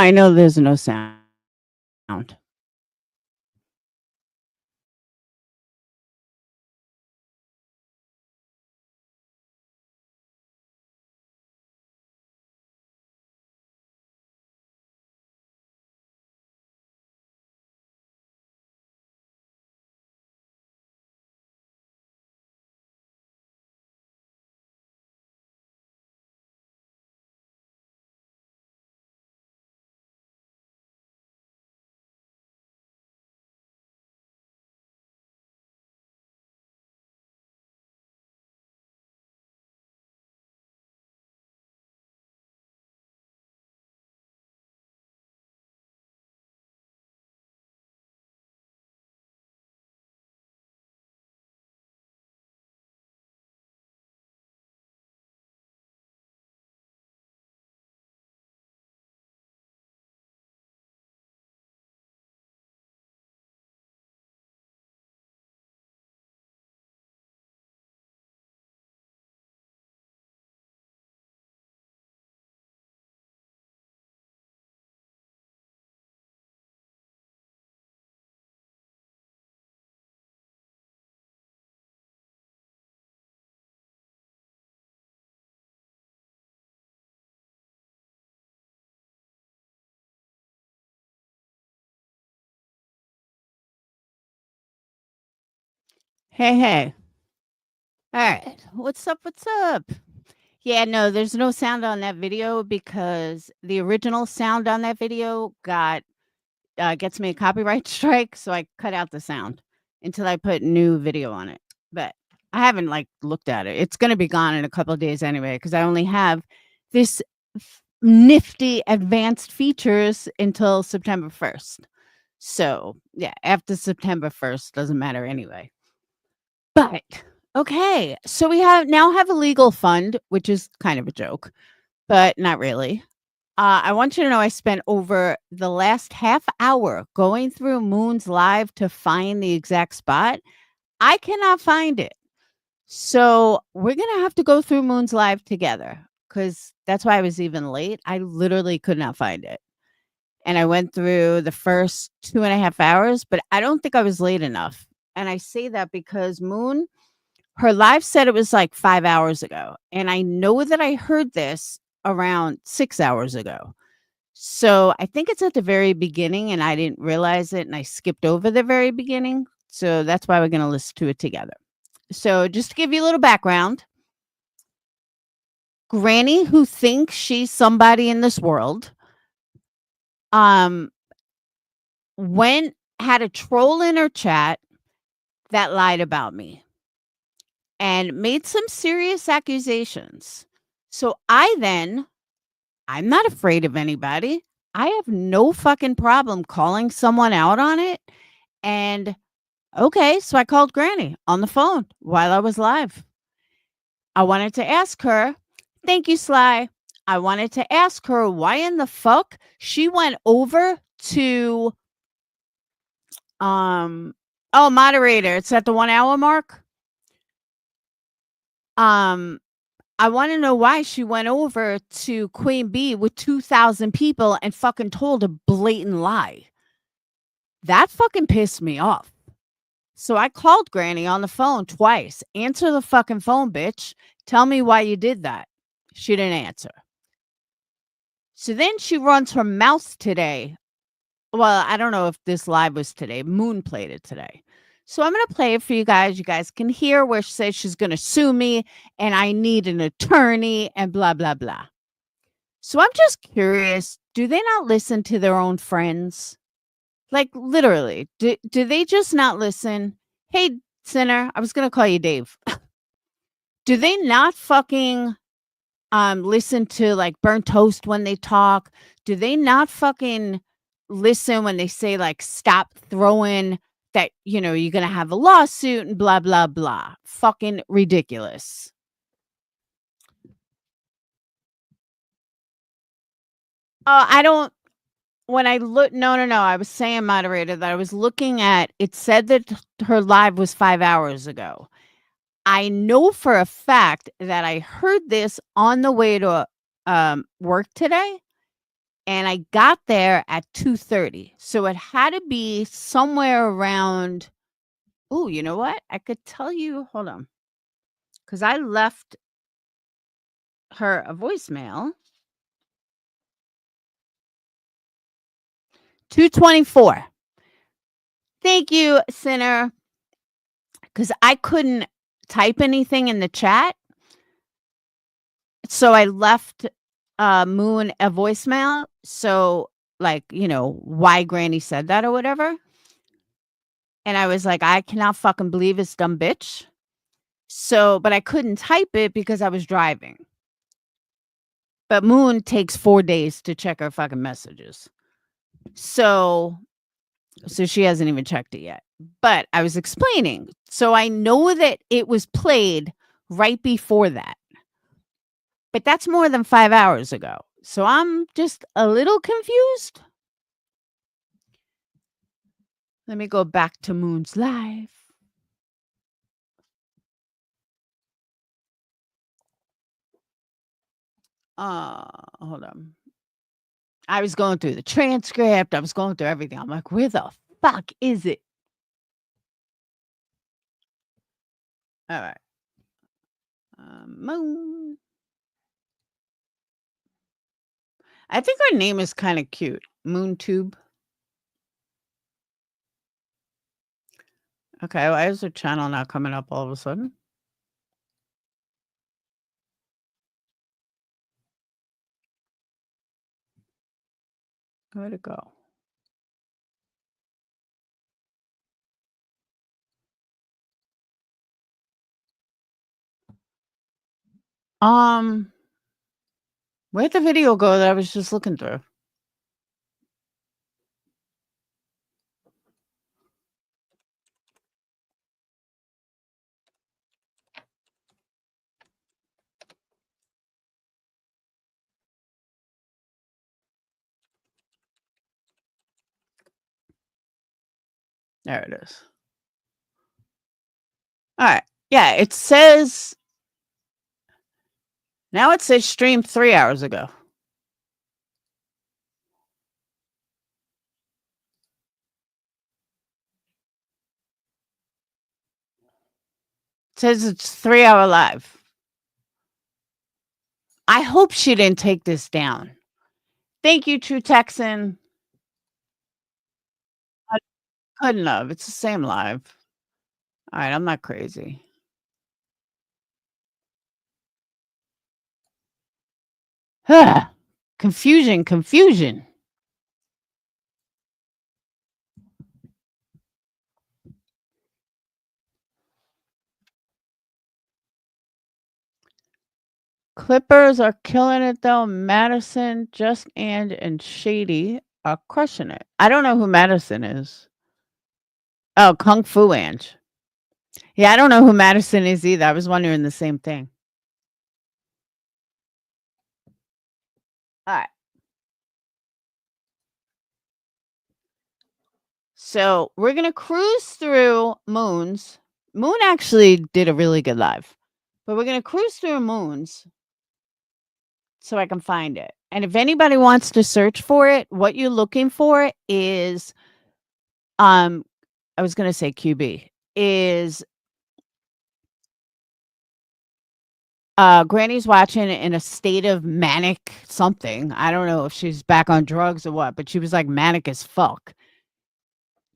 I know there's no sound. Hey, hey. All right. What's up? What's up? Yeah, no, there's no sound on that video because the original sound on that video gets me a copyright strike, so I cut out the sound until I put new video on it. But I haven't like looked at it. It's going to be gone in a couple of days anyway because I only have this nifty advanced features until September 1st. So, yeah, after September 1st doesn't matter anyway. But okay, so we have a legal fund, which is kind of a joke, but not really. I want you to know I spent over the last half hour going through Moon's Live to find the exact spot. I cannot find it. So we're going to have to go through Moon's Live together because that's why I was even late. I literally could not find it. And I went through the first 2.5 hours, but I don't think I was late enough. And I say that because Moon, her live said it was like 5 hours ago, and I know that I heard this around 6 hours ago. So, I think it's at the very beginning, and I didn't realize it, and I skipped over the very beginning, so that's why we're gonna listen to it together. So, just to give you a little background, Granny, who thinks she's somebody in this world, um, went had a troll in her chat that lied about me and made some serious accusations. So, I'm not afraid of anybody. I have no fucking problem calling someone out on it. And okay, so I called Granny on the phone while I was live. I wanted to ask her, thank you, Sly. I wanted to ask her why in the fuck she went over to oh, moderator, it's at the 1 hour mark. Um I want to know why she went over to Queen Bee with 2,000 people and fucking told a blatant lie. That fucking pissed me off. So I called Granny on the phone twice. Answer the fucking phone, bitch. Tell me why you did that. She didn't answer. So then she runs her mouth today. Well, I don't know if this live was today. Moon played it today. So I'm going to play it for you guys. You guys can hear where she says she's going to sue me and I need an attorney and blah, blah, blah. So I'm just curious, do they not listen to their own friends? Like literally, do they just not listen? Hey, Sinner, I was gonna call you Dave. Do they not fucking listen to like burnt toast when they talk? Do they not fucking listen when they say like stop throwing that, you're gonna have a lawsuit and blah blah blah? Fucking ridiculous. I don't when I look no, no, no, I was saying, moderator, that I was looking at it said that her live was 5 hours ago. I know for a fact that I heard this on the way to, work today, and I got there at 2:30. So it had to be somewhere around. Oh, you know what? I could tell you, hold on, because I left her a voicemail. 2:24. Thank you, Sinner, because I couldn't type anything in the chat. So I left Moon a voicemail. So, like, why Granny said that or whatever. And I was like, I cannot fucking believe this dumb bitch. So, but I couldn't type it because I was driving. But Moon takes 4 days to check her fucking messages. So she hasn't even checked it yet. But I was explaining. So I know that it was played right before that. But that's more than 5 hours ago. So I'm just a little confused. Let me go back to Moon's life. Hold on. I was going through the transcript. I was going through everything. I'm like, where the fuck is it? All right. Moon. I think her name is kind of cute. MoonTube. Okay, why is her channel not coming up all of a sudden? Where'd it go? Where'd the video go that I was just looking through? There it is. All right. Yeah, it says now it says streamed 3 hours ago. It says it's 3-hour live. I hope she didn't take this down. Thank you, True Texan. I couldn't have. It's the same live. All right, I'm not crazy. Confusion, confusion. Clippers are killing it though. Madison, Just and Shady are crushing it. I don't know who Madison is. Oh, Kung Fu Ange. Yeah, I don't know who Madison is either. I was wondering the same thing. All right. So we're gonna cruise through Moons. Moon actually did a really good live, but we're gonna cruise through Moons so I can find it. And if anybody wants to search for it, what you're looking for is, I was gonna say QB is Granny's watching in a state of manic something. I don't know if she's back on drugs or what, but she was like manic as fuck.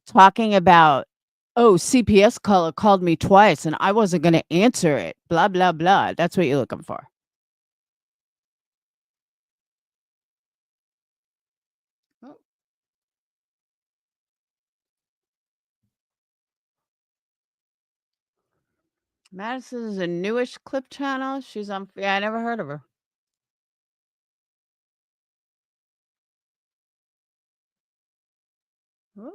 Talking about, oh, CPS caller called me twice and I wasn't going to answer it. Blah, blah, blah. That's what you're looking for. Oh. Madison is a newish clip channel. She's on, yeah, I never heard of her. Oh.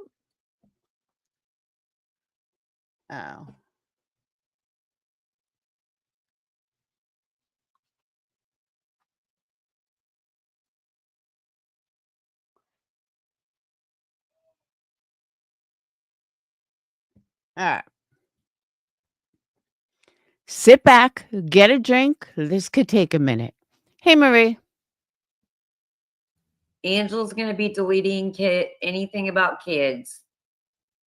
Oh. All right. Sit back, get a drink. This could take a minute. Hey, Marie. Angela's going to be deleting anything about kids.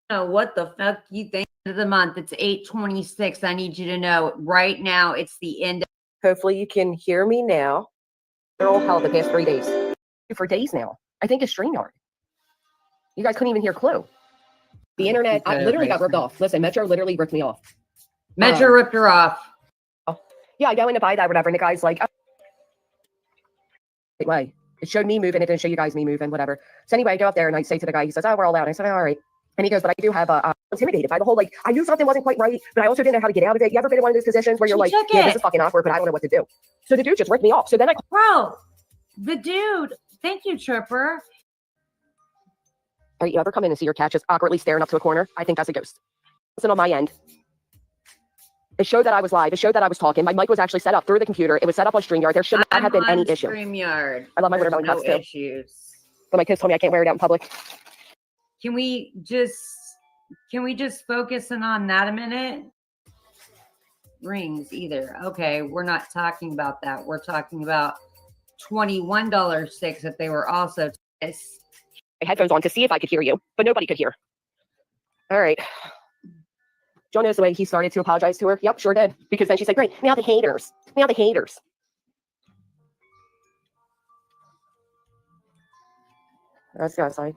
Oh, what the fuck you think of the month? It's 8/26. I need you to know right now it's the end. Hopefully you can hear me now. They're all hell the past 3 days. For days now. I think it's StreamYard. You guys couldn't even hear Clue. The internet, I literally got ripped off. Listen, Metro literally ripped me off. Metro ripped her off. Yeah, I go in to buy that, whatever, and the guy's like, way. It showed me moving, it didn't show you guys me moving, whatever. So anyway, I go up there and I say to the guy, he says, oh, we're all out. I said, all right. And he goes, but I do have intimidated by the whole, like, I knew something wasn't quite right, but I also didn't know how to get out of it. You ever been in one of those positions where you're like, yeah, this is fucking awkward, but I don't know what to do. So the dude just ripped me off. So then bro, the dude, thank you, Tripper. Are you ever come in and see your cat just awkwardly staring up to a corner? I think that's a ghost. Listen, on my end, it showed that I was live. It showed that I was talking. My mic was actually set up through the computer. It was set up on StreamYard. There should not have been any issue. StreamYard. I love my watermelon cups too. But my kids told me I can't wear it out in public. Can we just focus in on that a minute? Rings either. Okay, we're not talking about that. We're talking about $21.06 that they were also. My headphones on to see if I could hear you, but nobody could hear. All right. John knows the way he started to apologize to her. Yep, sure did. Because then she said, great, now the haters. Now the haters. Let's go outside.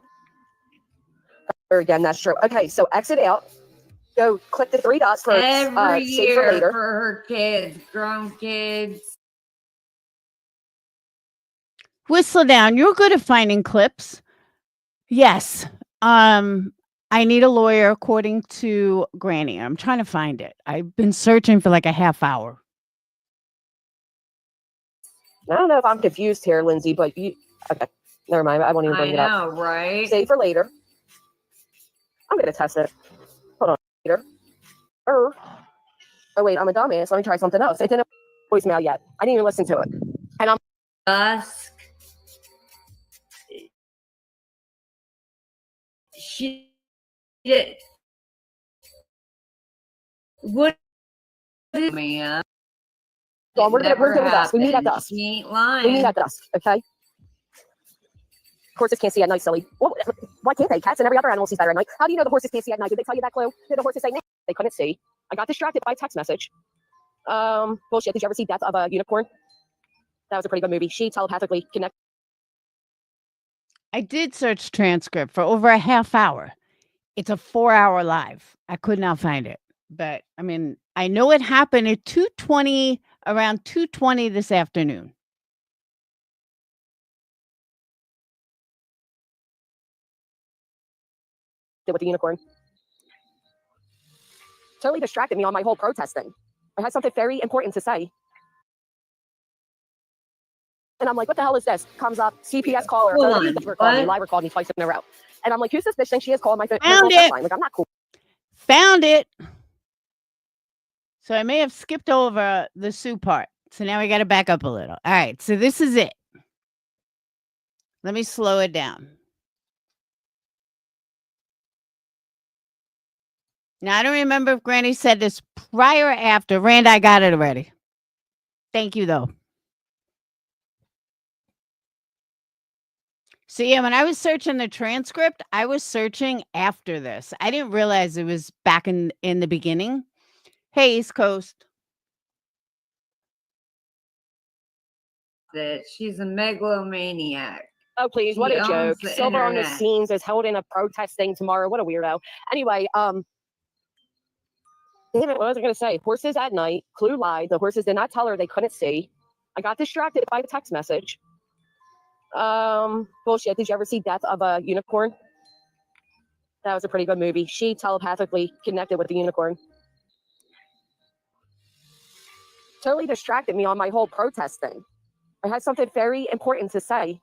Again, that's true. Okay, so exit out. Go click the 3 dots for every year for later. For her kids, grown kids. Whistle down. You're good at finding clips. Yes. I need a lawyer according to Granny. I'm trying to find it. I've been searching for like a half hour. I don't know if I'm confused here, Lindsay, but you okay. Never mind. I won't even bring it up. I know, right? Save for later. I'm gonna test it. Hold on, later. Oh wait, I'm a dumbass. Let me try something else. It didn't voicemail yet. I didn't even listen to it. And I'm Dusk. She did. What is man? So we're gonna dusk. We meet at dusk. She ain't lying. We meet at dusk, okay? Horses can't see at night, silly. Well, why can't they? Cats and every other animal sees better at night. How do you know the horses can't see at night? Did they tell you that clue? Did the horses say, no, they couldn't see? I got distracted by a text message. Bullshit. Did you ever see Death of a Unicorn? That was a pretty good movie. She telepathically connected. I did search transcript for over a half hour. It's a 4-hour live. I could not find it. But I mean, I know it happened at 2:20, around 2:20 this afternoon. With the unicorn. Totally distracted me on my whole protest thing. I had something very important to say. And I'm like, what the hell is this? Comes up, CPS caller. Liver called me twice in a row. And I'm like, who's this bitch thing? She has called my phone. Found it. Like, I'm not cool. Found it. So I may have skipped over the Sue part. So now we got to back up a little. All right. So this is it. Let me slow it down. Now, I don't remember if Granny said this prior or after. Rand, I got it already. Thank you, though. So, yeah, when I was searching the transcript, I was searching after this. I didn't realize it was back in the beginning. Hey, East Coast. That she's a megalomaniac. Oh, please, what a joke. Silver on the scenes is holding a protest thing tomorrow. What a weirdo. Anyway, damn it, what was I going to say? Horses at night. Clue lied. The horses did not tell her they couldn't see. I got distracted by the text message. Bullshit. Did you ever see Death of a Unicorn? That was a pretty good movie. She telepathically connected with the unicorn. Totally distracted me on my whole protest thing. I had something very important to say.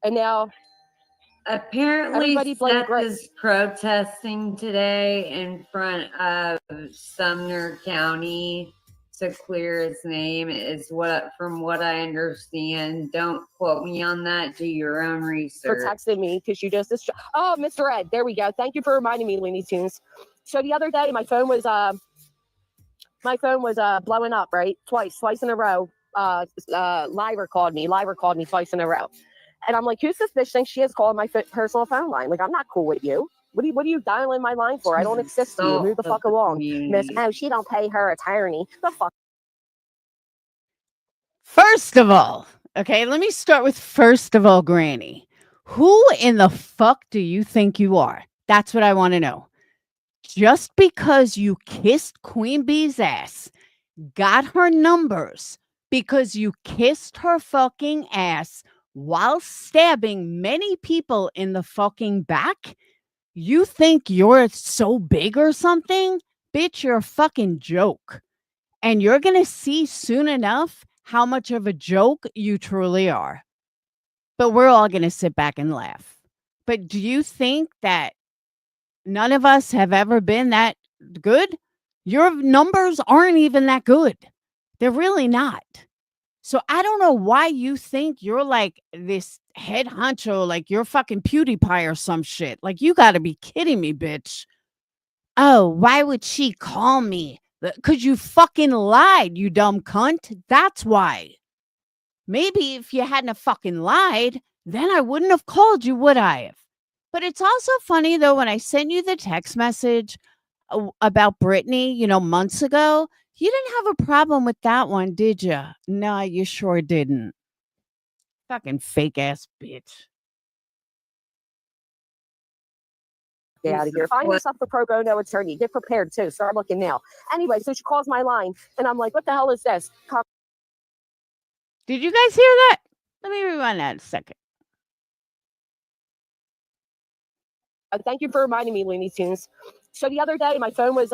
And now apparently Seth is protesting today in front of Sumner County to clear his name is from what I understand. Don't quote me on that. Do your own research. For texting me because you just oh, Mr. Ed, there we go. Thank you for reminding me, Looney Tunes. So the other day my phone was blowing up, right? Twice in a row. Liver called me twice in a row. And I'm like, who's this bitch thinks she is calling my personal phone line? Like, I'm not cool with you. What are you dialing my line for? I don't exist to you. Move the fuck along. Miss, oh, she don't pay her attorney. The fuck. First of all, okay, let me start with first of all, Granny. Who in the fuck do you think you are? That's what I want to know. Just because you kissed Queen Bee's ass, got her numbers, because you kissed her fucking ass while stabbing many people in the fucking back, you think you're so big or something? Bitch, you're a fucking joke. And you're going to see soon enough how much of a joke you truly are. But we're all going to sit back and laugh. But do you think that none of us have ever been that good? Your numbers aren't even that good. They're really not. So I don't know why you think you're like this head honcho, like you're fucking PewDiePie or some shit. Like, you got to be kidding me, bitch. Oh, why would she call me? Because you fucking lied, you dumb cunt. That's why. Maybe if you hadn't have fucking lied, then I wouldn't have called you, would I have? But it's also funny, though, when I sent you the text message about Brittany, months ago, you didn't have a problem with that one, did you? No, you sure didn't. Fucking fake ass bitch. Get out of here. Find yourself a pro bono attorney. Get prepared too. Start looking now. Anyway, so she calls my line and I'm like, what the hell is this? Did you guys hear that? Let me rewind that a second. Thank you for reminding me, Looney Tunes. So the other day, my phone was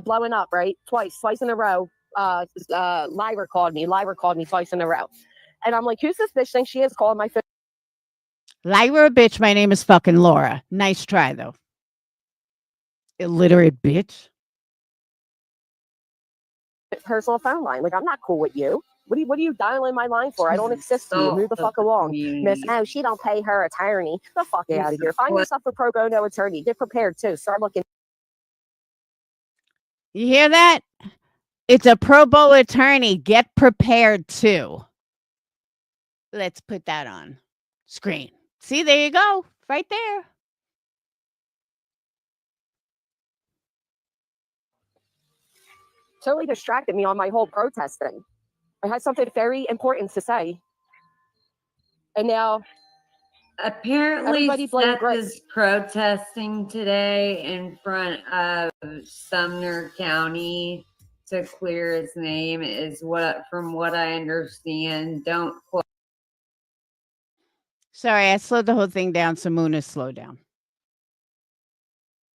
blowing up, right? Twice in a row. Lyra called me twice in a row. And I'm like, who's this bitch think she is calling my phone? Lyra, bitch, my name is fucking Laura. Nice try, though. Illiterate bitch. Personal phone line. Like, I'm not cool with you. What are you dialing my line for? I don't exist to you. Move the fuck along. Miss, oh, she don't pay her attorney. The fuck out of here. Find yourself a pro bono attorney. Get prepared too. Start looking. You hear that? It's a pro bono attorney. Get prepared too. Let's put that on screen. See, there you go. Right there. Totally distracted me on my whole protest thing. I had something very important to say. And now apparently Seth is protesting today in front of Sumner County to clear his name, is from what I understand. Don't quote. Sorry, I slowed the whole thing down so Moon slow down.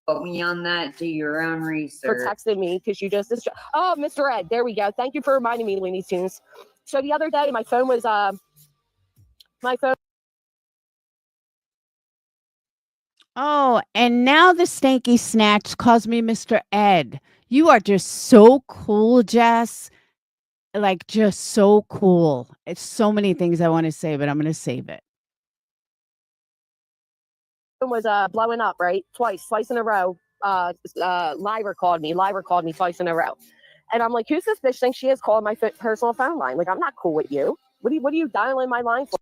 Quote me on that. Do your own research. For texting me because you just oh, Mr. Ed, there we go. Thank you for reminding me, Looney Tunes. So the other day, my phone was Oh, and now the stanky snatch calls me Mr. Ed. You are just so cool, Jess. Like, just so cool. It's so many things I want to say, but I'm going to save it. Was blowing up, right? Twice in a row. Lyra called me twice in a row. And I'm like, who's this bitch think she is calling my personal phone line? Like, I'm not cool with you. What are you dialing my line for?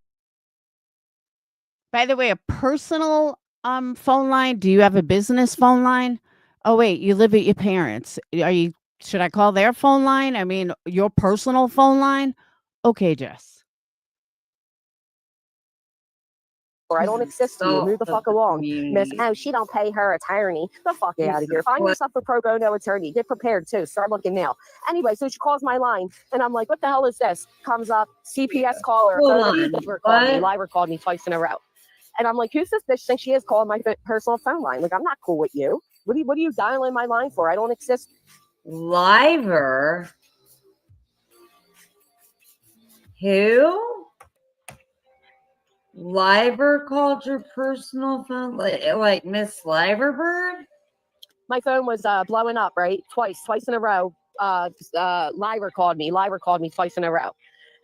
By the way, a personal phone line. Do you have a business phone line? Oh, wait, you live at your parents. Should I call their phone line? I mean, your personal phone line? Okay, Jess. I don't exist to you. Move the fuck along. Miss, oh, she don't pay her attorney. The fuck out of here. Find yourself a pro bono attorney. Get prepared too. Start looking now. Anyway, so she calls my line and I'm like, what the hell is this? Comes up, CPS caller. Lyra called me twice in a row. And I'm like, who's this bitch think she is calling my personal phone line? Like, I'm not cool with you. What are you dialing my line for? I don't exist. Lyra? Who? Lyra called your personal phone? Like Miss Liverbird? My phone was blowing up, right? Twice in a row. Lyra called me twice in a row.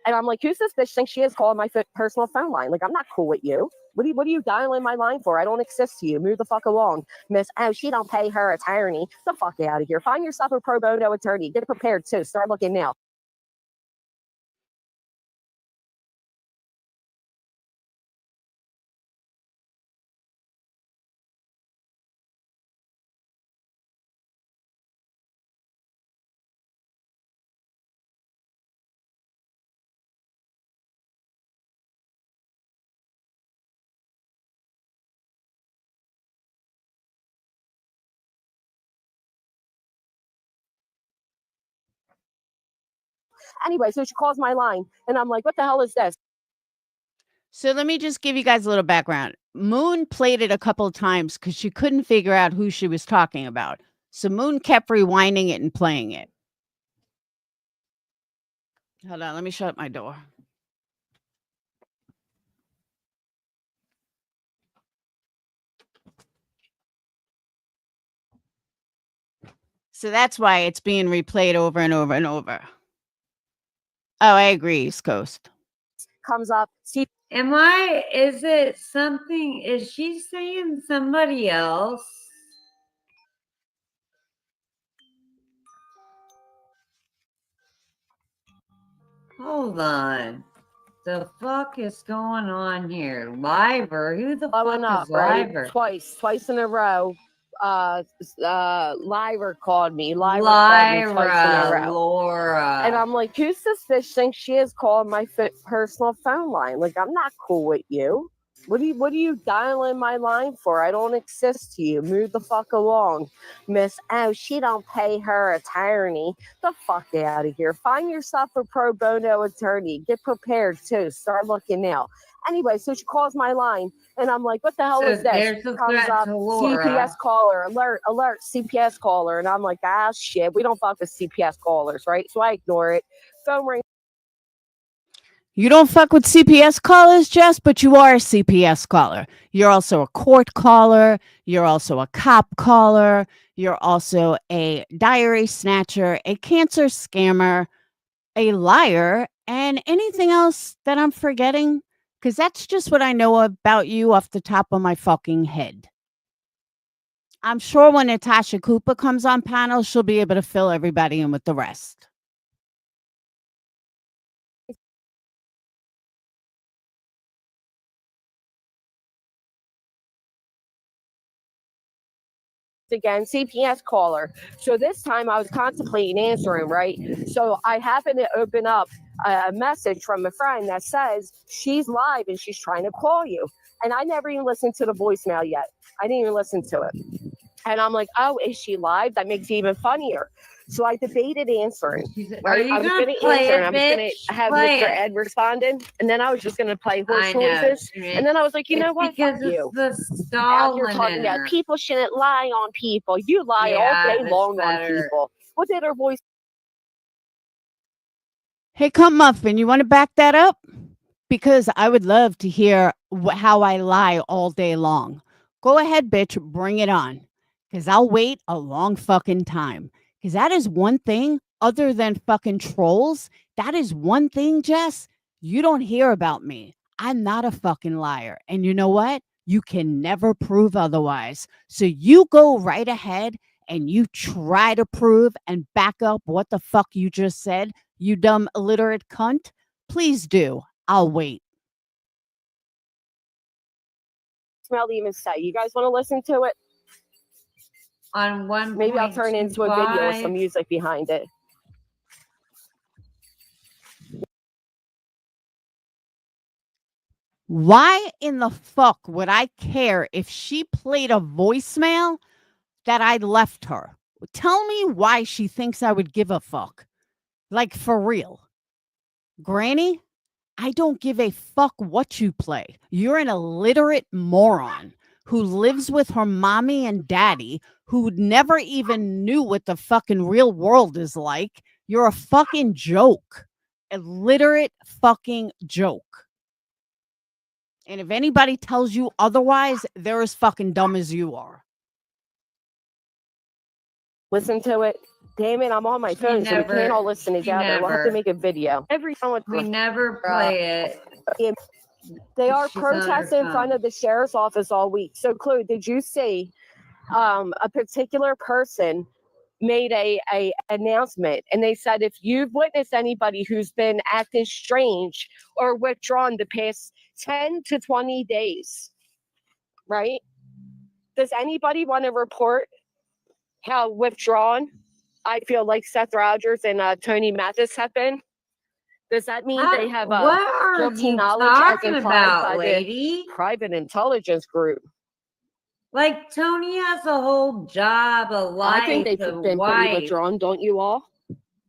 And I'm like, who's this bitch think she is calling my personal phone line? Like, I'm not cool with you. What are you dialing my line for? I don't exist to you. Move the fuck along. Miss, oh, she don't pay her attorney. The fuck out of here. Find yourself a pro bono attorney. Get prepared too. Start looking now. Anyway, so she calls my line, and I'm like, what the hell is this? So let me just give you guys a little background. Moon played it a couple of times because she couldn't figure out who she was talking about. So Moon kept rewinding it and playing it. Hold on, let me shut my door. So that's why it's being replayed over and over and over. Oh, I agree, East Coast. Comes up, see. Is it something? Is she saying somebody else? Hold on. The fuck is going on here? Liver? Who the Blowing fuck up, is right? Liver? Twice in a row. Liver called me. Liver called me twice in a row. Laura. And I'm like, who's this bitch thinks she is calling my personal phone line? Like, I'm not cool with you. What are you dialing my line for? I don't exist to you. Move the fuck along, miss. Oh, she don't pay her attorney. The fuck out of here. Find yourself a pro bono attorney. Get prepared too. Start looking now. Anyway, so she calls my line, and I'm like, what the hell is this? There's a Comes threat up, to Laura. CPS caller, alert, CPS caller. And I'm like, ah, shit, we don't fuck with CPS callers, right? So I ignore it. Phone rings. You don't fuck with CPS callers, Jess, but you are a CPS caller. You're also a court caller. You're also a cop caller. You're also a diary snatcher, a cancer scammer, a liar, and anything else that I'm forgetting, because that's just what I know about you off the top of my fucking head. I'm sure when Natasha Cooper comes on panel, she'll be able to fill everybody in with the rest. Again, CPS caller. So this time I was contemplating answering, right? So I happened to open up a message from a friend that says she's live and she's trying to call you. And I never even listened to the voicemail yet. I didn't even listen to it. And I'm like, oh, is she live? That makes it even funnier. So I debated answering. Right? I was going to answer and I was going to have Mr. Ed responding. And then I was just going to play horse noises. And then I was like, you know what? Because Fuck you. the stall You're talking about people shouldn't lie on people. You lie all day long on people. What did her voice? Hey, Cunt Muffin, you want to back that up? Because I would love to hear how I lie all day long. Go ahead, bitch, bring it on. Because I'll wait a long fucking time. Because that is one thing, other than fucking trolls, that is one thing, Jess, you don't hear about me. I'm not a fucking liar. And you know what? You can never prove otherwise. So you go right ahead and you try to prove and back up what the fuck you just said, you dumb illiterate cunt. Please do. I'll wait. Smell even say. You guys want to listen to it? On one. Maybe I'll turn it into a video with some music behind it. Why in the fuck would I care if she played a voicemail that I left her? Tell me why she thinks I would give a fuck. Like, for real. Granny, I don't give a fuck what you play. You're an illiterate moron who lives with her mommy and daddy who never even knew what the fucking real world is like. You're a fucking joke. Illiterate fucking joke. And if anybody tells you otherwise, they're as fucking dumb as you are. Listen to it. Damn it, I'm on my phone, so we can't all listen together. We'll have to make a video. Every time we never play it. They are protesting in front of the sheriff's office all week. So, Clue, did you see a particular person made a announcement, and they said if you've witnessed anybody who's been acting strange or withdrawn the past 10 to 20 days, right? Does anybody want to report how withdrawn I feel like Seth Rogers and Tony Mathis have been? Does that mean they have guilty knowledge as implied by the private intelligence group? Like, Tony has a whole job, a life. I think they've been pretty withdrawn, don't you all?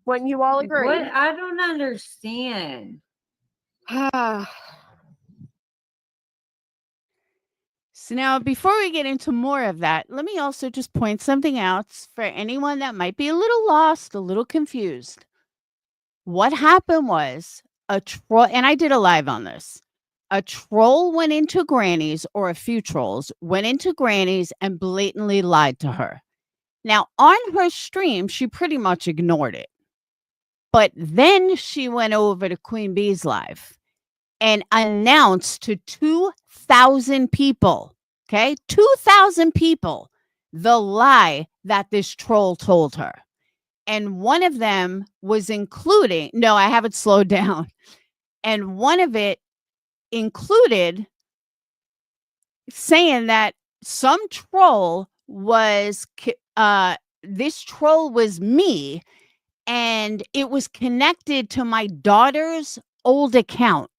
Wouldn't you all agree? What? I don't understand. So now, before we get into more of that, let me also just point something out for anyone that might be a little lost, a little confused. What happened was a troll, and I did a live on this. A troll went into Granny's, or a few trolls went into Granny's and blatantly lied to her. Now, on her stream, she pretty much ignored it. But then she went over to Queen Bee's live and announced to 2,000 people, okay, 2,000 people, the lie that this troll told her. And one of them was including, no, I have it slowed down. And one of it included saying that some troll was, this troll was me, and it was connected to my daughter's old account,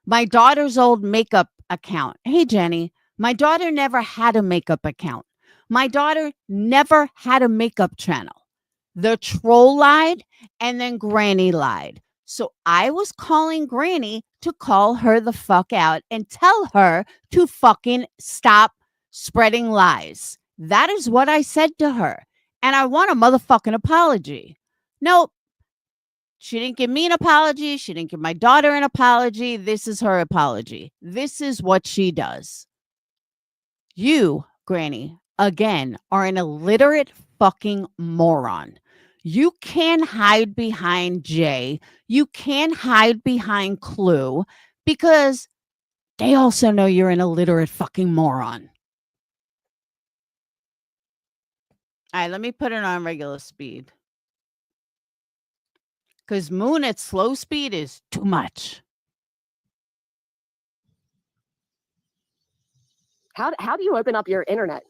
my daughter's old makeup account. Hey, Jenny, my daughter never had a makeup account. My daughter never had a makeup channel. The troll lied, and then Granny lied. So I was calling Granny to call her the fuck out and tell her to fucking stop spreading lies. That is what I said to her. And I want a motherfucking apology. Nope. She didn't give me an apology. She didn't give my daughter an apology. This is her apology. This is what she does. You, Granny, again, are an illiterate fucking moron. You can hide behind Jay. You can hide behind Clue because they also know you're an illiterate fucking moron. All right, let me put it on regular speed. Because Moon at slow speed is too much. How do you open up your internet?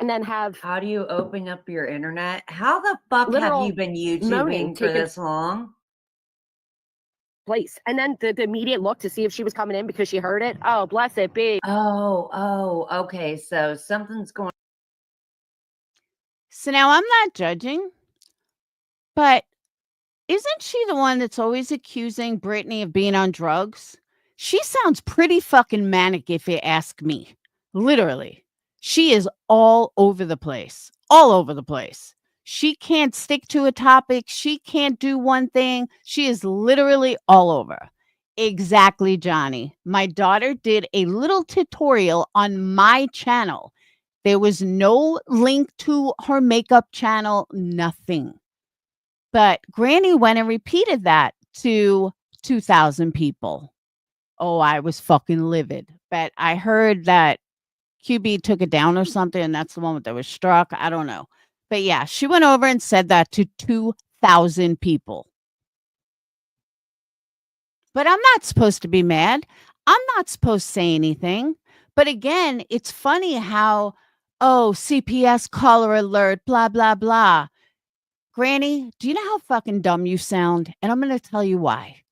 And then have How do you open up your internet? How the fuck have Literal you been moaning YouTubing for taken this long? place? And then the immediate look to see if she was coming in because she heard it. Oh, bless it, be. Oh, okay. So something's going. So now I'm not judging, but isn't she the one that's always accusing Brittany of being on drugs? She sounds pretty fucking manic if you ask me. Literally. She is all over the place. All over the place. She can't stick to a topic. She can't do one thing. She is literally all over. Exactly, Johnny. My daughter did a little tutorial on my channel. There was no link to her makeup channel, nothing. But Granny went and repeated that to 2,000 people. Oh, I was fucking livid. But I heard that QB took it down or something, and that's the one that was struck. I don't know. But yeah, she went over and said that to 2,000 people. But I'm not supposed to be mad. I'm not supposed to say anything. But again, it's funny how, oh, CPS caller alert, blah, blah, blah. Granny, do you know how fucking dumb you sound? And I'm going to tell you why.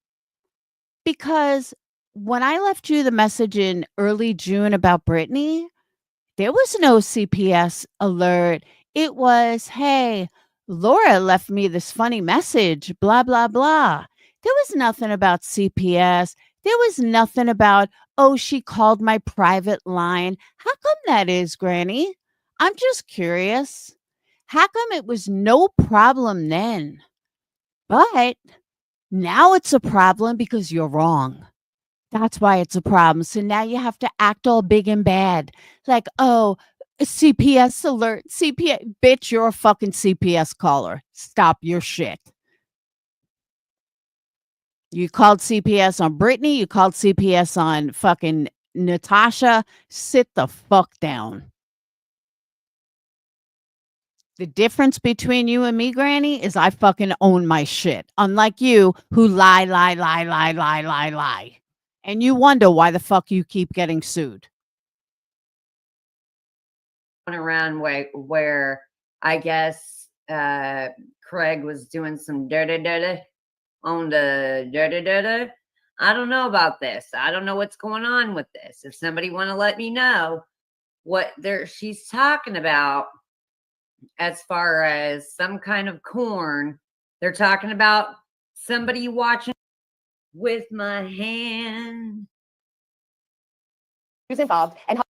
Because when I left you the message in early June about Brittany, there was no CPS alert. It was, hey, Laura left me this funny message, blah, blah, blah. There was nothing about CPS. There was nothing about, oh, she called my private line. How come that is, Granny? I'm just curious. How come it was no problem then? But now it's a problem because you're wrong. That's why it's a problem. So now you have to act all big and bad. Like, oh, CPS alert. CPS. Bitch, you're a fucking CPS caller. Stop your shit. You called CPS on Brittany. You called CPS on fucking Natasha. Sit the fuck down. The difference between you and me, Granny, is I fucking own my shit. Unlike you, who lie. And you wonder why the fuck you keep getting sued. Around where I guess Craig was doing some dirty on the dirty. I don't know about this. I don't know what's going on with this. If somebody want to let me know what she's talking about, as far as some kind of corn. They're talking about somebody watching with my hand. Who's involved and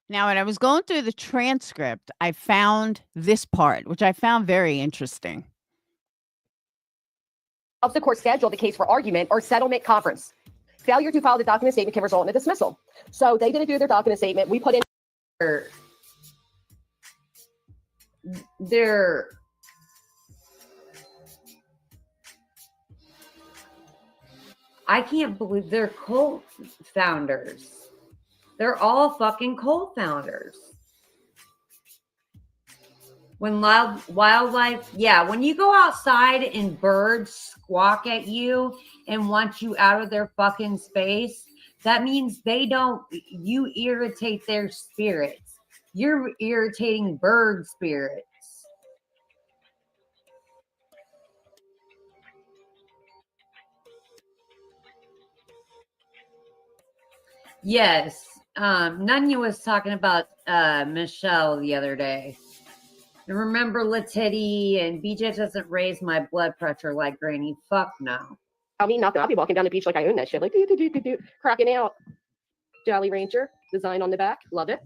Now, when I was going through the transcript, I found this part, which I found very interesting. helps the court schedule the case for argument or settlement conference. Failure to file the document statement can result in a dismissal. So they didn't do their document statement. We put in They're I can't believe they're cult founders. They're all fucking cult founders. When wildlife, yeah, when you go outside and birds squawk at you and want you out of their fucking space, that means you irritate their spirits. You're irritating bird spirits. Yes. Nunya was talking about Michelle the other day. And remember Letitty and BJ doesn't raise my blood pressure like Granny. Fuck no. I mean, nothing. I'll be walking down the beach like I own that shit. Like, cracking out. Jolly Ranger design on the back. Love it.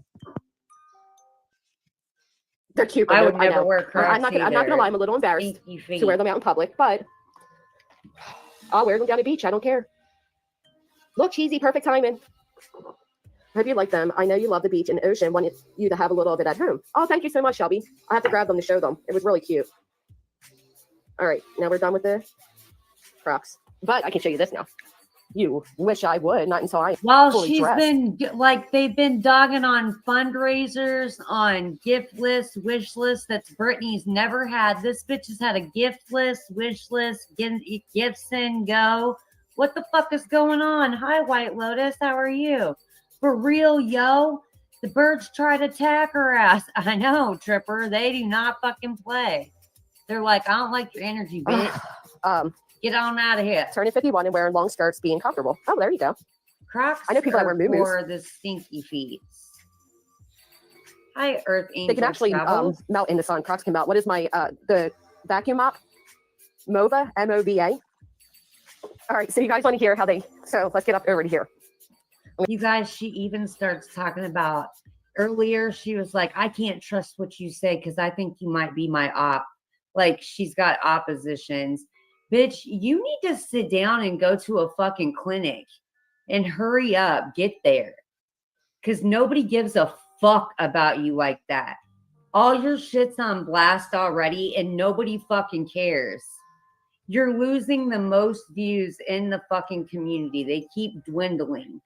They're cute. I would never wear Crocs. I'm not gonna lie. I'm a little embarrassed to wear them out in public, but I'll wear them down the beach. I don't care. Look, cheesy, perfect timing. I hope you like them. I know you love the beach and the ocean. Want you to have a little of it at home. Oh, thank you so much, Shelby. I have to grab them to show them. It was really cute. All right, now we're done with the Crocs. But I can show you this now. You wish I would, not until I fully dressed. They've been dogging on fundraisers, on gift lists, wish lists that's Brittany's never had. This bitch has had a gift list, wish list, gifts in, go. What the fuck is going on? Hi, White Lotus. How are you? For real, yo. The birds try to attack her ass. I know, Tripper. They do not fucking play. They're like, I don't like your energy, bitch. Get on out of here. Turning 51 and wearing long skirts, being comfortable. Oh, there you go. Crocs. I know people that wear moo-moos. For the stinky feet. Hi, Earth Angel. They can actually melt in the sun. Crocs can melt. What is my the vacuum mop? Mova, M-O-V-A. All right, so you guys want to hear how so let's get up over to here. You guys, she even starts talking about earlier. She was like, I can't trust what you say because I think you might be my op. Like she's got oppositions. Bitch, you need to sit down and go to a fucking clinic and hurry up, get there. Because nobody gives a fuck about you like that. All your shit's on blast already and nobody fucking cares. You're losing the most views in the fucking community. They keep dwindling.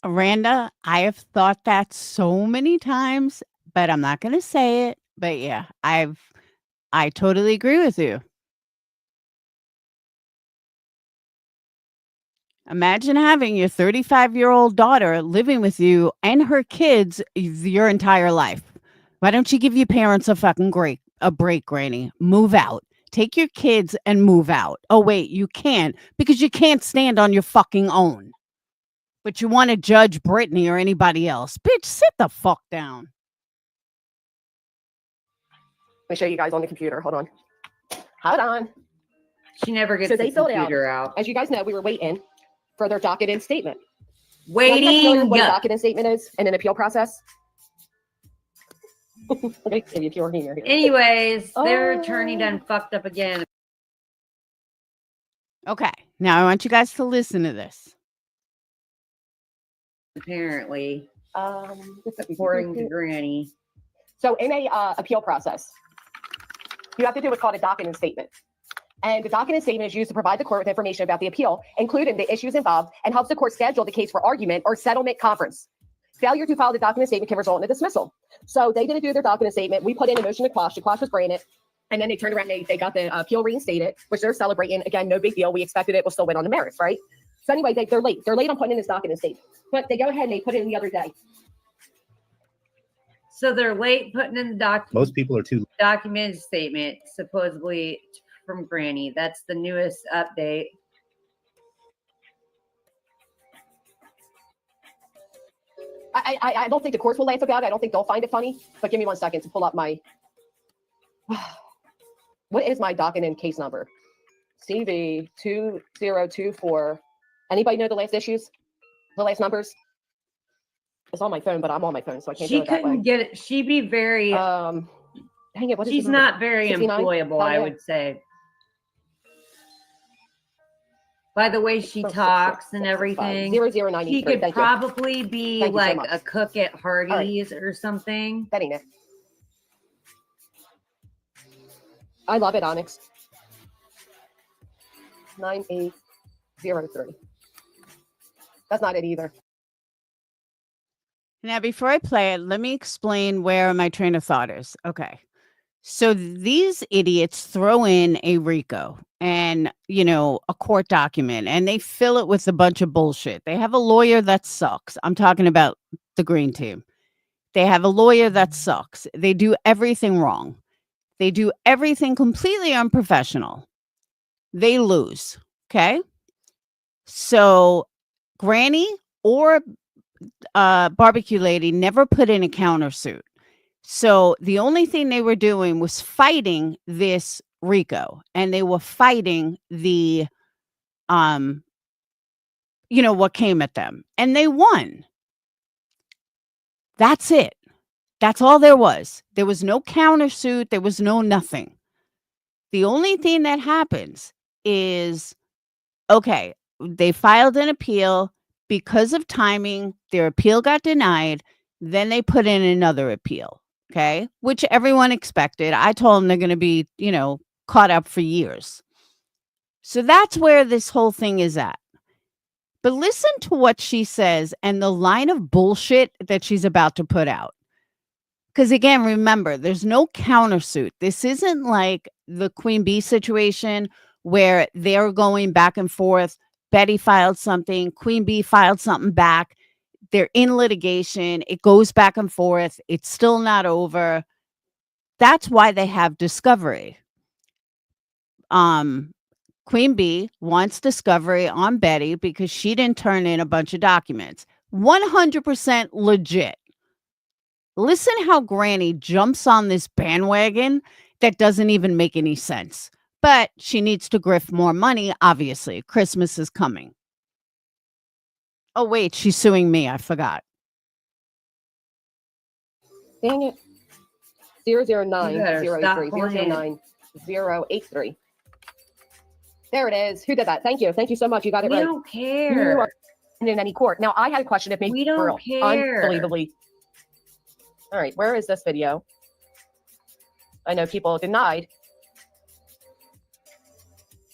Randa, I have thought that so many times, but I'm not going to say it. But yeah, I totally agree with you. Imagine having your 35-year-old daughter living with you and her kids your entire life. Why don't you give your parents a fucking break, Granny? Move out. Take your kids and move out. Oh, wait, you can't because you can't stand on your fucking own. But you want to judge Brittany or anybody else. Bitch, sit the fuck down. Let me show you guys on the computer. Hold on. Hold on. She never gets the computer out. As you guys know, we were waiting for their docket and statement. Waiting. What a docket and statement is in an appeal process. If you were here. Anyways, their attorney done fucked up again. Okay, now I want you guys to listen to this. Apparently, according to Granny. So in a appeal process, you have to do what's called a docket and statement. And the docket and statement is used to provide the court with information about the appeal, including the issues involved, and helps the court schedule the case for argument or settlement conference. Failure to file the document statement can result in a dismissal. So they didn't do their document statement. We put in a motion to quash. The quash was granted. And then they turned around, they got the appeal reinstated, which they're celebrating. Again, no big deal. We expected it will still win on the merits, right? So anyway, they're late. They're late on putting in this document statement. But they go ahead and they put it in the other day. So they're late putting in the document. Most people are too. Document statement, supposedly from Granny. That's the newest update. I don't think the courts will laugh about it. I don't think they'll find it funny. But give me 1 second to pull up my. What is my document case number? CV 2024. Anybody know the last issues? The last numbers? It's on my phone, but I'm on my phone, so I can't do She it that way. couldn't get it. She'd be very. Dang it, what is She's the number? not very 69? employable, Oh, I yeah. would say. By the way she 465, talks and everything, 0093. she could Thank you. probably be Thank you so like much. a cook at Hardee's or something. That ain't it. I love it, Onyx. 9803. That's not it either. Now, before I play it, let me explain where my train of thought is. Okay. So these idiots throw in a RICO and, a court document, and they fill it with a bunch of bullshit. They have a lawyer that sucks. I'm talking about the green team. They have a lawyer that sucks. They do everything wrong. They do everything completely unprofessional. They lose. Okay. So Granny or barbecue lady never put in a countersuit. So the only thing they were doing was fighting this RICO, and they were fighting the what came at them, and they won. That's it. That's all there was. There was no countersuit. There was no nothing. The only thing that happens is, okay, they filed an appeal. Because of timing, their appeal got denied. Then they put in another appeal, okay, which everyone expected. I told them they're going to be, caught up for years. So that's where this whole thing is at. But listen to what she says and the line of bullshit that she's about to put out. Because again, remember, there's no countersuit. This isn't like the Queen Bee situation where they're going back and forth. Betty filed something. Queen Bee filed something back. They're in litigation. It goes back and forth. It's still not over. That's why they have discovery. Queen Bee wants discovery on Betty because she didn't turn in a bunch of documents. 100% legit. Listen how Granny jumps on this bandwagon that doesn't even make any sense. But she needs to grift more money, obviously. Christmas is coming. Oh, wait, she's suing me. I forgot. Dang it. 009 You better 083 stop playing. 009 083. There it is. Who did that? Thank you. Thank you so much. You got it We right. don't You care. are in any court. Now, I had a question if maybe We don't were care. unbelievably. All right, where is this video? I know people denied.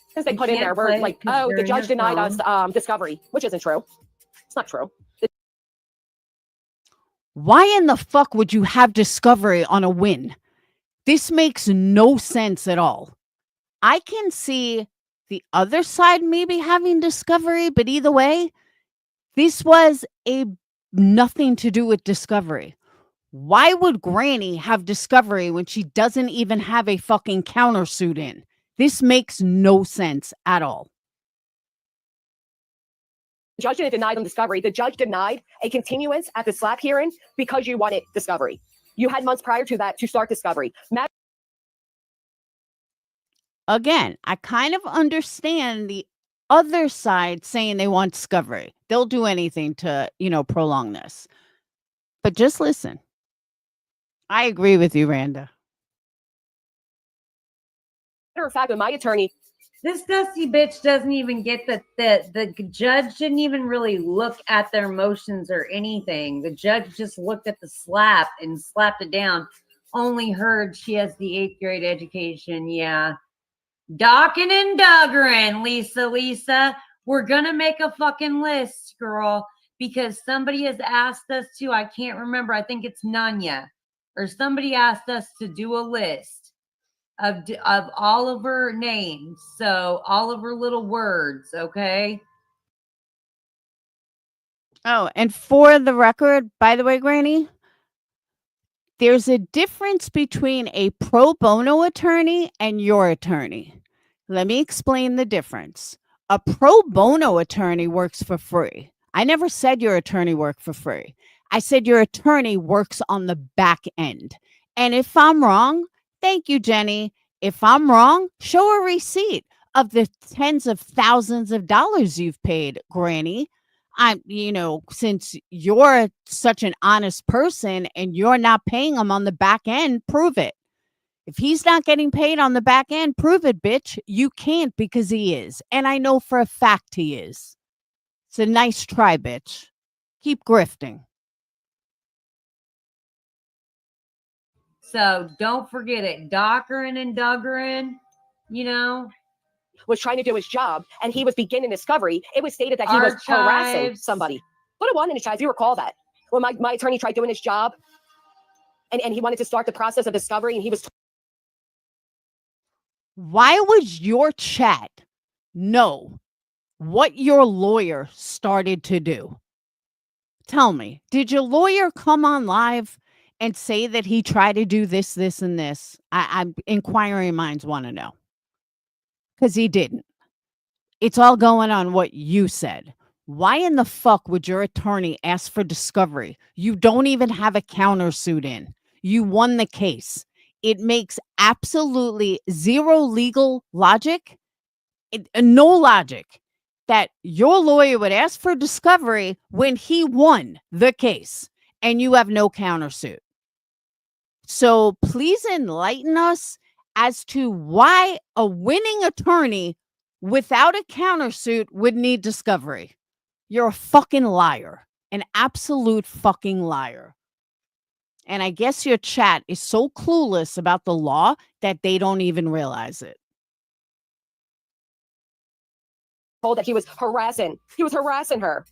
Because they You put in can't there, play we're it like, 'cause oh, you're the in judge your denied us phone. discovery, which isn't true. It's not true. Why in the fuck would you have discovery on a win? This makes no sense at all. I can see the other side maybe having discovery, but either way, this was a nothing to do with discovery. Why would Granny have discovery when she doesn't even have a fucking countersuit in? This makes no sense at all. The judge didn't deny them discovery. The judge denied a continuance at the SLAP hearing because you wanted discovery. You had months prior to that to start discovery. Again, I kind of understand the other side saying they want discovery. They'll do anything to, prolong this. But just listen. I agree with you, Randa. Matter of fact, when my attorney, This dusty bitch doesn't even get that the judge didn't even really look at their motions or anything. The judge just looked at the slap and slapped it down. Only heard she has the 8th grade education. Yeah. Docking and Duggerin, Lisa. We're going to make a fucking list, girl, because somebody has asked us to. I can't remember. I think it's Nanya. Or somebody asked us to do a list of all of her names. So all of her little words, okay? Oh, and for the record, by the way, Granny, there's a difference between a pro bono attorney and your attorney. Let me explain the difference. A pro bono attorney works for free. I never said your attorney worked for free. I said your attorney works on the back end. And if I'm wrong, thank you, Jenny. If I'm wrong, show a receipt of the tens of thousands of dollars you've paid, Granny. Since you're such an honest person and you're not paying him on the back end, prove it. If he's not getting paid on the back end, prove it, bitch. You can't because he is. And I know for a fact he is. It's a nice try, bitch. Keep grifting. So don't forget it. Dockerin and Duggerin, was trying to do his job, and he was beginning discovery. It was stated that he was harassing somebody. Put a 1 in the chat if you recall that. When my attorney tried doing his job, and he wanted to start the process of discovery, and he was... Why would your chat know what your lawyer started to do? Tell me, did your lawyer come on live and say that he tried to do this, this, and this? I'm inquiring minds want to know. Because he didn't. It's all going on what you said. Why in the fuck would your attorney ask for discovery? You don't even have a countersuit in. You won the case. It makes absolutely zero legal logic, no logic, that your lawyer would ask for discovery when he won the case and you have no countersuit. So please enlighten us as to why a winning attorney without a countersuit would need discovery. You're a fucking liar, an absolute fucking liar. And I guess your chat is so clueless about the law that they don't even realize it. Told that he was harassing. He was harassing her.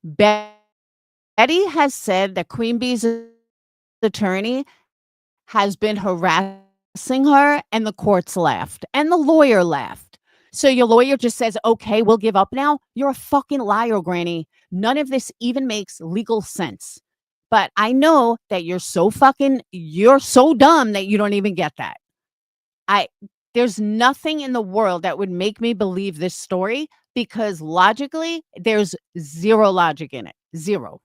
Betty has said that Queen Bee's attorney has been harassing her, and the courts laughed, and the lawyer laughed. So your lawyer just says, okay, we'll give up now? You're a fucking liar, Granny. None of this even makes legal sense. But I know that you're so dumb that you don't even get that. There's nothing in the world that would make me believe this story because logically, there's zero logic in it. Zero.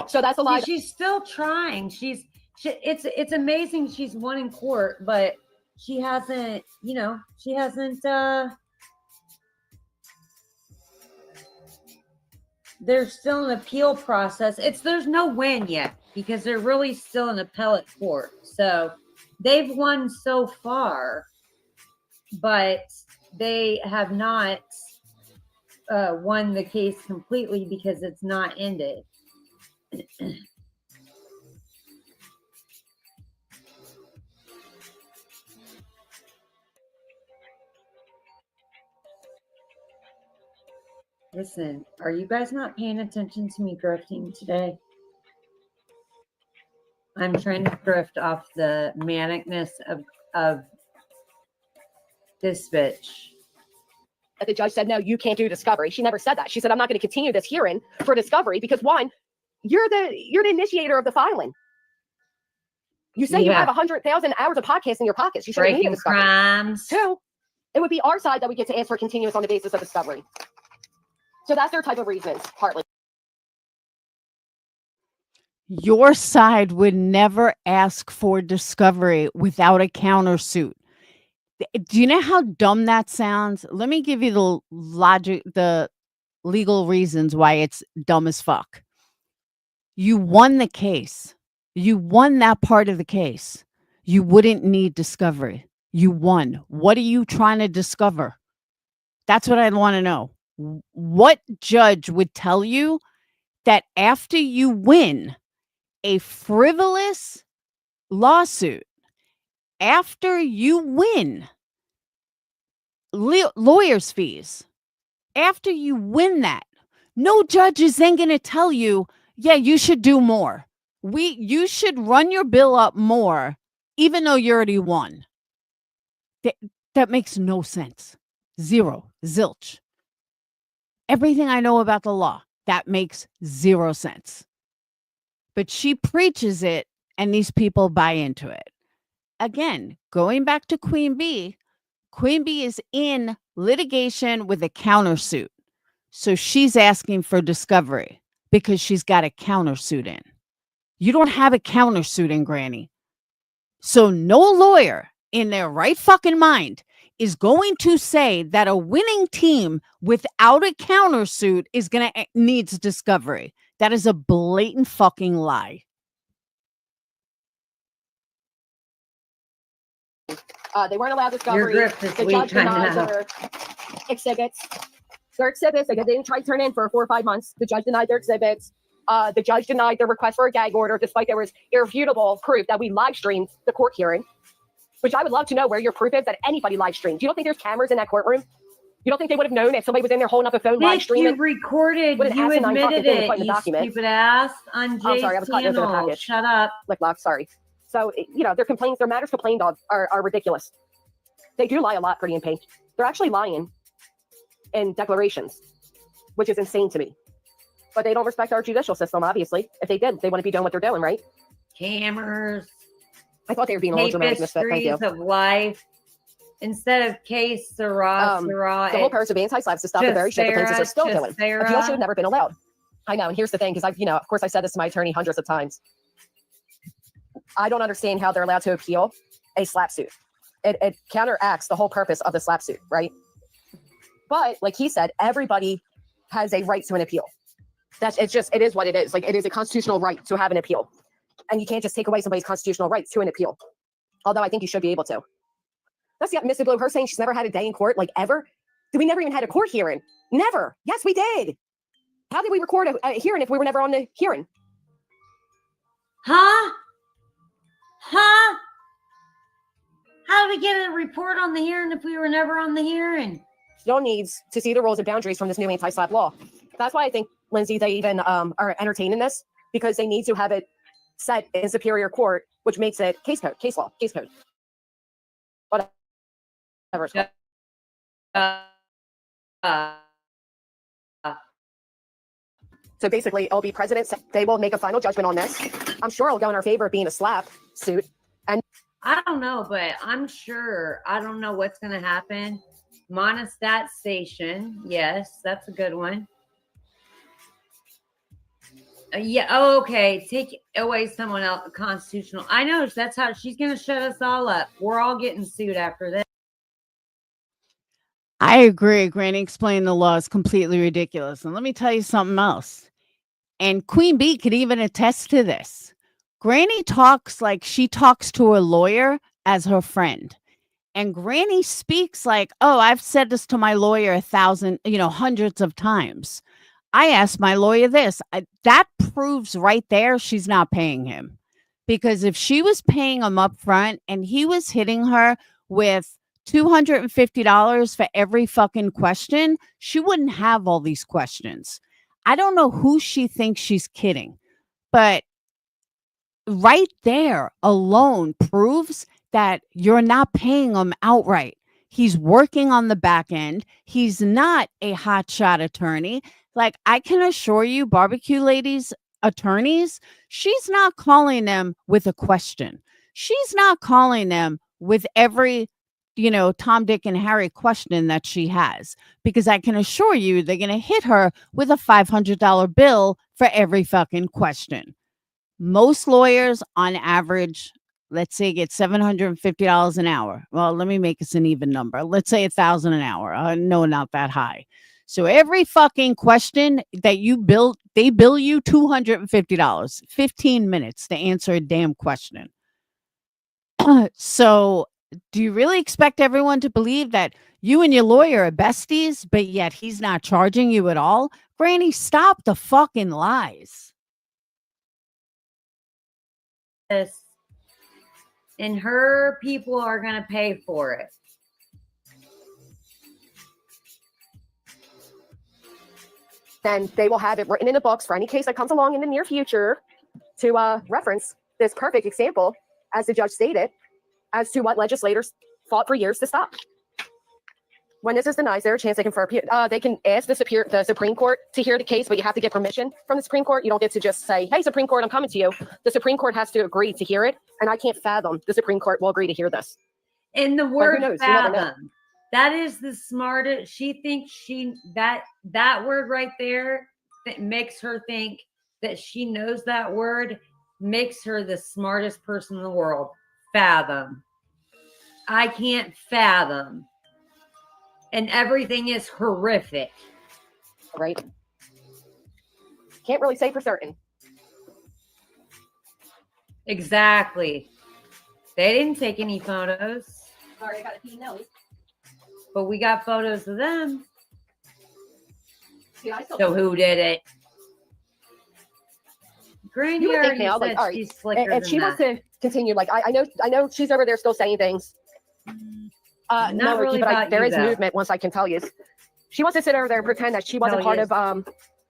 So that's a lie. She's still trying. It's amazing she's won in court, but she hasn't, there's still an appeal process. There's no win yet because they're really still in appellate court. So they've won so far, but they have not won the case completely because it's not ended. Listen, are you guys not paying attention to me grifting today? I'm trying to grift off the manicness of this bitch. That the judge said, no, you can't do discovery. She never said that. She said, I'm not going to continue this hearing for discovery because one, you're the initiator of the filing. You say you have 100,000 hours of podcast in your pockets. You shouldn't need a discovery. Crimes. Two, it would be our side that we get to ask for continuance on the basis of discovery. So that's their type of reasons, partly. Your side would never ask for discovery without a countersuit. Do you know how dumb that sounds? Let me give you the logic, the legal reasons why it's dumb as fuck. You won the case. You won that part of the case. You wouldn't need discovery. You won. What are you trying to discover? That's what I'd want to know. What judge would tell you that after you win a frivolous lawsuit, after you win lawyer's fees, after you win that, no judge is then going to tell you, yeah, you should do more. You should run your bill up more, even though you already won. That makes no sense. Zero. Zilch. Everything I know about the law, that makes zero sense. But she preaches it, and these people buy into it. Again, going back to Queen Bee is in litigation with a countersuit. So she's asking for discovery because she's got a countersuit in. You don't have a countersuit in, Granny. So no lawyer in their right fucking mind is going to say that a winning team without a countersuit is going to needs discovery. That is a blatant fucking lie. They weren't allowed discovery. Your grip is The weak, judge I denied know. their exhibits. Their exhibits, they didn't try to turn in for 4 or 5 months. The judge denied their exhibits. The judge denied their request for a gag order, despite there was irrefutable proof that we live streamed the court hearing, which I would love to know where your proof is that anybody live streamed. You don't think there's cameras in that courtroom? You don't think they would have known if somebody was in there holding up a phone live Nick, streaming? you recorded, What an you asinine fucking admitted thing to it, put in the you document. stupid ass, on Oh, Jay's sorry, I was cutting into the channel. package. Shut up. Look, sorry. So, you know, their complaints, their matters complained of are ridiculous. They do lie a lot, Pretty in Pink. They're actually lying in declarations, which is insane to me. But they don't respect our judicial system, obviously. If they did, they wouldn't be doing what they're doing, right? Cameras, I thought they were being a little dramatic, misfit. Thank you. tapestries of life. Instead of case, Sarah, The whole purpose of anti-slaps is stuff the very shit the plaintiffs are still doing. Appeal should have never been allowed. I know, and here's the thing, because of course I said this to my attorney hundreds of times. I don't understand how they're allowed to appeal a slap suit. It counteracts the whole purpose of the slap suit, right? But like he said, everybody has a right to an appeal. It is what it is. Like, it is a constitutional right to have an appeal. And you can't just take away somebody's constitutional right to an appeal. Although I think you should be able to. Let's get Mr. Blue, her saying she's never had a day in court, like ever. We never even had a court hearing. Never. Yes, we did. How did we record a hearing if we were never on the hearing? Huh? Huh? How did we get a report on the hearing if we were never on the hearing? Still needs to see the rules and boundaries from this new anti-slap law. That's why I think, Lindsay, they even are entertaining this, because they need to have it set in superior court, which makes it case code. Whatever it's called. So basically, it'll be precedent. They will make a final judgment on this. I'm sure it'll go in our favor of being a slap suit. And I don't know, but I'm sure. I don't know what's going to happen. Monostat station. Yes, that's a good one. Yeah. Oh, okay. Take away someone else constitutional. I know that's how she's going to shut us all up. We're all getting sued after this. I agree. Granny explained the law is completely ridiculous. And let me tell you something else. And Queen Bee could even attest to this. Granny talks like she talks to a lawyer as her friend. And Granny speaks like, oh, I've said this to my lawyer 1,000, hundreds of times. I asked my lawyer this. That proves right there she's not paying him. Because if she was paying him up front and he was hitting her with $250 for every fucking question, she wouldn't have all these questions. I don't know who she thinks she's kidding, but right there alone proves that you're not paying him outright. He's working on the back end. He's not a hotshot attorney. Like, I can assure you, Barbecue Ladies attorneys, she's not calling them with a question. She's not calling them with every Tom, Dick, and Harry question that she has, because I can assure you they're going to hit her with a $500 bill for every fucking question. Most lawyers on average, let's say, get $750 an hour. Well, let me make this an even number. Let's say $1,000 an hour. No, not that high. So every fucking question that you bill, they bill you $250, 15 minutes to answer a damn question. So do you really expect everyone to believe that you and your lawyer are besties, but yet he's not charging you at all? Granny, stop the fucking lies. And her people are going to pay for it. Then they will have it written in the books for any case that comes along in the near future to reference this perfect example, as the judge stated, as to what legislators fought for years to stop. When this is denied, there's a chance they can ask the Supreme Court to hear the case, but you have to get permission from the Supreme Court. You don't get to just say, hey, Supreme Court, I'm coming to you. The Supreme Court has to agree to hear it, and I can't fathom the Supreme Court will agree to hear this. In the word knows? fathom. That is the smartest. She thinks that word right there that makes her think that she knows that word makes her the smartest person in the world. Fathom. I can't fathom. And everything is horrific. Right. Can't really say for certain. Exactly. They didn't take any photos. Sorry, I got a pee nose. But we got photos of them. Yeah, so who did it? Granny you would think already now, said like, all right, she's slicker if than she that. wants to continue, like I know she's over there still saying things. Not no, really but about there you, is though. movement. Once I can tell you, she wants to sit over there and pretend that she wasn't Hell part of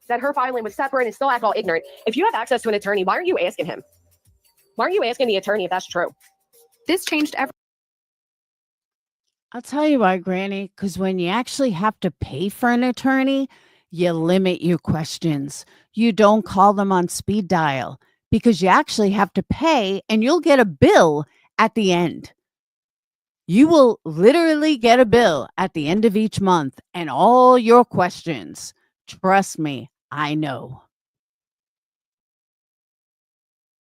that her filing was separate and still act all ignorant. If you have access to an attorney, why aren't you asking him? Why aren't you asking the attorney if that's true? This changed everything. I'll tell you why, Granny, because when you actually have to pay for an attorney, you limit your questions. You don't call them on speed dial because you actually have to pay and you'll get a bill at the end. You will literally get a bill at the end of each month and all your questions. Trust me, I know.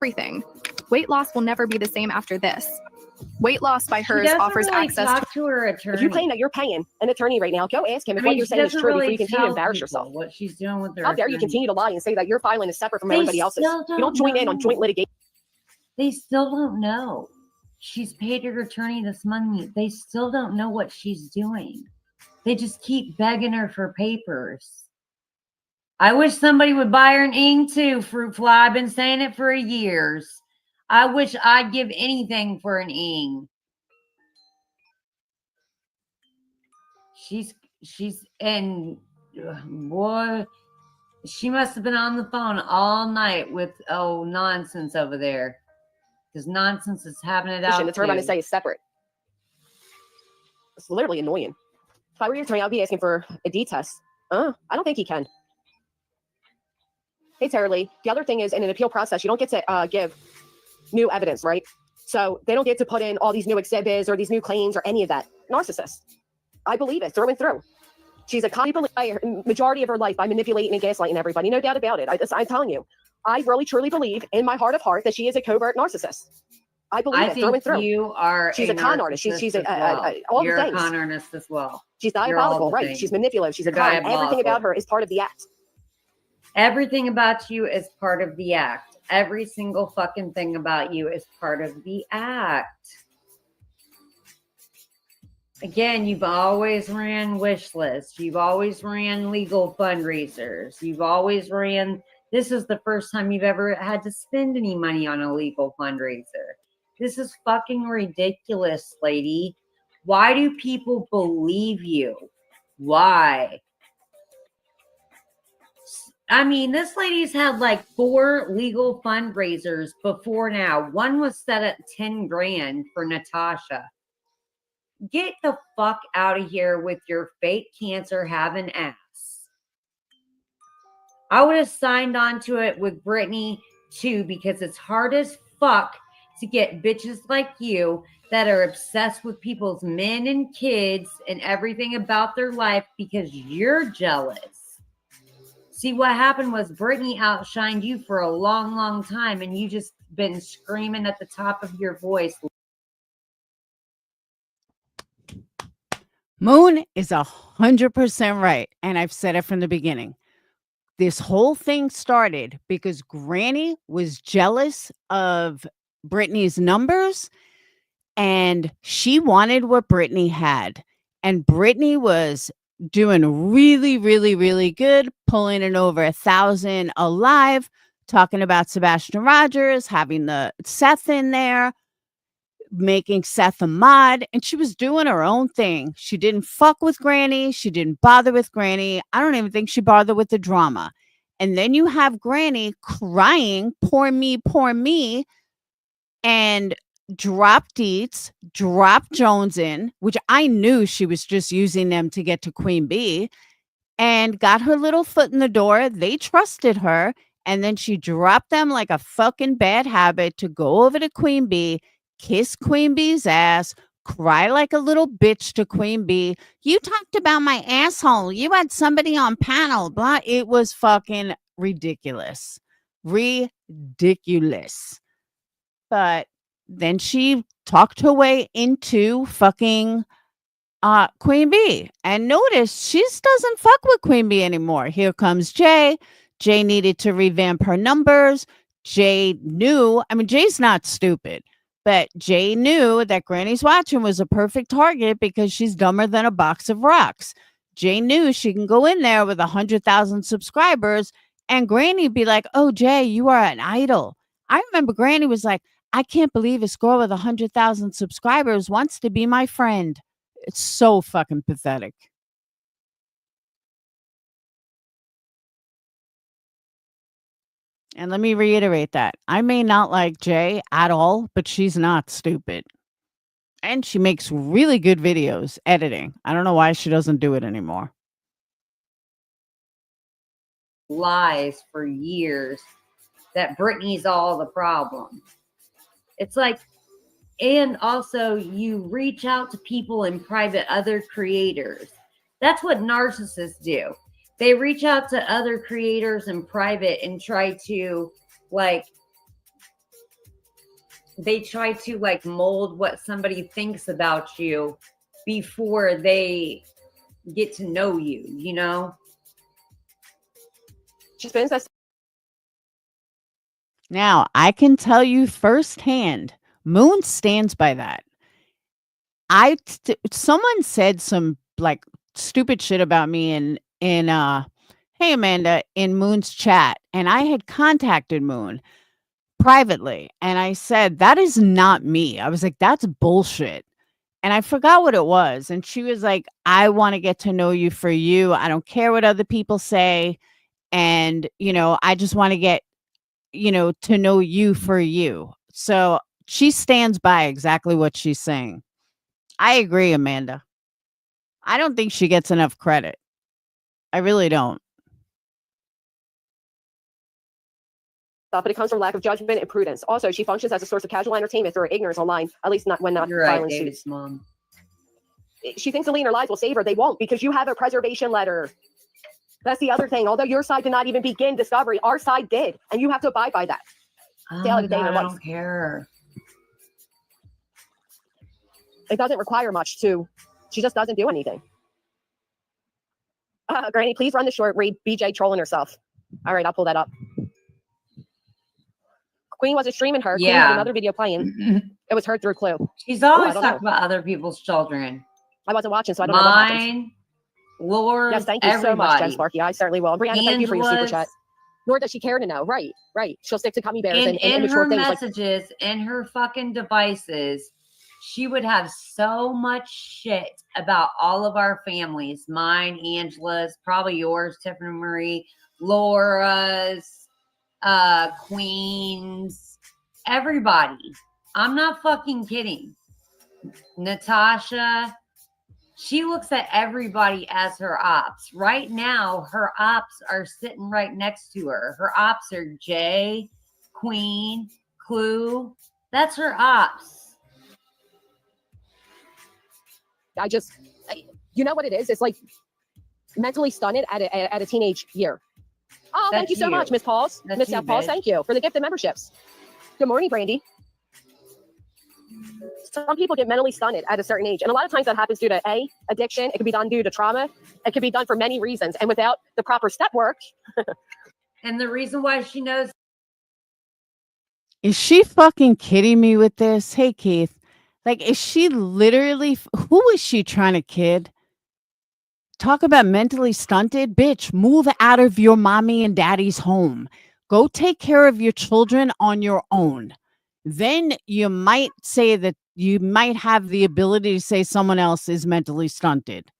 Weight loss will never be the same after this. Weight loss by She hers doesn't offers really access talk to her attorney. If you claim that you're paying an attorney right now, go ask him if I mean, what you're she saying is doesn't true really before you continue to tell embarrass people yourself. what she's doing with their How dare you attorney. continue to lie and say that your filing is separate from They everybody else's? still You don't join in on know. joint litigation. They still don't know. She's paid her attorney this money. They still don't know what she's doing. They just keep begging her for papers. I wish somebody would buy her an ing too, Fruit Fly. I've been saying it for years. I wish I'd give anything for an ing. She's and boy, she must have been on the phone all night with nonsense over there. Because nonsense is having it out. It's her about to say is separate. It's literally annoying. If I were your attorney, I'd be asking for a D test. I don't think he can. Hey, Tara Lee, the other thing is in an appeal process, you don't get to give new evidence, right? So they don't get to put in all these new exhibits or these new claims or any of that. Narcissist. I believe it through and through. She's a majority of her life by manipulating and gaslighting everybody. No doubt about it. I'm telling you, I really truly believe in my heart of heart that she is a covert narcissist. I believe it through and through. You are. She's a con artist. She's all You're the things. a con artist as well. She's diabolical, right? Things. She's manipulative. She's a con. Everything about her is part of the act. Everything about you is part of the act. Every single fucking thing about you is part of the act. Again, you've always ran wish lists. You've always ran legal fundraisers. You've always ran. This is the first time you've ever had to spend any money on a legal fundraiser. This is fucking ridiculous, lady. Why do people believe you? Why? I mean, this lady's had like 4 legal fundraisers before now. One was set at 10 grand for Natasha. Get the fuck out of here with your fake cancer having ass. I would have signed on to it with Brittany too, because it's hard as fuck to get bitches like you that are obsessed with people's men and kids and everything about their life because you're jealous. See, what happened was Brittany outshined you for a long, long time, and you just been screaming at the top of your voice. Moon is 100% right. And I've said it from the beginning. This whole thing started because Granny was jealous of Brittany's numbers and she wanted what Brittany had. And Brittany was doing really, really, really good, pulling in over 1,000 alive, talking about Sebastian Rogers, having the Seth in there, making Seth a mod, and she was doing her own thing. She didn't fuck with Granny. She didn't bother with Granny. I don't even think she bothered with the drama. And then you have Granny crying, poor me, and drop Deets, drop Jones in, which I knew she was just using them to get to Queen Bee, and got her little foot in the door. They trusted her, and then she dropped them like a fucking bad habit to go over to Queen Bee, kiss Queen Bee's ass, cry like a little bitch to Queen Bee. You talked about my asshole. You had somebody on panel. Blah. It was fucking ridiculous. Ridiculous. But then she talked her way into fucking Queen Bee. And notice she just doesn't fuck with Queen Bee anymore. Here comes Jay. Jay needed to revamp her numbers. Jay knew, I mean, Jay's not stupid, but Jay knew that Granny's Watching was a perfect target because she's dumber than a box of rocks. Jay knew she can go in there with 100,000 subscribers and Granny be like, oh, Jay, you are an idol. I remember Granny was like, I can't believe a score with 100,000 subscribers wants to be my friend. It's so fucking pathetic. And let me reiterate that. I may not like Jay at all, but she's not stupid. And she makes really good videos editing. I don't know why she doesn't do it anymore. Lies for years that Britney's all the problem. It's like, and also you reach out to people in private, other creators. That's what narcissists do. They reach out to other creators in private and try to mold what somebody thinks about you before they get to know you, you know? She spends that. Now, I can tell you firsthand, Moon stands by that. Someone said some like stupid shit about me in hey Amanda, in Moon's chat, and I had contacted Moon privately and I said, that is not me. I was like, that's bullshit. And I forgot what it was. And she was like, I want to get to know you for you. I don't care what other people say. And, I just want to get, to know you for you. So she stands by exactly what she's saying. I agree, Amanda. I don't think she gets enough credit. I really don't. But it comes from lack of judgment and prudence. Also, she functions as a source of casual entertainment through her ignorance online, at least not when not You're right, violence David's suits. mom. She thinks deleting her lies will save her. They won't, because you have a preservation letter. That's the other thing. Although your side did not even begin discovery, our side did, and you have to abide by that. Oh Daily my day in God, her I life. don't care. It doesn't require much to. She just doesn't do anything. Granny, please run the short read. BJ trolling herself. All right, I'll pull that up. Queen wasn't streaming her. Queen had another video playing. It was heard through Clue. She's always talking about other people's children. I wasn't watching, so I don't know what happened. Mine, Lord, yes, thank you so much, Jen Sparky. I certainly will. Brianna, thank you for your super chat. Nor does she care to know. Right. She'll stick to gummy bears and immature things. Messages and her fucking devices, she would have so much shit about all of our families. Mine, Angela's, probably yours, Tiffany Marie, Laura's, Queen's, everybody. I'm not fucking kidding. Natasha, she looks at everybody as her ops. Right now, her ops are sitting right next to her. Her ops are Jay, Queen, Clue. That's her ops. You know what it is? It's like mentally stunted at a teenage year. Oh, thank you so much, Miss Pauls. Miss South Pauls, thank you for the gift of memberships. Good morning, Brandy. Some people get mentally stunted at a certain age. And a lot of times that happens due to addiction. It could be done due to trauma. It could be done for many reasons. And without the proper step work. And the reason why she knows. Is she fucking kidding me with this? Hey, Keith. Like, is she literally, who is she trying to kid? Talk about mentally stunted? Bitch, move out of your mommy and daddy's home. Go take care of your children on your own. Then you might say that you might have the ability to say someone else is mentally stunted.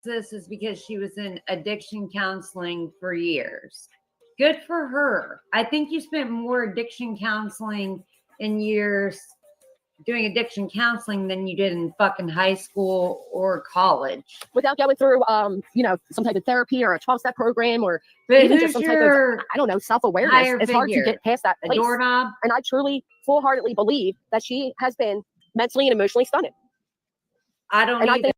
This is because she was in addiction counseling for years. Good for her. I think you spent more addiction counseling in years doing addiction counseling than you did in fucking high school or college. Without going through, some type of therapy or a 12-step program or But even who's just some type your of, I don't know, self-awareness. higher It's hard to figure? get past that A place. doorknob? And I truly, full-heartedly believe that she has been mentally and emotionally stunted. I don't And I either. think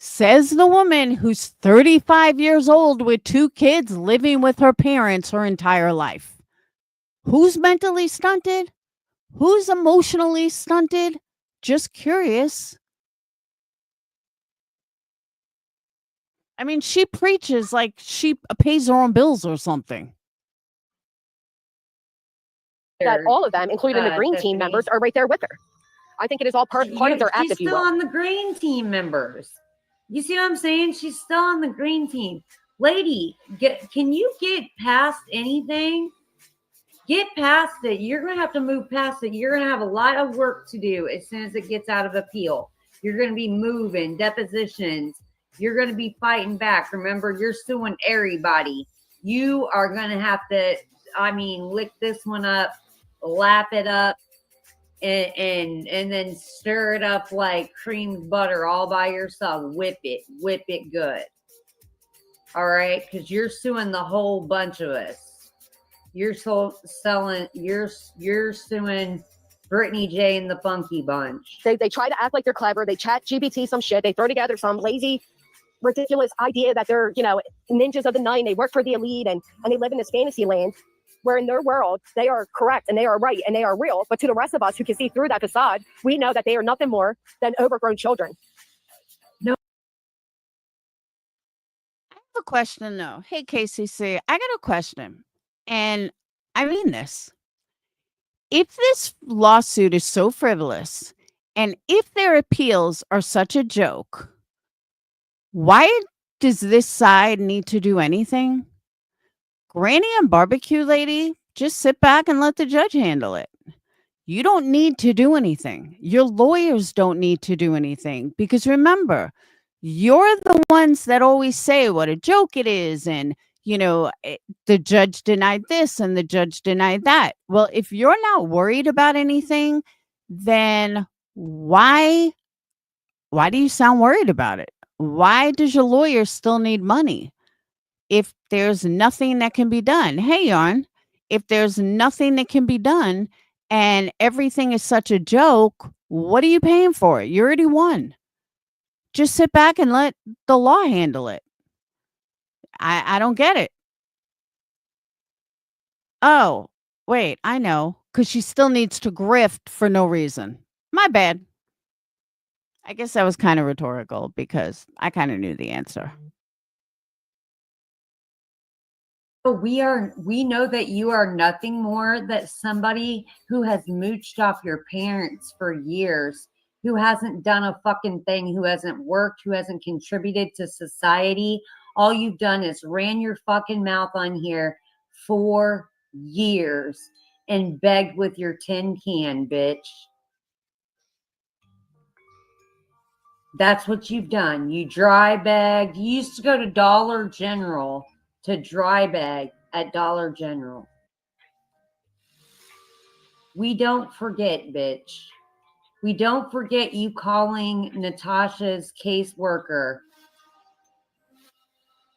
Says the woman who's 35 years old with 2 kids living with her parents her entire life. Who's mentally stunted? Who's emotionally stunted? Just curious. I mean, she preaches like she pays her own bills or something. that all of them, including the green team Tiffany. members, are right there with her. I think it is all part of their act, She's if you still will. on the green team members. You see what I'm saying? She's still on the green team. Lady, can you get past anything? Get past it. You're going to have to move past it. You're going to have a lot of work to do as soon as it gets out of appeal. You're going to be moving, depositions. You're going to be fighting back. Remember, you're suing everybody. You are going to have to, lick this one up, lap it up, and then stir it up like creamed butter all by yourself. Whip it good. All right, because you're suing the whole bunch of us. You're suing Brittany J and the Funky Bunch. They try to act like they're clever. They chat GPT some shit. They throw together some lazy, ridiculous idea that they're, ninjas of the night and they work for the elite and they live in this fantasy land where in their world they are correct and they are right and they are real. But to the rest of us who can see through that facade, we know that they are nothing more than overgrown children. I have a question though. Hey, KCC, I got a question. And I mean this. If this lawsuit is so frivolous and if their appeals are such a joke, why does this side need to do anything? Granny and barbecue lady, just sit back and let the judge handle it. You don't need to do anything. Your lawyers don't need to do anything because remember, you're the ones that always say what a joke it is and the judge denied this and the judge denied that. Well, if you're not worried about anything, then why do you sound worried about it? Why does your lawyer still need money? If there's nothing that can be done, hey, Yarn, if there's nothing that can be done and everything is such a joke, what are you paying for it? You already won. Just sit back and let the law handle it. I don't get it. Oh, wait, I know. Because she still needs to grift for no reason. My bad. I guess that was kind of rhetorical because I kind of knew the answer. We know that you are nothing more than somebody who has mooched off your parents for years, who hasn't done a fucking thing, who hasn't worked, who hasn't contributed to society. All you've done is ran your fucking mouth on here for years and begged with your tin can, bitch. That's what you've done. You dry bagged. You used to go to Dollar General to dry bag at Dollar General. We don't forget, bitch. We don't forget you calling Natasha's caseworker.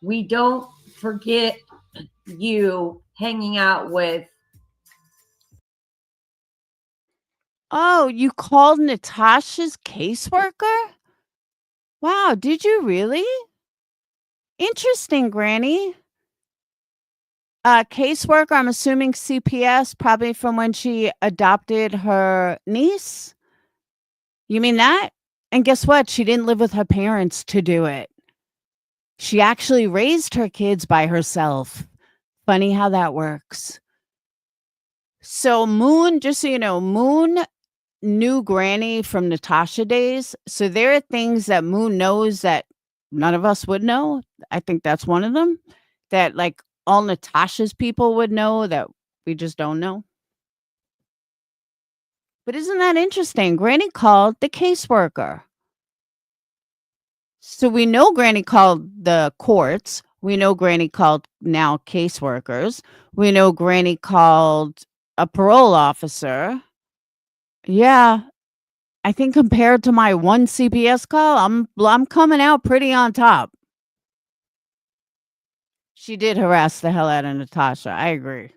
We don't forget you hanging out with. Oh, you called Natasha's caseworker? Wow, did you really? Interesting, Granny. Caseworker, I'm assuming CPS, probably from when she adopted her niece. You mean that? And guess what? She didn't live with her parents to do it. She actually raised her kids by herself. Funny how that works. So Moon, just so you know, Moon knew Granny from Natasha days. So there are things that Moon knows that none of us would know. I think that's one of them. That like all Natasha's people would know that we just don't know. But isn't that interesting? Granny called the caseworker. So we know Granny called the courts. We know Granny called now caseworkers. We know Granny called a parole officer, yeah, I think compared to my one CPS call, I'm coming out pretty on top. She did harass the hell out of Natasha. I agree.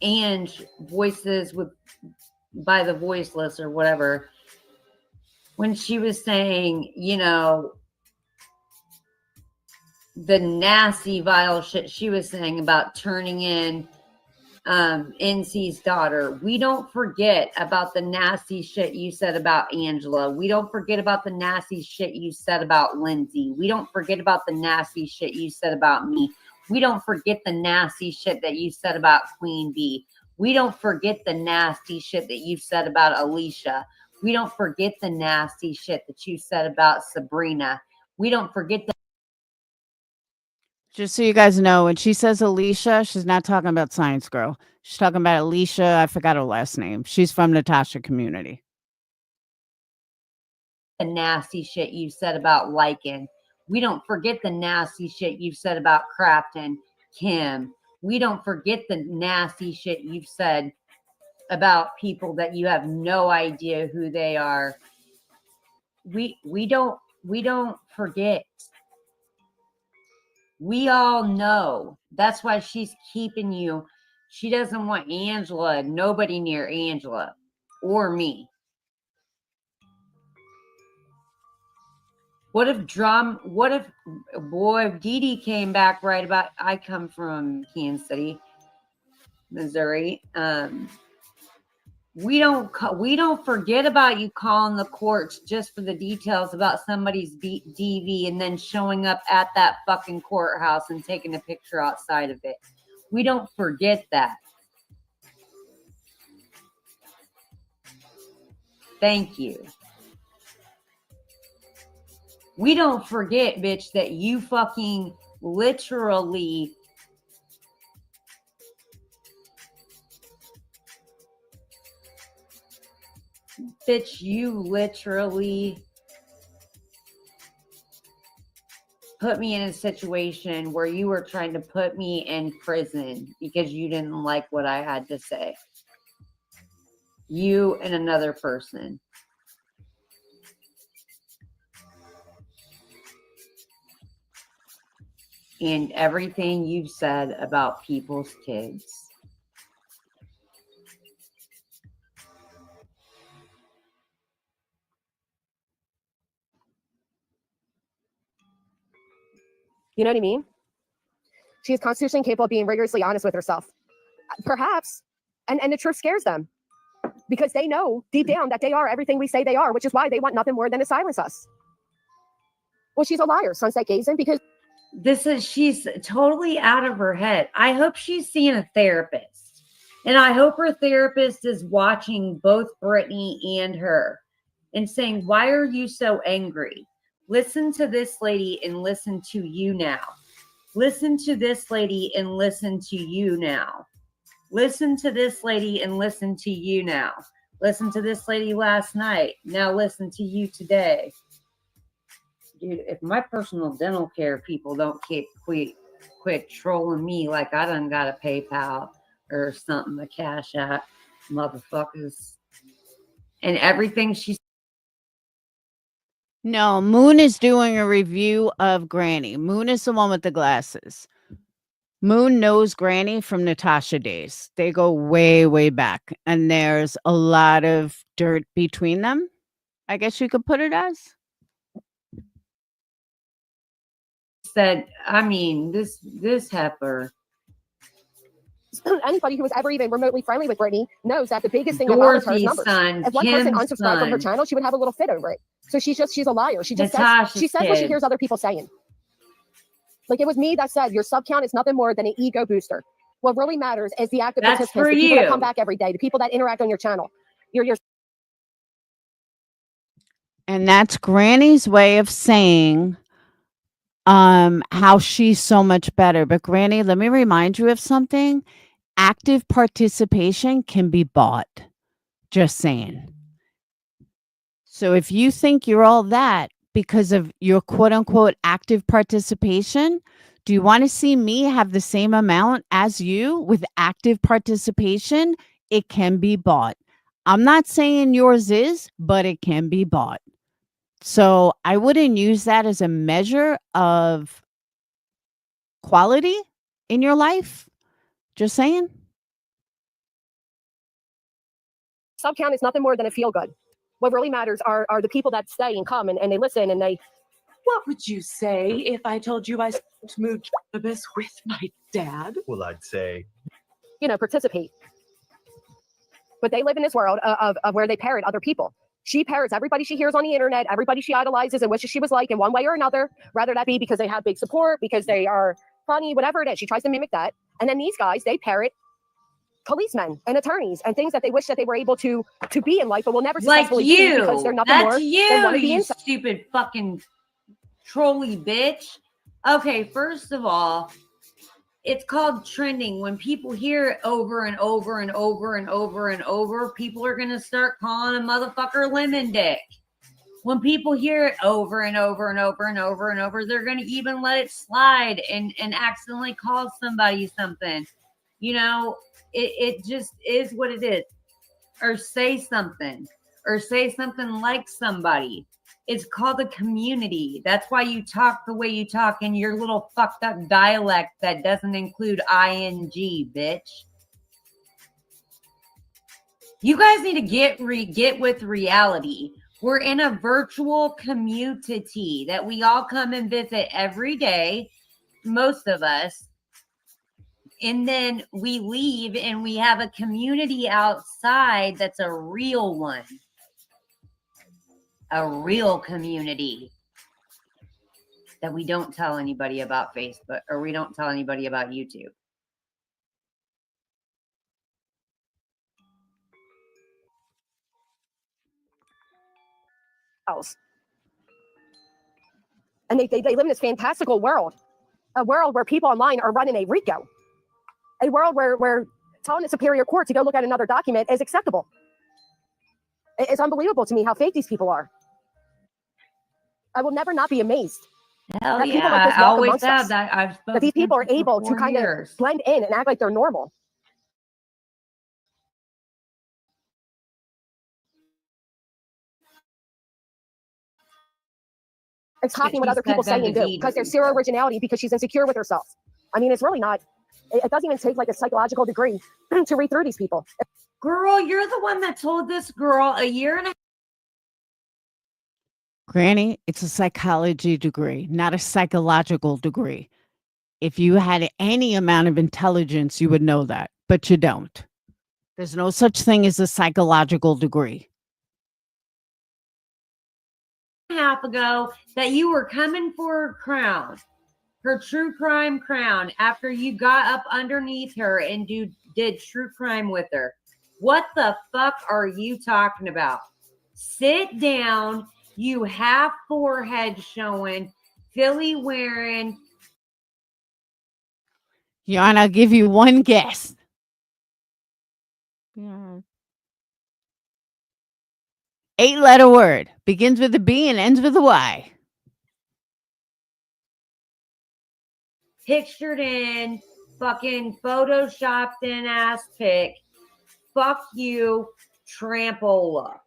And voices by the voiceless or whatever. When she was saying, you know, the nasty, vile shit she was saying about turning in NC's daughter. We don't forget about the nasty shit you said about Angela. We don't forget about the nasty shit you said about Lindsay. We don't forget about the nasty shit you said about me. We don't forget the nasty shit that you said about Queen Bee. We don't forget the nasty shit that you said about Alicia. We don't forget the nasty shit that you said about Sabrina. We don't forget the Just so you guys know, when she says Alicia, she's not talking about Science Girl. She's talking about Alicia. I forgot her last name. She's from Natasha community. nasty shit you said about Lycan. We don't forget the nasty shit you've said about Crafton, Kim. We don't forget the nasty shit you've said about people that you have no idea who they are. We don't forget. We all know. That's why she's keeping you. She doesn't want Angela, nobody near Angela or me. What if Dee Dee came back right about, I come from Kansas City, Missouri. We don't forget about you calling the courts just for the details about somebody's DV and then showing up at that fucking courthouse and taking a picture outside of it. We don't forget that. Thank you. We don't forget, bitch, that you fucking literally put me in a situation where you were trying to put me in prison because you didn't like what I had to say. You and another person. And everything you've said about people's kids. You know what I mean? She is constitutionally capable of being rigorously honest with herself. Perhaps. And the truth scares them. Because they know deep down that they are everything we say they are, which is why they want nothing more than to silence us. Well, she's a liar, Sunset Gazing, because she's totally out of her head. I hope she's seeing a therapist. And I hope her therapist is watching both Brittany and her and saying, why are you so angry? Listen to this lady and listen to you now. Listen to this lady and listen to you now. Listen to this lady and listen to you now. Listen to this lady last night. Now listen to you today. Dude, if my personal dental care people don't quit trolling me like I done got a PayPal or something, a Cash App, motherfuckers. And everything she. No, Moon is doing a review of Granny. Moon is the one with the glasses. Moon knows Granny from Natasha days. They go way, way back. And there's a lot of dirt between them, I guess you could put it as. Said, I mean, this heifer. Anybody who was ever even remotely friendly with Brittany knows that the biggest thing that bothers her is numbers. If one person unsubscribed from her channel, she would have a little fit over it. So she's a liar. She says what she hears other people saying. Like it was me that said your sub count is nothing more than an ego booster. What really matters is the active participants, the people that come back every day, the people that interact on your channel. And that's Granny's way of saying how she's so much better. But Granny, let me remind you of something. Active participation can be bought. Just saying. So if you think you're all that because of your quote unquote active participation, Do you want to see me have the same amount as you with active participation? It can be bought. I'm not saying yours is, but it can be bought. So I wouldn't use that as a measure of quality in your life. Just saying. Sub count is nothing more than a feel good. What really matters are the people that stay and come and they listen and they. What would you say if I told you I moved cannabis with my dad? Well, I'd say, Participate. But they live in this world of where they parrot other people. She parrots everybody she hears on the internet, everybody she idolizes and wishes she was like in one way or another, rather that be because they have big support, because they are funny, whatever it is. She tries to mimic that. And then these guys, they parrot policemen and attorneys and things that they wish that they were able to be in life, but will never Like successfully be you. because they're nothing more That's than wanna you, be you inside. stupid fucking trolly bitch. Okay, first of all, it's called trending. When people hear it over and over and over and over and over, people are going to start calling a motherfucker lemon dick. When people hear it over and over and over and over and over, they're going to even let it slide and accidentally call somebody something. It just is what it is. Or say something like somebody. It's called a community. That's why you talk the way you talk in your little fucked up dialect that doesn't include ing, bitch. You guys need to get with reality. We're in a virtual community that we all come and visit every day, most of us. And then we leave and we have a community outside that's a real one. A real community that we don't tell anybody about Facebook or we don't tell anybody about YouTube. And they live in this fantastical world, a world where people online are running a RICO, a world where telling the superior court to go look at another document is acceptable. It's unbelievable to me how fake these people are. I will never not be amazed. Hell that yeah, people like this I walk always amongst have us. that. I've spoken That these people are to for able to 4 kind of years. blend in and act like they're normal. It's copying what other people say and do because there's zero originality because she's insecure with herself. I mean, it's really not. It doesn't even take like a psychological degree to read through these people. Girl, you're the one that told this girl a year and a half. Granny, it's a psychology degree, not a psychological degree. If you had any amount of intelligence, you would know that, but you don't. There's no such thing as a psychological degree. Half ago that you were coming for her crown, her true crime crown, after you got up underneath her and did true crime with her. What the fuck are you talking about? Sit down, you have forehead showing, Philly wearing. Yarn, I'll give you one guess. Yeah. 8-letter word, begins with a B and ends with a Y. Pictured in, fucking photoshopped in ass pic. Fuck you, Trampola.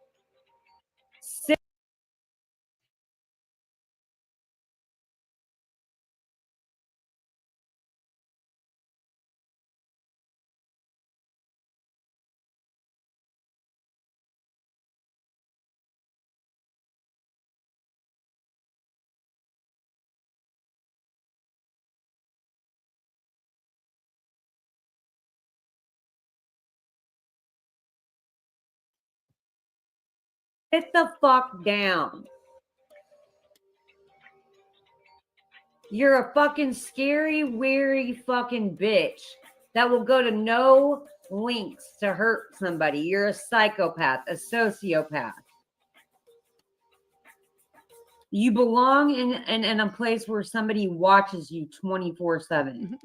Sit the fuck down. You're a fucking scary, weary fucking bitch that will go to no lengths to hurt somebody. You're a psychopath, a sociopath. You belong in a place where somebody watches you 24/7.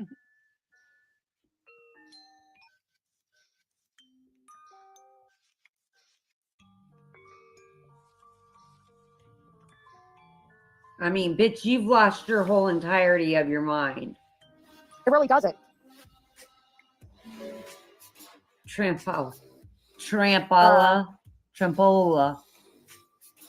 I mean, bitch, you've lost your whole entirety of your mind. It really doesn't. Trampola.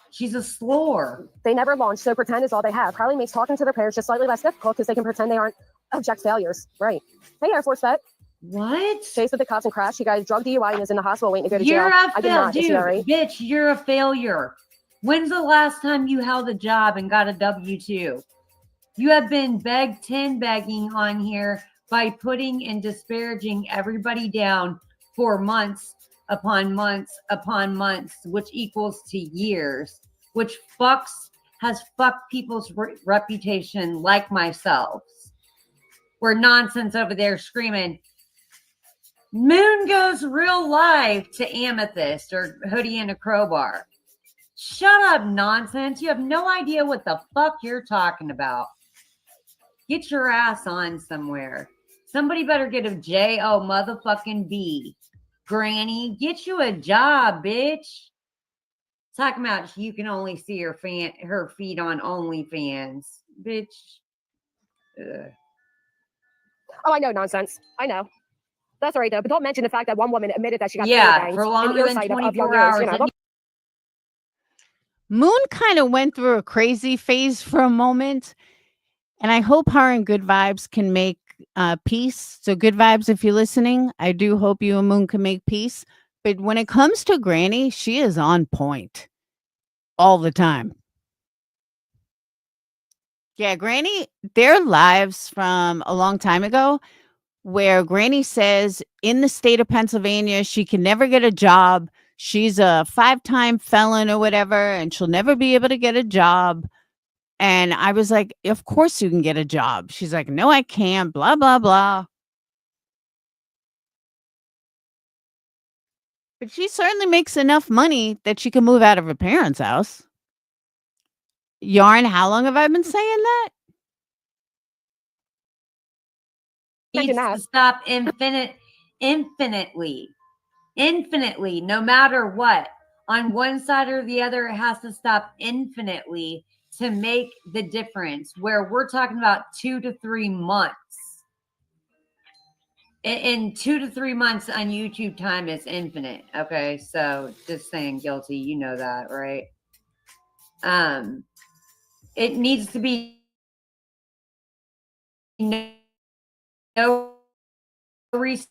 She's a slore. They never launch, so pretend is all they have. Harley makes talking to their parents just slightly less difficult because they can pretend they aren't abject failures. Right. Hey, Air Force vet. What? Chased with the cops and crashed. He got his drug DUI and is in the hospital waiting to go to You're jail. a failure. Dude, right? Bitch, you're a failure. When's the last time you held a job and got a W-2? You have been begging on here by putting and disparaging everybody down for months upon months upon months, which equals to years, which has fucked people's reputation like myself. We're nonsense over there screaming, Moon goes real live to Amethyst or Hoodie and a Crowbar. Shut up, nonsense. You have no idea what the fuck you're talking about. Get your ass on somewhere. Somebody better get a J-O motherfucking B. Granny, get you a job, bitch. Talking about you can only see her feet on OnlyFans. Bitch. Ugh. Oh, I know, nonsense. I know. That's all right, though. But don't mention the fact that one woman admitted that she got for longer than 24 hours. Moon kind of went through a crazy phase for a moment, and I hope her and Good Vibes can make peace. So Good Vibes, if you're listening, I do hope you and Moon can make peace. But when it comes to Granny, she is on point all the time. Yeah, Granny, there are lives from a long time ago where Granny says in the state of Pennsylvania, she can never get a job. She's a 5-time felon or whatever, and she'll never be able to get a job. And I was like, of course you can get a job. She's like, no, I can't, blah, blah, blah. But she certainly makes enough money that she can move out of her parents' house. Yarn, how long have I been saying that? Needs to stop infinitely, no matter what. On one side or the other, it has to stop infinitely to make the difference. Where we're talking about 2 to 3 months. In 2 to 3 months on YouTube time is infinite. Okay, so just saying, guilty, you know that, right? It needs to be no response.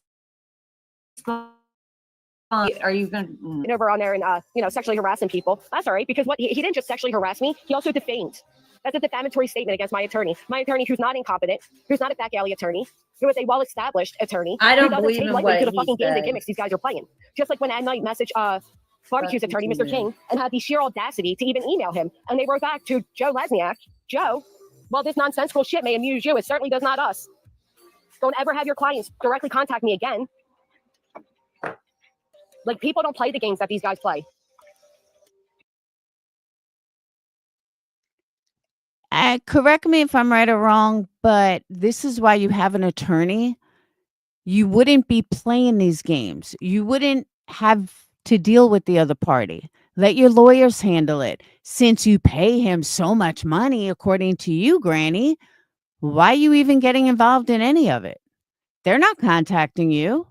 Are you going to over on there and sexually harassing people? That's all right, because what he didn't just sexually harass me, he also defamed. That's a defamatory statement against my attorney. My attorney, who's not incompetent, who's not a back alley attorney, who is a well-established attorney. I don't who believe take in lightly what to the he fucking game, the said. gimmicks these guys are playing. Just like when at night messaged Barbecue's attorney, Mr. King, and had the sheer audacity to even email him, and they wrote back to Joe Lesniak, Joe, well, this nonsensical shit may amuse you. It certainly does not us. Don't ever have your clients directly contact me again. Like, people don't play the games that these guys play. Correct me if I'm right or wrong, but this is why you have an attorney. You wouldn't be playing these games. You wouldn't have to deal with the other party. Let your lawyers handle it. Since you pay him so much money, according to you, Granny, why are you even getting involved in any of it? They're not contacting you.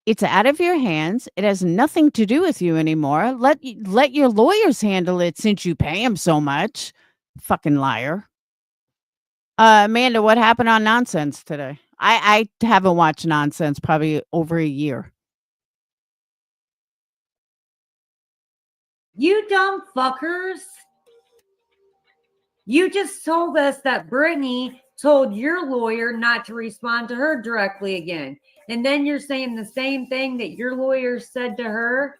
It's out of your hands. It has nothing to do with you anymore. Let your lawyers handle it since you pay him so much. Fucking liar. Amanda, what happened on Nonsense today? I haven't watched Nonsense probably over a year. You dumb fuckers. You just told us that Brittany told your lawyer not to respond to her directly again. And then you're saying the same thing that your lawyer said to her.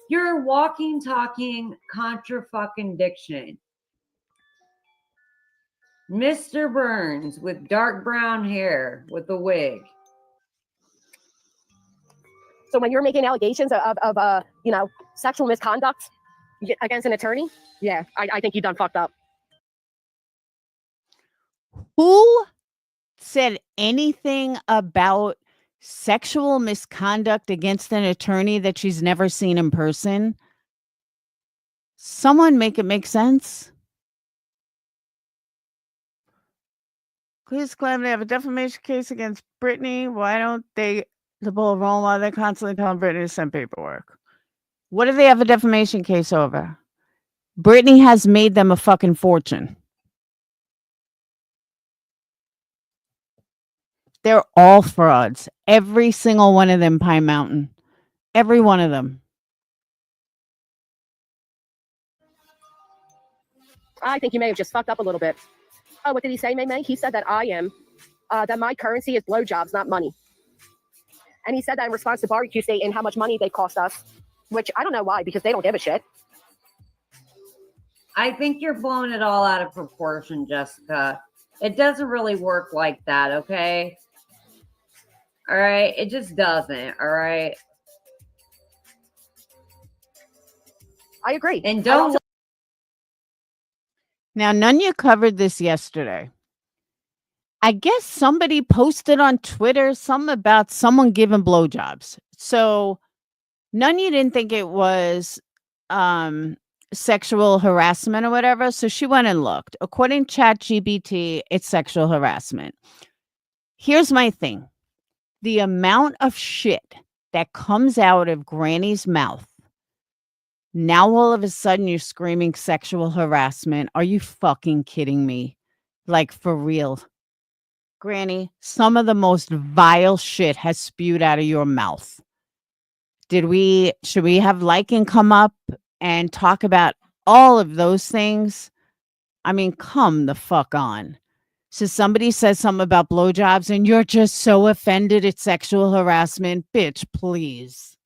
You're a walking, talking contra-fucking-diction. Mr. Burns with dark brown hair with a wig. So when you're making allegations of sexual misconduct against an attorney, yeah, I think you done fucked up. Who said anything about sexual misconduct against an attorney that she's never seen in person? Someone make it make sense. Police claim they have a defamation case against Brittany. Why don't they the ball roll while they're constantly telling Brittany to send paperwork? What do they have a defamation case over? Brittany has made them a fucking fortune. They're all frauds. Every single one of them, Pine Mountain. Every one of them. I think you may have just fucked up a little bit. Oh, what did he say, May? He said that that my currency is blowjobs, not money. And he said that in response to Barbecue State and how much money they cost us, which I don't know why, because they don't give a shit. I think you're blowing it all out of proportion, Jessica. It doesn't really work like that, okay? All right? It just doesn't, all right? I agree. And don't... Now, Nunya covered this yesterday. I guess somebody posted on Twitter something about someone giving blowjobs. So Nunya didn't think it was sexual harassment or whatever. So she went and looked. According to ChatGPT, it's sexual harassment. Here's my thing. The amount of shit that comes out of Granny's mouth. Now all of a sudden you're screaming sexual harassment. Are you fucking kidding me? Like, for real. Granny, some of the most vile shit has spewed out of your mouth. Should we have Lycan come up and talk about all of those things? I mean, come the fuck on. So somebody says something about blowjobs and you're just so offended it's sexual harassment. Bitch, please.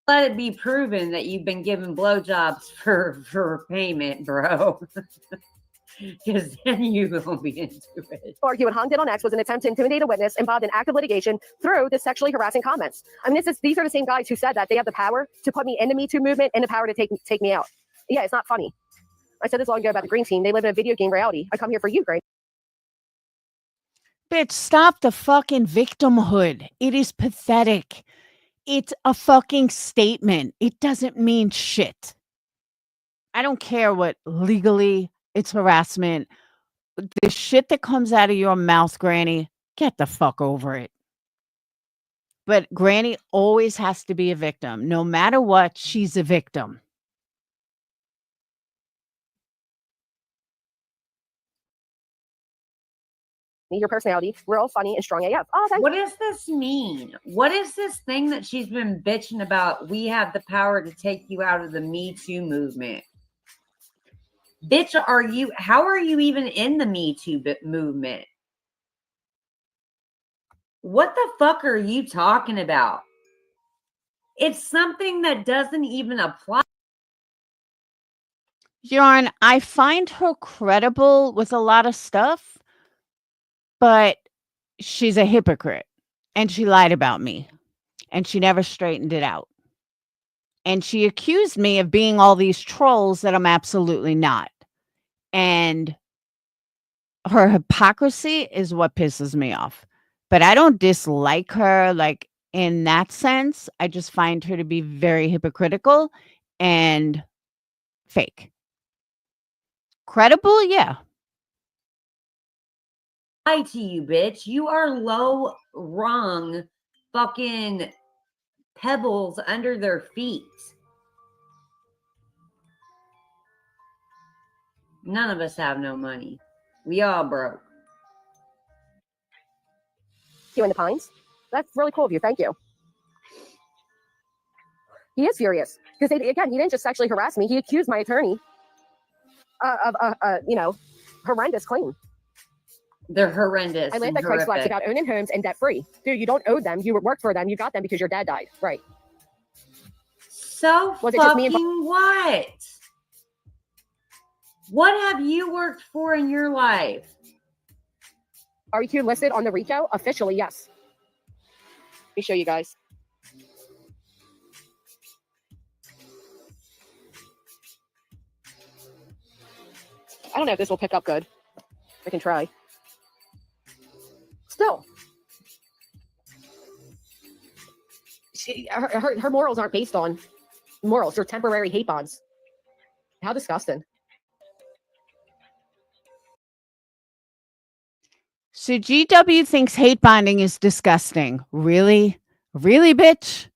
Let it be proven that you've been given blowjobs for payment, bro. Because then you won't be into it. Argue and Hong did on X was an attempt to intimidate a witness involved in active litigation through the sexually harassing comments. I mean, these are the same guys who said that they have the power to put me in the Me Too movement and the power to take me out. Yeah, it's not funny. I said this long ago about the Green Team. They live in a video game reality. I come here for you, Greg. Bitch, stop the fucking victimhood. It is pathetic. It's a fucking statement. It doesn't mean shit. I don't care what legally it's harassment. The shit that comes out of your mouth, Granny, get the fuck over it. But Granny always has to be a victim. No matter what, she's a victim. Your personality, we're all funny and strong AF. Oh, what does this mean? What is this thing that she's been bitching about? We have the power to take you out of the Me Too movement. Bitch, how are you even in the Me Too movement? What the fuck are you talking about? It's something that doesn't even apply. Yarn, I find her credible with a lot of stuff, but she's a hypocrite and she lied about me and she never straightened it out. And she accused me of being all these trolls that I'm absolutely not. And her hypocrisy is what pisses me off. But I don't dislike her, like, in that sense. I just find her to be very hypocritical and fake. Credible, yeah. Lie to you, bitch. You are low rung fucking pebbles under their feet. None of us have no money. We all broke. You in the Pines? That's really cool of you. Thank you. He is furious because again, he didn't just sexually harass me. He accused my attorney of horrendous claim. They're horrendous. I laughed at Craig's flex about owning homes and debt free. Dude, you don't owe them. You worked for them. You got them because your dad died. Right. So was it just me and what? What have you worked for in your life? REQ listed on the RICO? Officially, yes. Let me show you guys. I don't know if this will pick up good. I can try. Still. Her morals aren't based on morals. They're temporary hate bonds. How disgusting. So GW thinks hate bonding is disgusting. Really? Really, bitch?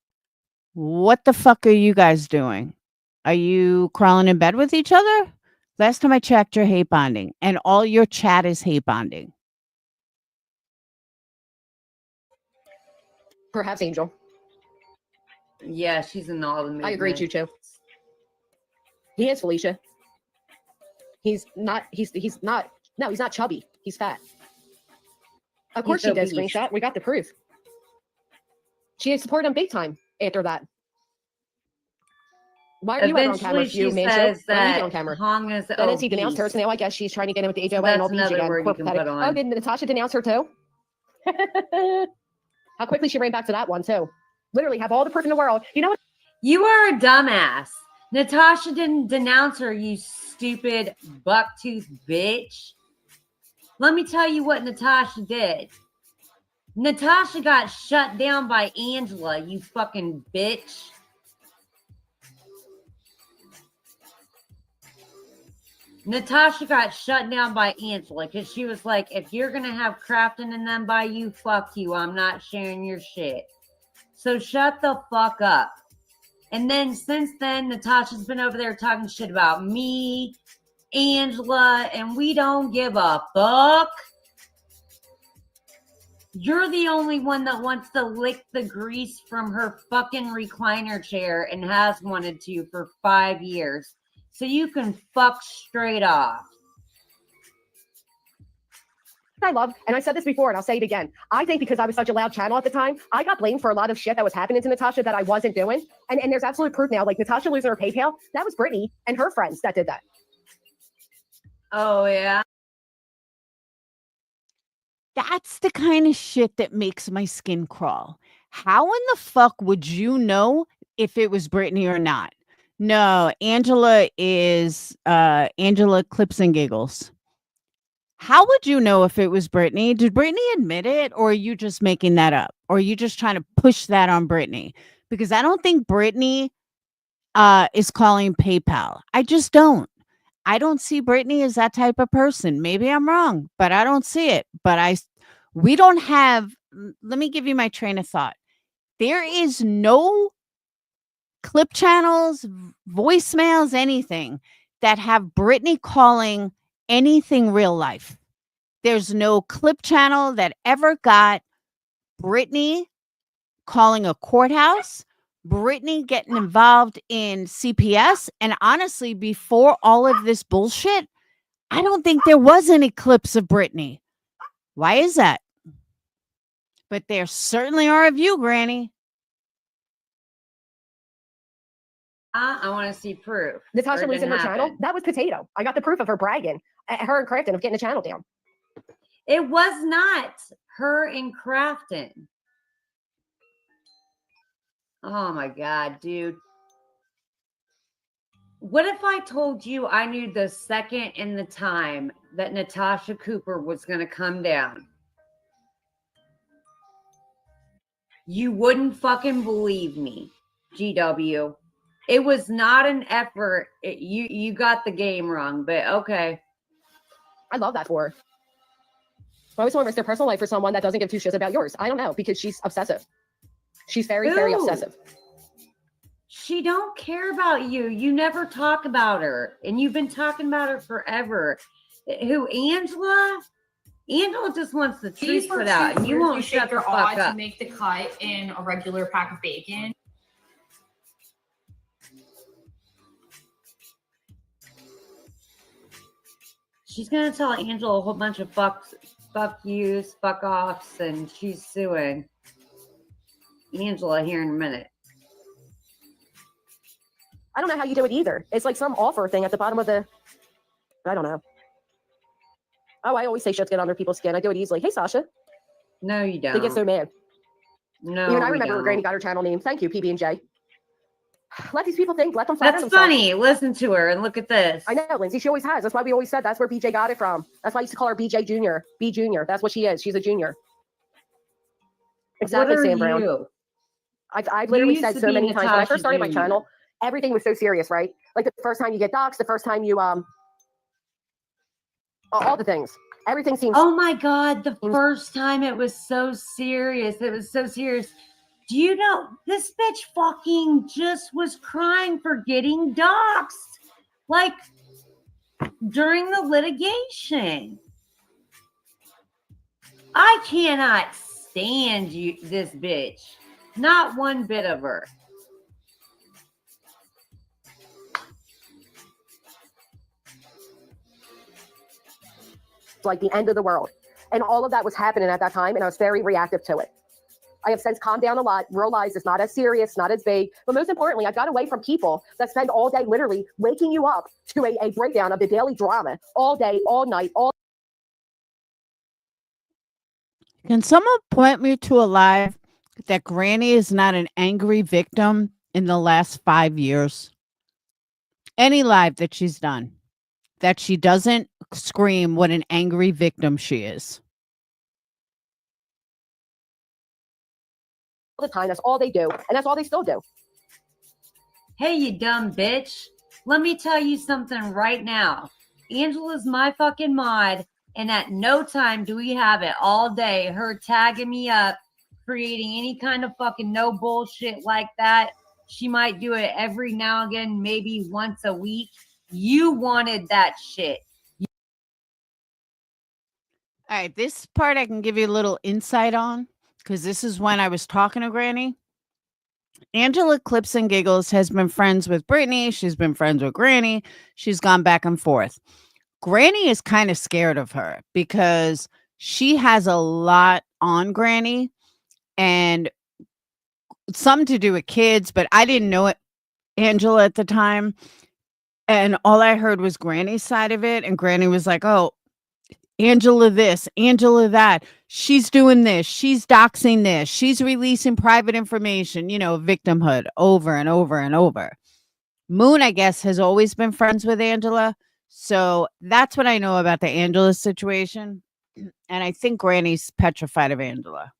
What the fuck are you guys doing? Are you crawling in bed with each other? Last time I checked, you're hate bonding, and all your chat is hate bonding. Perhaps Angel. Yeah, she's in all the movements. I agree, Chucho. He is Felicia. He's not chubby. He's fat. Of course she did, screenshot. We got the proof. She supported him big time after that. Why are you on camera? Eventually, she says that Hong is Then he denounced her, so now I guess she's trying to get in with the HOA and all these again. Oh, did Natasha denounce her too? How quickly she ran back to that one too. Literally have all the proof in the world. You know what? You are a dumbass. Natasha didn't denounce her, you stupid bucktooth bitch. Let me tell you what Natasha did. Natasha got shut down by Angela, you fucking bitch. Natasha got shut down by Angela because she was like, if you're going to have Crafton and them by you, fuck you. I'm not sharing your shit. So shut the fuck up. And then since then, Natasha's been over there talking shit about me, Angela, and we don't give a fuck. You're the only one that wants to lick the grease from her fucking recliner chair and has wanted to for 5 years. So you can fuck straight off. I love, and I said this before and I'll say it again. I think because I was such a loud channel at the time, I got blamed for a lot of shit that was happening to Natasha that I wasn't doing. And there's absolute proof now. Like Natasha losing her PayPal, that was Brittany and her friends that did that. Oh, yeah. That's the kind of shit that makes my skin crawl. How in the fuck would you know if it was Brittany or not? No, Angela is Angela Clips and Giggles. How would you know if it was Brittany? Did Brittany admit it, or are you just making that up? Or are you just trying to push that on Brittany? Because I don't think Brittany is calling PayPal. I just don't. I don't see Brittany as that type of person. Maybe I'm wrong, but I don't see it. But we don't have, let me give you my train of thought. There is no clip channels, voicemails, anything that have Brittany calling anything real life. There's no clip channel that ever got Brittany calling a courthouse, Brittany getting involved in CPS. And honestly, before all of this bullshit, I don't think there was any clips of Brittany. Why is that? But there certainly are of you, Granny. I want to see proof. Natasha losing her channel? That was potato. I got the proof of her bragging at her and Crafton of getting the channel down. It was not her and Crafton. Oh my God, dude. What if I told you I knew the second and the time that Natasha Cooper was going to come down? You wouldn't fucking believe me, GW. It was not an effort. You got the game wrong, but okay. I love that for her. I always want to risk their personal life for someone that doesn't give two shits about yours. I don't know, because she's obsessive. She's very, very obsessive. She don't care about you. You never talk about her, and you've been talking about her forever. Who, Angela? Angela just wants the truth put out, and you won't shut the fuck up. To make the cut in a regular pack of bacon. She's gonna tell Angela a whole bunch of fuck yous, fuck offs, and she's suing Angela here in a minute. I don't know how you do it either. It's like some offer thing at the bottom of the, I don't know. Oh, I always say shit's get under people's skin. I do it easily. Hey, Sasha. No, you don't. They get so mad. No, even I remember where Granny got her channel name. Thank you, PB&J. Let these people think. Let them flatter themselves. That's funny. Listen to her and look at this. I know, Lindsay. She always has. That's why we always said that's where BJ got it from. That's why I used to call her BJ Junior. B Junior. That's what she is. She's a junior. Exactly, Sam Brown. I've literally said so many times when I first started my channel, everything was so serious, right? Like the first time you get doxxed, the first time you all the things. Everything seems. Oh my God, the first time it was so serious. It was so serious. Do you know this bitch fucking just was crying for getting doxxed? Like during the litigation. I cannot stand you, this bitch. Not one bit of her. Like the end of the world. And all of that was happening at that time, and I was very reactive to it. I have since calmed down a lot, realized it's not as serious, not as big, but most importantly, I got away from people that spend all day literally waking you up to a breakdown of the daily drama all day, all night, all. Can someone point me to a live that Granny is not an angry victim in the last 5 years? Any live that she's done that she doesn't scream what an angry victim she is. The time. That's all they do, and that's all they still do. Hey, you dumb bitch. Let me tell you something right now. Angela's my fucking mod, and at no time do we have it all day, her tagging me up, creating any kind of fucking no bullshit like that. She might do it every now and again, maybe once a week. You wanted that shit. All right, this part I can give you a little insight on because this is when I was talking to Granny. Angela Clips and Giggles has been friends with Brittany. She's been friends with Granny. She's gone back and forth. Granny is kind of scared of her because she has a lot on Granny and something to do with kids, but I didn't know it, Angela, at the time. And all I heard was Granny's side of it. And Granny was like, oh, Angela this, Angela that. She's doing this. She's doxing this. She's releasing private information, you know, victimhood over and over and over. Moon, I guess, has always been friends with Angela. So that's what I know about the Angela situation. And I think Granny's petrified of Angela.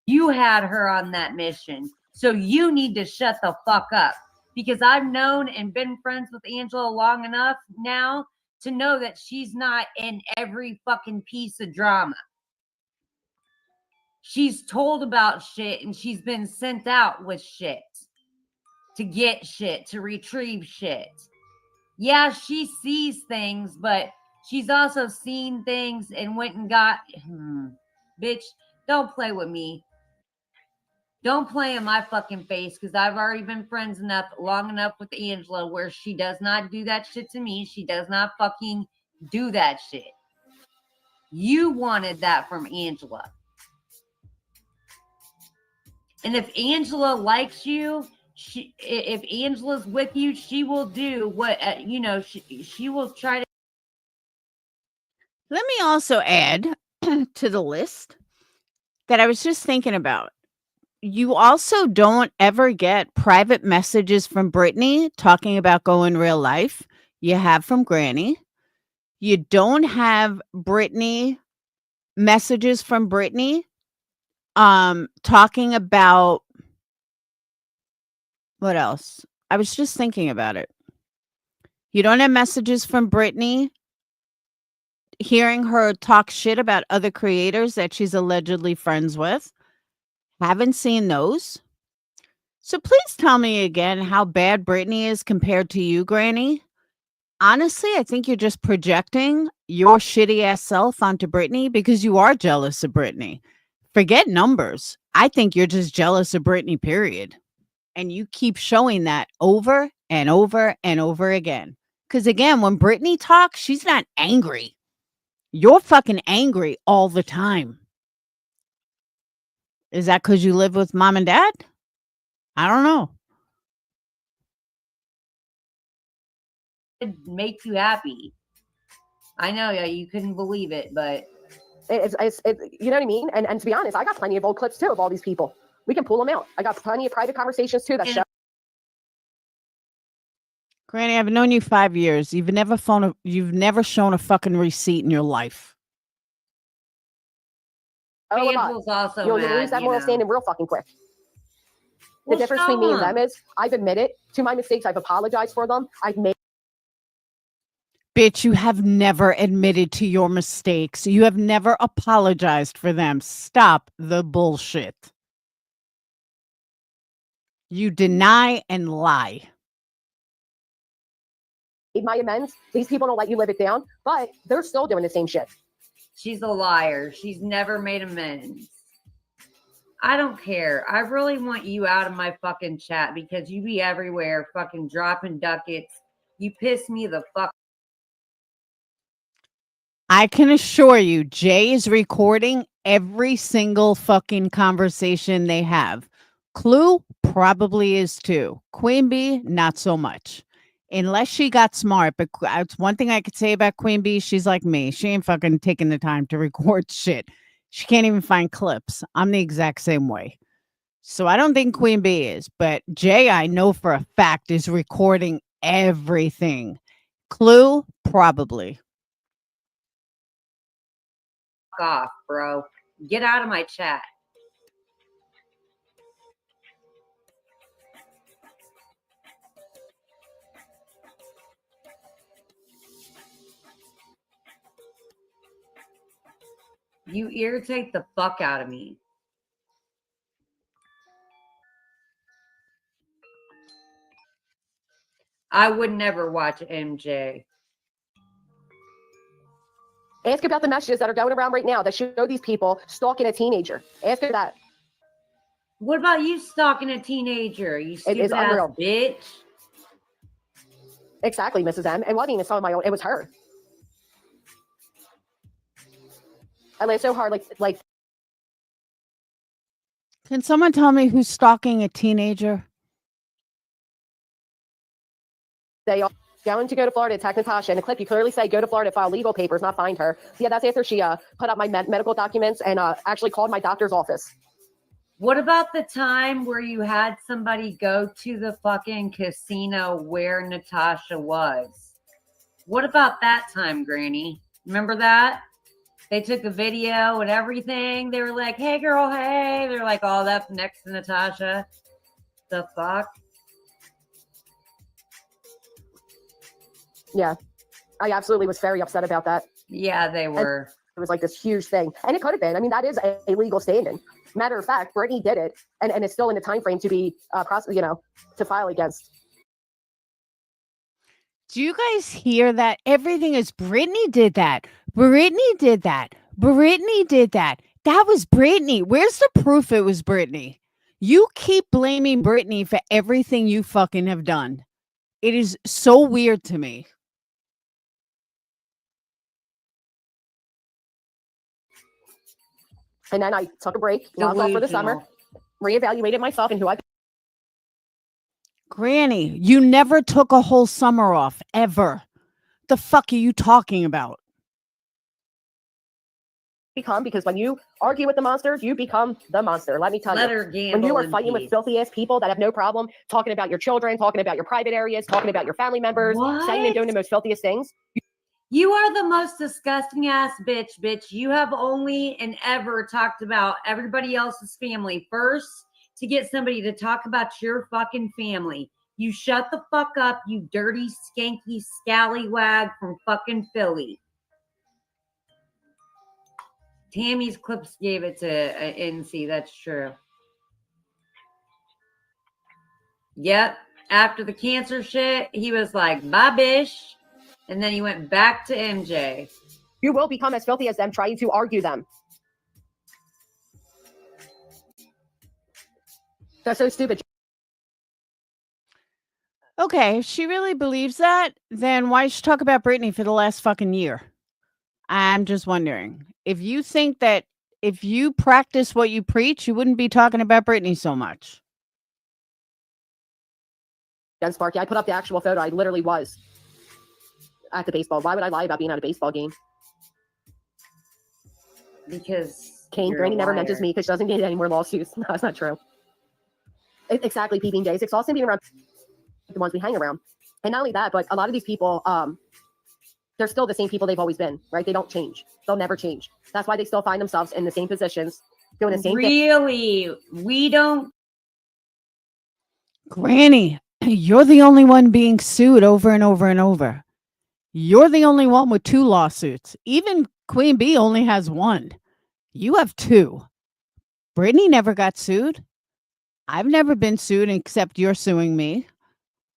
You had her on that mission. So you need to shut the fuck up. Because I've known and been friends with Angela long enough now to know that she's not in every fucking piece of drama. She's told about shit and she's been sent out with shit to get shit, to retrieve shit. Yeah, she sees things, but she's also seen things and went and got... Bitch, don't play with me. Don't play in my fucking face because I've already been friends enough, long enough with Angela where she does not do that shit to me. She does not fucking do that shit. You wanted that from Angela. And if Angela likes you, if Angela's with you, she will do what, she will try to. Let me also add to the list that I was just thinking about. You also don't ever get private messages from Brittany talking about going real life. You have from Granny. You don't have Brittany messages from Brittany talking about what else? I was just thinking about it. You don't have messages from Brittany hearing her talk shit about other creators that she's allegedly friends with. Haven't seen those. So please tell me again how bad Brittany is compared to you, Granny. Honestly, I think you're just projecting your shitty ass self onto Brittany because you are jealous of Brittany. Forget numbers. I think you're just jealous of Brittany, period. And you keep showing that over and over and over again. Because again, when Brittany talks, she's not angry. You're fucking angry all the time. Is that because you live with mom and dad? I don't know. Make you happy. I know you couldn't believe it, but It's you know what I mean? And to be honest, I got plenty of old clips too of all these people. We can pull them out. I got plenty of private conversations too that show. Granny, I've known you 5 years. You've never shown a fucking receipt in your life. Oh, Angela's also you'll mad, lose that moral standing real fucking quick. Well, the difference between me and them is I've admitted to my mistakes. I've apologized for them. I've made. Bitch, you have never admitted to your mistakes. You have never apologized for them. Stop the bullshit. You deny and lie. Made my amends. These people don't let you live it down, but they're still doing the same shit. She's a liar. She's never made amends. I don't care. I really want you out of my fucking chat because you be everywhere fucking dropping ducats. You piss me the fuck. I can assure you, Jay is recording every single fucking conversation they have. Clue probably is too. Queen Bee, not so much. Unless she got smart. But it's one thing I could say about Queen Bee. She's like me. She ain't fucking taking the time to record shit. She can't even find clips. I'm the exact same way. So I don't think Queen Bee is. But Jay, I know for a fact, is recording everything. Clue, probably. Off, bro. Get out of my chat. You irritate the fuck out of me. I would never watch MJ. Ask about the messages that are going around right now that show these people stalking a teenager. Ask her that. What about you stalking a teenager? You It stupid is ass unreal. bitch. Exactly, Mrs. M. It wasn't even some of my own. It was her. I laughed so hard, like. Can someone tell me who's stalking a teenager? They are going to go to Florida to attack Natasha. In the clip, you clearly say, go to Florida, file legal papers, not find her. So yeah, that's after she put up my medical documents and actually called my doctor's office. What about the time where you had somebody go to the fucking casino where Natasha was? What about that time, Granny? Remember that? They took a video and everything. They were like, hey, girl, hey. They're like all up next to Natasha. The fuck? Yeah, I absolutely was very upset about that. Yeah, they were. It was like this huge thing. And it could have been. I mean, that is a legal standing. Matter of fact, Brittany did it, and it's still in the time frame to be, to file against. Do you guys hear that? Everything is Brittany did that. Brittany did that. Brittany did that. That was Brittany. Where's the proof it was Brittany? You keep blaming Brittany for everything you fucking have done. It is so weird to me. And then I took a break, logged off for the summer, reevaluated myself and who I Granny, you never took a whole summer off, ever. The fuck are you talking about? become, because when you argue with the monster, you become the monster. Let me tell Let you. her gamble When you are in fighting with peace. filthy ass people that have no problem talking about your children, talking about your private areas, talking about your family members, saying and doing the most filthiest things. You are the most disgusting ass bitch. You have only and ever talked about everybody else's family first to get somebody to talk about your fucking family. You shut the fuck up, you dirty, skanky scallywag from fucking Philly. Tammy's clips gave it to NC. That's true. Yep. After the cancer shit, he was like, bye, bish. And then he went back to MJ. You will become as filthy as them trying to argue them. That's so stupid. Okay, if she really believes that, then why should she talk about Brittany for the last fucking year? I'm just wondering. If you think that if you practice what you preach, you wouldn't be talking about Brittany so much. And Sparky, I put up the actual photo. I literally was at the baseball. Why would I lie about being at a baseball game? Because Kane, Granny never mentions me because she doesn't get any more lawsuits. No, that's not true. Exactly, peeping days. It's exhausting being around the ones we hang around. And not only that, but a lot of these people, they're still the same people they've always been, right? They don't change. They'll never change. That's why they still find themselves in the same positions, doing the same thing. Really? We don't. Granny, you're the only one being sued over and over and over. You're the only one with 2 lawsuits. Even Queen Bee only has 1. You have 2. Brittany never got sued. I've never been sued except you're suing me.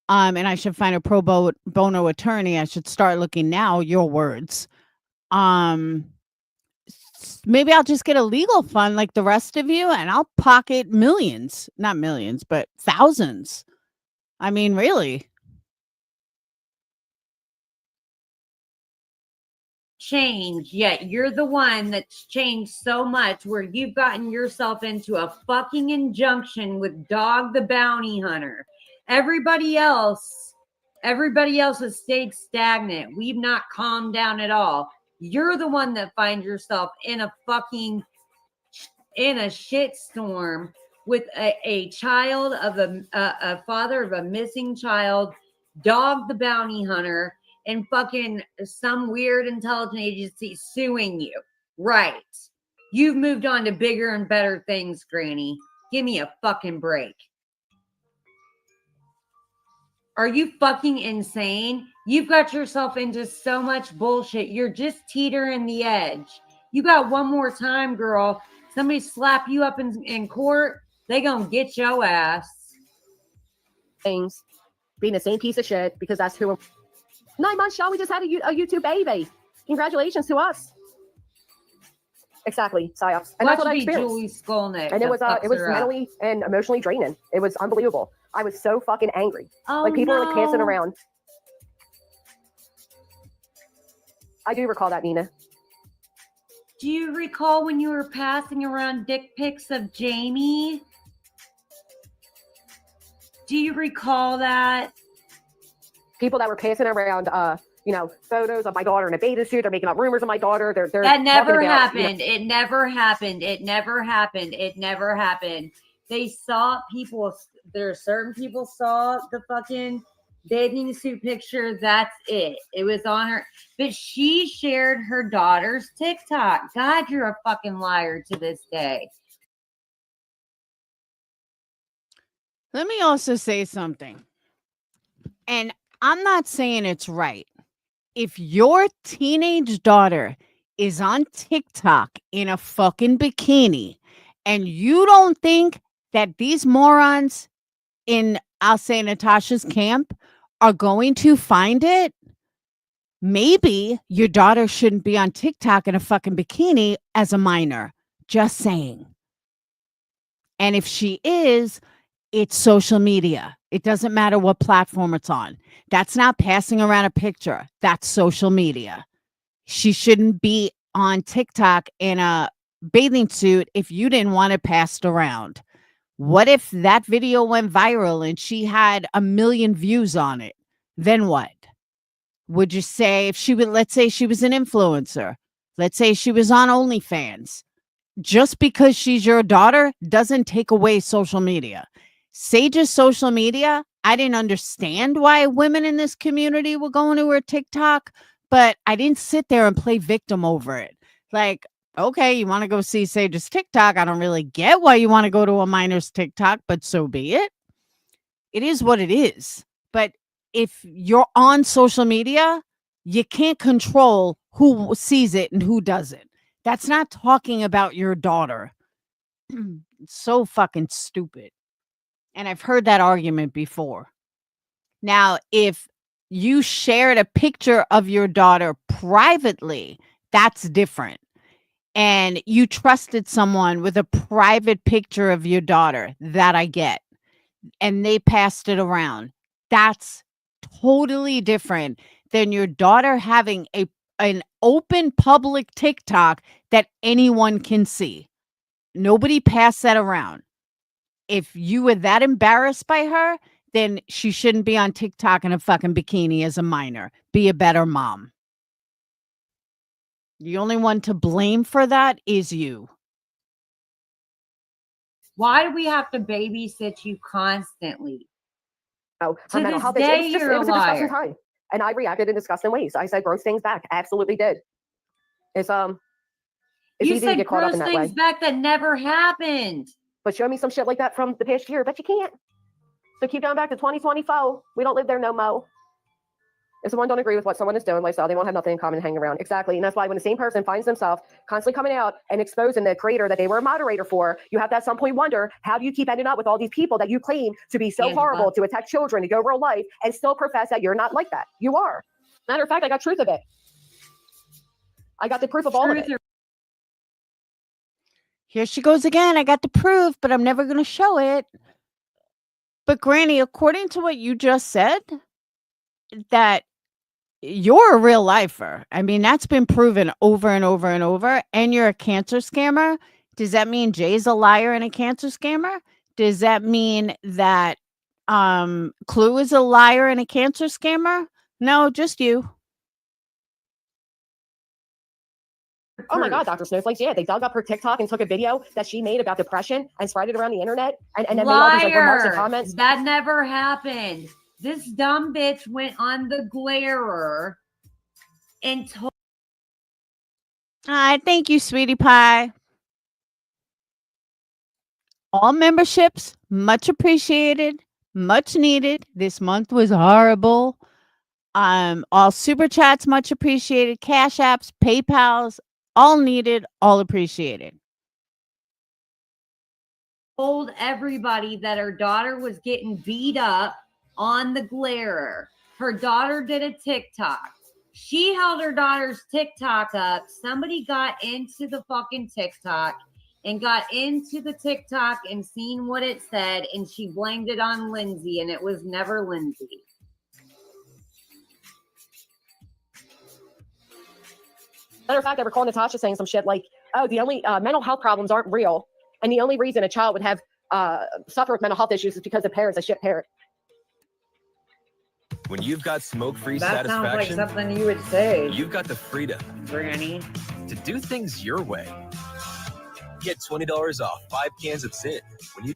And I should find a pro bono attorney. I should start looking now. Your words. Maybe I'll just get a legal fund like the rest of you, and I'll pocket millions. Not millions, but thousands. I mean, really. Change, yet you're the one that's changed so much where you've gotten yourself into a fucking injunction with Dog the Bounty Hunter. Everybody else has stayed stagnant. We've not calmed down at all. You're the one that finds yourself in a shitstorm with a child of a father of a missing child, Dog the Bounty Hunter, and fucking some weird intelligence agency suing you. Right. You've moved on to bigger and better things, Granny. Give me a fucking break. Are you fucking insane? You've got yourself into so much bullshit. You're just teetering the edge. You got one more time, girl. Somebody slap you up in court, they gonna get your ass. Things being the same piece of shit because that's who. 9 months, y'all. We just had a YouTube baby. Congratulations to us. Exactly, psyops. And that's what I experienced. Julie Skolnick, and it was mentally and emotionally draining. It was unbelievable. I was so fucking angry. Oh, like people no. were like dancing around. I do recall that, Nina. Do you recall when you were passing around dick pics of Jamie? Do you recall that? People that were passing around, photos of my daughter in a bathing suit. They're making up rumors of my daughter. They're that never happened. You know, It never happened. It never happened. It never happened. They saw people. There are certain people saw the fucking bathing suit picture. That's it. It was on her. But she shared her daughter's TikTok. God, you're a fucking liar to this day. Let me also say something. And I'm not saying it's right. If your teenage daughter is on TikTok in a fucking bikini and you don't think that these morons in, I'll say, Natasha's camp are going to find it, maybe your daughter shouldn't be on TikTok in a fucking bikini as a minor. Just saying. And if she is, it's social media. It doesn't matter what platform it's on. That's not passing around a picture. That's social media. She shouldn't be on TikTok in a bathing suit if you didn't want it passed around. What if that video went viral and she had 1 million views on it? Then what? Would you say, if she would, let's say she was an influencer, let's say she was on OnlyFans, just because she's your daughter doesn't take away social media. Sage's social media, I didn't understand why women in this community were going to her TikTok, but I didn't sit there and play victim over it. Like, okay, you want to go see Sage's TikTok. I don't really get why you want to go to a minor's TikTok, but so be it. It is what it is. But if you're on social media, you can't control who sees it and who doesn't. That's not talking about your daughter. It's so fucking stupid. And I've heard that argument before. Now, if you shared a picture of your daughter privately, that's different. And you trusted someone with a private picture of your daughter, that I get. And they passed it around. That's totally different than your daughter having an open public TikTok that anyone can see. Nobody passed that around. If you were that embarrassed by her, then she shouldn't be on TikTok in a fucking bikini as a minor. Be a better mom. The only one to blame for that is you. Why do we have to babysit you constantly? her To mental this health. day, It you're a was a disgusting liar. time. And I reacted in disgusting ways. I said gross things back. Absolutely did. It's You easy to said get caught up gross in that things way. back that never happened. But show me some shit like that from the past year. But you can't. So keep going back to 2024. We don't live there no more. If someone don't agree with what someone is doing, lifestyle, they won't have nothing in common hanging around. Exactly. And that's why when the same person finds themselves constantly coming out and exposing the creator that they were a moderator for, you have to at some point wonder, how do you keep ending up with all these people that you claim to be so horrible, to attack children, to go real life, and still profess that you're not like that? You are. Matter of fact, I got truth of it. I got the proof of all of it. Here she goes again. I got the proof, but I'm never going to show it. But Granny, according to what you just said, that you're a real lifer. I mean, that's been proven over and over and over. And you're a cancer scammer. Does that mean Jay's a liar and a cancer scammer? Does that mean that Clue is a liar and a cancer scammer? No, just you. Oh my God, Dr. Snowflakes. Yeah, they dug up her TikTok and took a video that she made about depression and spread it around the internet. And then made all these like, remarks and comments. That never happened. This dumb bitch went on the Glarer and told. Thank you, sweetie pie. All memberships, much appreciated, much needed. This month was horrible. All super chats, much appreciated. Cash apps, PayPals, all needed, all appreciated. Told everybody that her daughter was getting beat up on the Glarer. Her daughter did a TikTok. She held her daughter's TikTok up. Somebody got into the fucking TikTok and got into the TikTok and seen what it said, and she blamed it on Lindsay, and it was never Lindsay. Matter of fact, I recall Natasha saying some shit like, oh, the only mental health problems aren't real. And the only reason a child would have suffer with mental health issues is because the parent's a shit parent. When you've got smoke-free that satisfaction, sounds like something you would say. You've got the freedom, Granny, to do things your way. Get $20 off 5 cans of Sin when you.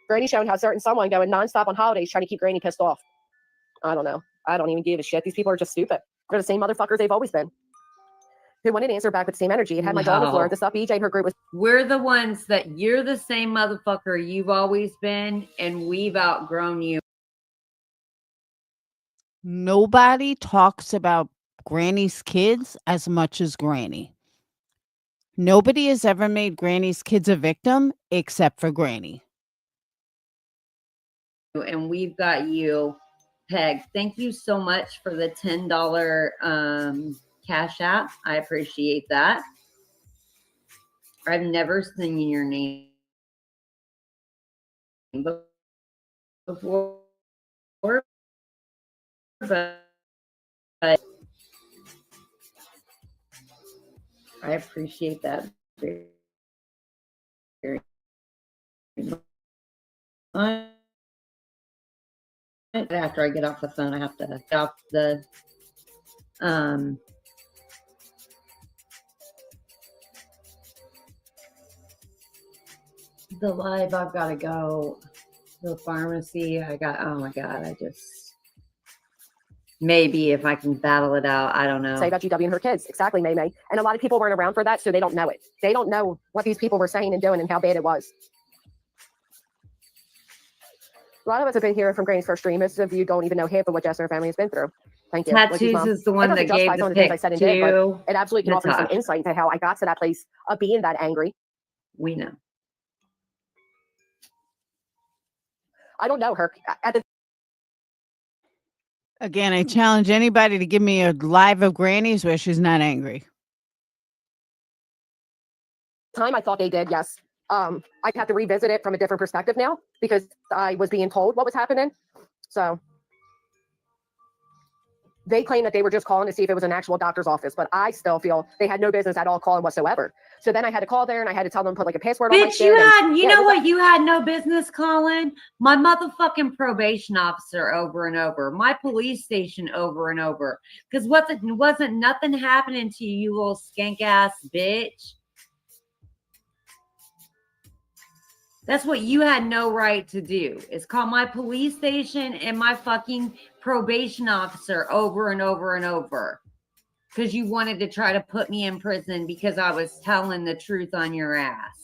Granny showing how certain someone going nonstop on holidays trying to keep Granny pissed off. I don't know. I don't even give a shit. These people are just stupid. They're the same motherfuckers they've always been. Who wouldn't answer back with the same energy. It had my daughter on the floor. This up EJ and her group was. We're the ones that you're the same motherfucker you've always been, and we've outgrown you. Nobody talks about Granny's kids as much as Granny. Nobody has ever made Granny's kids a victim except for Granny. And we've got you pegged. Thank you so much for the $10 Cash App. I appreciate that. I've never seen your name before, but I appreciate that very much. After I get off the phone, I have to get off the live. I've got to go to the pharmacy. Oh my God, maybe if I can battle it out, I don't know. Say about GW and her kids. Exactly, May. And a lot of people weren't around for that, so they don't know it. They don't know what these people were saying and doing and how bad it was. A lot of us have been here from Granny's first stream. Most of you don't even know half of what Jess and her family has been through. Thank you. Tattoos is the one that gave the pic to it absolutely can offer you some insight into how I got to that place of being that angry. We know. I don't know her. Again, I challenge anybody to give me a live of Granny's where she's not angry. Time I thought they did, yes. I'd have to revisit it from a different perspective now because I was being told what was happening. So they claim that they were just calling to see if it was an actual doctor's office, but I still feel they had no business at all calling whatsoever. So then I had to call there and I had to tell them to put like a password on my shit. You know what you had no business calling? My motherfucking probation officer over and over, my police station over and over. Because wasn't nothing happening to you, you little skank ass bitch. That's what you had no right to do, is call my police station and my fucking probation officer over and over and over. Because you wanted to try to put me in prison because I was telling the truth on your ass.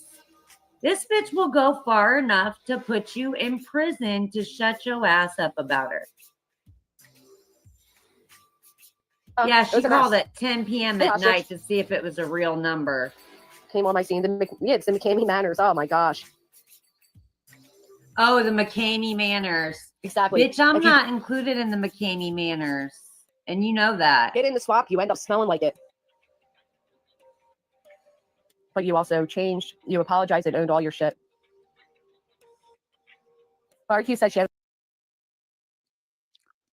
This bitch will go far enough to put you in prison to shut your ass up about her. Yeah, it she was a mess. called at 10 p.m. Hey, at ostrich. night to see if it was a real number. Came on my scene. It's the McCamey Manners. Oh my gosh. Oh, the McCamey Manners. Exactly. Bitch, I'm If you not included in the McCamey Manners. And you know that. get in the swap, you end up smelling like it. But you also changed. You apologized and owned all your shit. Barbecue said she had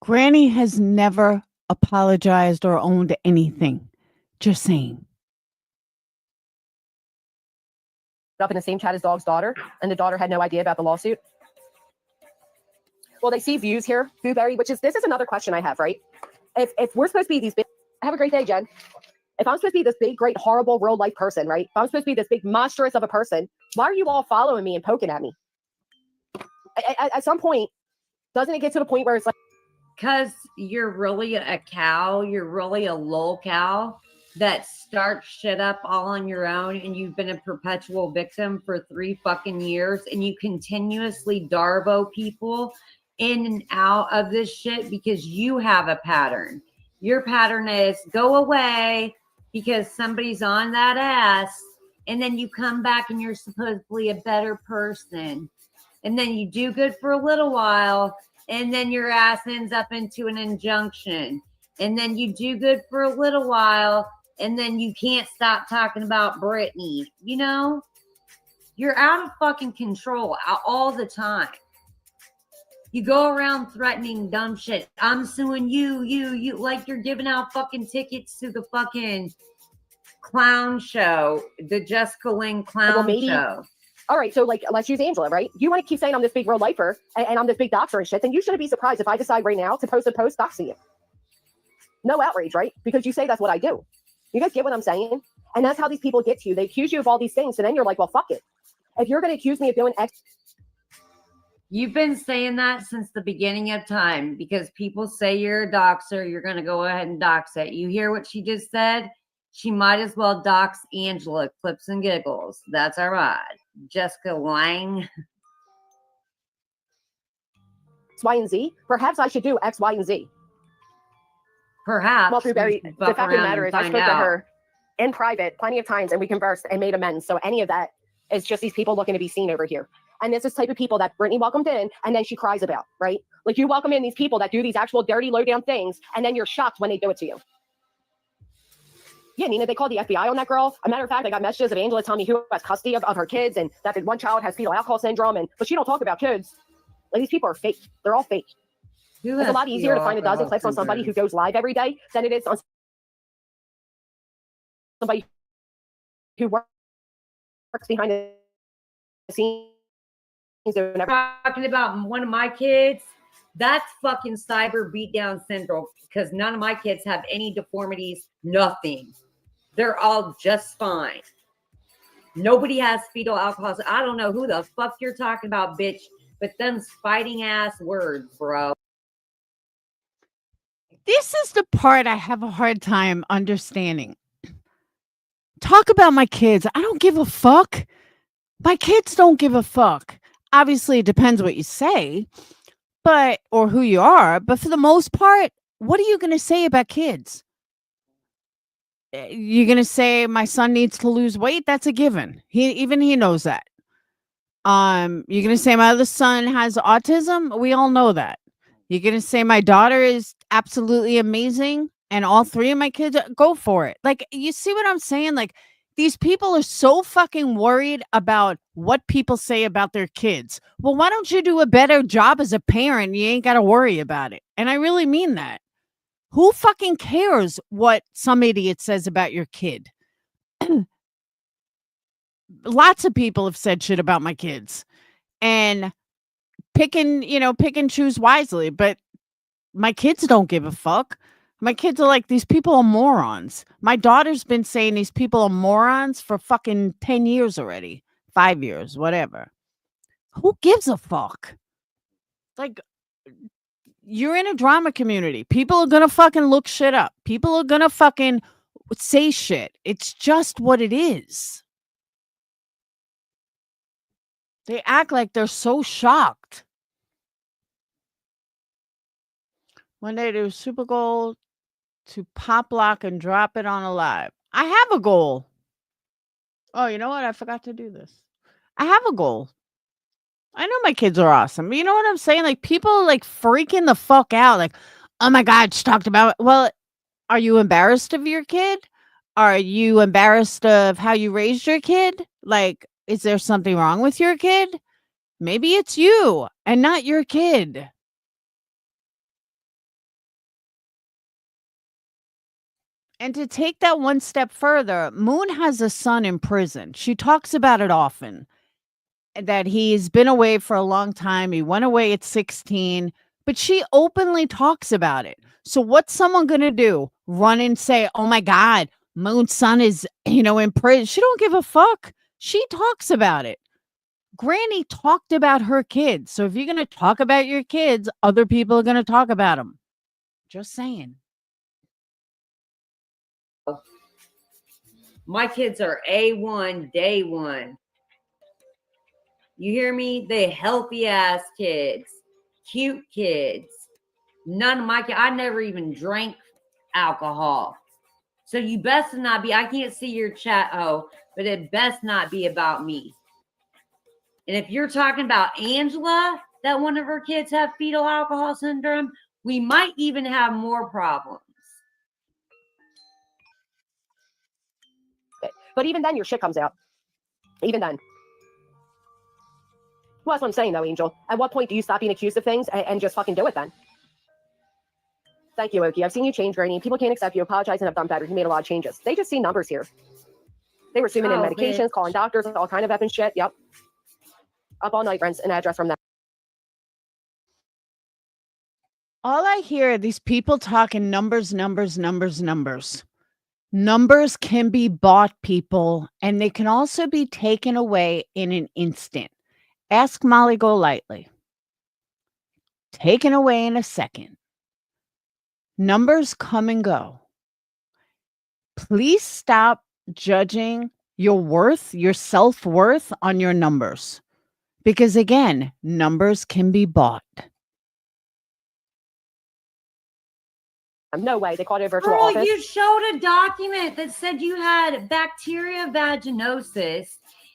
Granny has never apologized or owned anything. Just saying. up in the same chat as dog's daughter, and the daughter had no idea about the lawsuit. Well, they see views here, Blueberry, this is another question I have, right? If we're supposed to be these big, have a great day, Jen. If I'm supposed to be this big, great, horrible, real life person, right? If I'm supposed to be this big, monstrous of a person, why are you all following me and poking at me? At some point, doesn't it get to the point where it's like, Because you're really a cow, you're really a lol cow that starts shit up all on your own, and you've been a perpetual victim for 3 fucking years, and you continuously Darvo people in and out of this shit because you have a pattern. Your pattern is go away because somebody's on that ass, and then you come back and you're supposedly a better person. And then you do good for a little while, and then your ass ends up into an injunction. And then you do good for a little while, and then you can't stop talking about Britney. You know, you're out of fucking control all the time. You go around threatening dumb shit. I'm suing you, like you're giving out fucking tickets to the fucking clown show, the Jessica Lange clown show. all right, so let's use Angela, right? You want to keep saying I'm this big real lifer and I'm this big doxer and shit, then you shouldn't be surprised if I decide right now to post a post doxing you. No outrage, right? Because you say that's what I do. You guys get what I'm saying? And that's how these people get to you. They accuse you of all these things, and then you're like, well, fuck it. If you're going to accuse me of doing X. You've been saying that since the beginning of time because people say you're a doxer, you're going to go ahead and dox it. You hear what she just said? She might as well dox Angela, clips and giggles. That's all right. Jessica Lange. X, Y, and Z. Perhaps I should do X, Y, and Z. Perhaps. Well, Blueberry, the fact of the matter is I spoke to her in private plenty of times and we conversed and made amends. So any of that is just these people looking to be seen over here. And this is type of people that Brittany welcomed in and then she cries about, right? Like you welcome in these people that do these actual dirty, low down things and then you're shocked when they do it to you. Yeah, Nina, they called the FBI on that girl. A matter of fact, I got messages of Angela telling me who has custody of her kids and that one child has fetal alcohol syndrome. But she don't talk about kids. Like these people are fake. They're all fake. It's a lot easier to find a dozen clips on somebody who goes live every day than it is on somebody who works behind the scenes. Talking about one of my kids, that's fucking cyber beatdown syndrome because none of my kids have any deformities, nothing. They're all just fine. Nobody has fetal alcohol. I don't know who the fuck you're talking about, bitch, but them fighting ass words, bro. This is the part I have a hard time understanding. Talk about my kids. I don't give a fuck. My kids don't give a fuck. Obviously, it depends what you say, or who you are. But for the most part, what are you going to say about kids? You're going to say my son needs to lose weight? That's a given. He knows that. You're going to say my other son has autism? We all know that. You're going to say my daughter is absolutely amazing and all 3 of my kids, go for it. Like, you see what I'm saying? Like, these people are so fucking worried about what people say about their kids. Well, why don't you do a better job as a parent? You ain't got to worry about it. And I really mean that. Who fucking cares what some idiot says about your kid? Lots of people have said shit about my kids. And pick and choose wisely, but my kids don't give a fuck. My kids are like, these people are morons. My daughter's been saying these people are morons for fucking 10 years already, 5 years, whatever. Who gives a fuck? Like, you're in a drama community. People are gonna fucking look shit up. People are gonna fucking say shit. It's just what it is. They act like they're so shocked. One day there was Super Gold. to pop lock and drop it on a live. I have a goal. Oh, you know what? I forgot to do this. I have a goal. I know my kids are awesome. But you know what I'm saying? Like, people are, like, freaking the fuck out. Like, oh my God, she talked about it. Well, are you embarrassed of your kid? Are you embarrassed of how you raised your kid? Like, is there something wrong with your kid? Maybe it's you and not your kid. And to take that one step further, Moon has a son in prison. She talks about it often, that he's been away for a long time. He went away at 16, but she openly talks about it. So what's someone going to do? Run and say, oh my God, Moon's son is, in prison. She don't give a fuck. She talks about it. Granny talked about her kids. So if you're going to talk about your kids, other people are going to talk about them. Just saying. My kids are A1 day one. You hear me? They healthy ass kids, cute kids. None of my kids, I never even drank alcohol. So you best not be, I can't see your chat, but it best not be about me. And if you're talking about Angela, that one of her kids have fetal alcohol syndrome, we might even have more problems. But even then, your shit comes out. Even then. Well, that's what I'm saying, though, Angel. At what point do you stop being accused of things and just fucking do it then? Thank you, Oki. I've seen you change, Granny. People can't accept you. Apologize and have done better. You made a lot of changes. They just see numbers here. They were assuming in medications, calling doctors, all kind of effing shit. Yep. Up all night, rents an address from them. All I hear are these people talking numbers. Numbers can be bought, people, and they can also be taken away in an instant. Ask Molly Golightly. Taken away in a second. Numbers come and go. Please stop judging your worth, your self-worth on your numbers. Because again, numbers can be bought. No way. They called it a virtual Girl, office. you showed a document that said you had bacteria vaginosis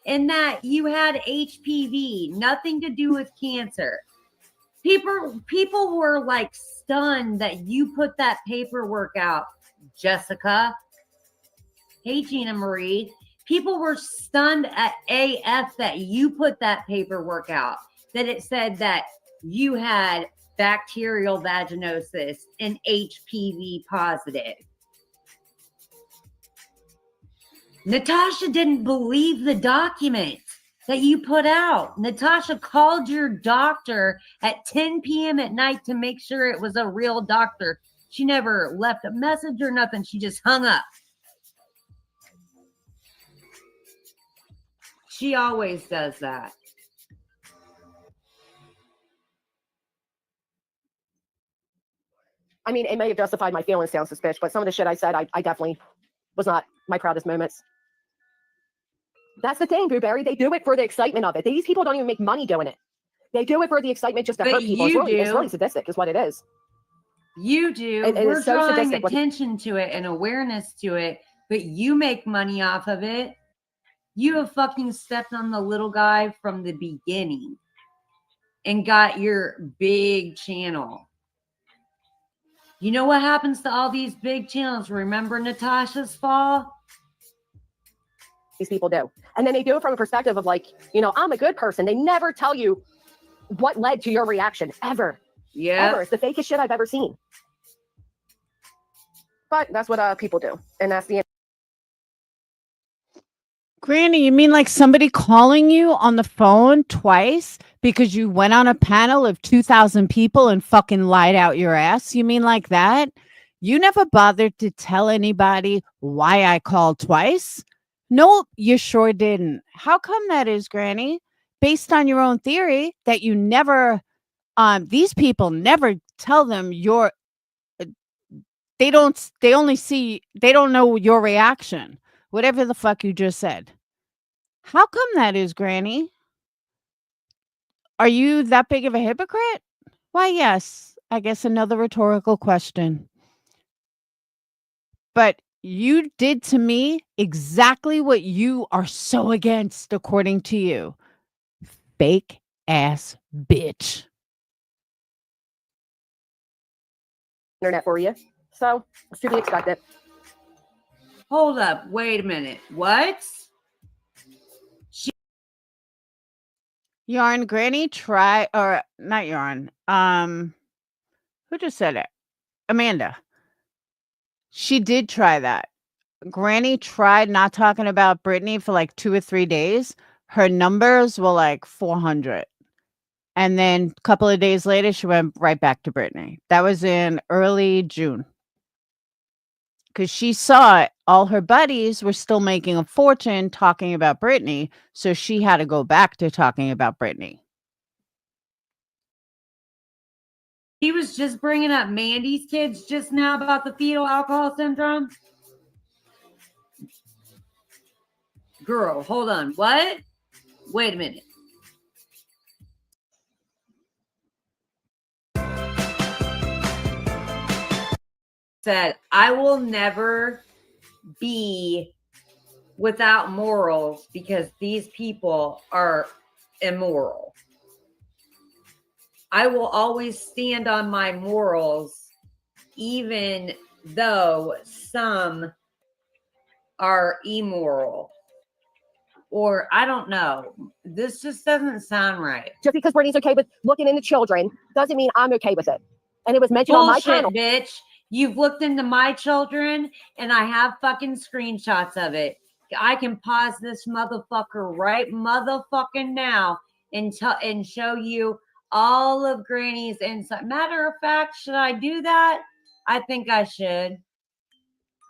and that you had HPV, nothing to do with cancer. People were like stunned that you put that paperwork out, Jessica. Hey, Gina Marie. People were stunned at AF that you put that paperwork out, that it said that you had bacterial vaginosis and HPV positive. Natasha didn't believe the document that you put out. Natasha called your doctor at 10 p.m. at night to make sure it was a real doctor. She never left a message or nothing. She just hung up. She always does that. I mean, it may have justified my feelings, sounds suspicious, but some of the shit I said, I definitely was not my proudest moments. That's the thing, Blueberry. They do it for the excitement of it. These people don't even make money doing it. They do it for the excitement just to hurt people. It's really sadistic is what it is. You do. We're so drawing attention to it and awareness to it, but you make money off of it. You have fucking stepped on the little guy from the beginning and got your big channel. You know what happens to all these big channels? Remember Natasha's fall? These people do. And then they do it from a perspective of like, I'm a good person. They never tell you what led to your reaction, ever. Yeah. Ever. It's the fakest shit I've ever seen. But that's what people do. And that's the... Granny, you mean like somebody calling you on the phone twice because you went on a panel of 2,000 people and fucking lied out your ass? You mean like that? You never bothered to tell anybody why I called twice? Nope, you sure didn't. How come that is, Granny? Based on your own theory that you never, these people never tell them they don't know your reaction. Whatever the fuck you just said. How come that is, Granny? Are you that big of a hypocrite? Why, yes. I guess another rhetorical question. But you did to me exactly what you are so against, according to you. Fake ass bitch. Internet for you. So it's to be expected. Hold up. Wait a minute. What? Yarn Granny try or not Yarn. Who just said it? Amanda. She did try that. Granny tried not talking about Brittany for like 2 or 3 days. Her numbers were like 400. And then a couple of days later, she went right back to Brittany. That was in early June. Because she saw all her buddies were still making a fortune talking about Brittany. So she had to go back to talking about Brittany. He was just bringing up Mandy's kids just now about the fetal alcohol syndrome. Girl, hold on. What? Wait a minute. Said, I will never be without morals because these people are immoral. I will always stand on my morals, even though some are immoral. Or I don't know. This just doesn't sound right. Just because Brittany's okay with looking into children doesn't mean I'm okay with it. And it was mentioned on my Bullshit, channel. bitch. You've looked into my children and I have fucking screenshots of it. I can pause this motherfucker right motherfucking now and show you all of Granny's insight. Matter of fact, should I do that? I think I should.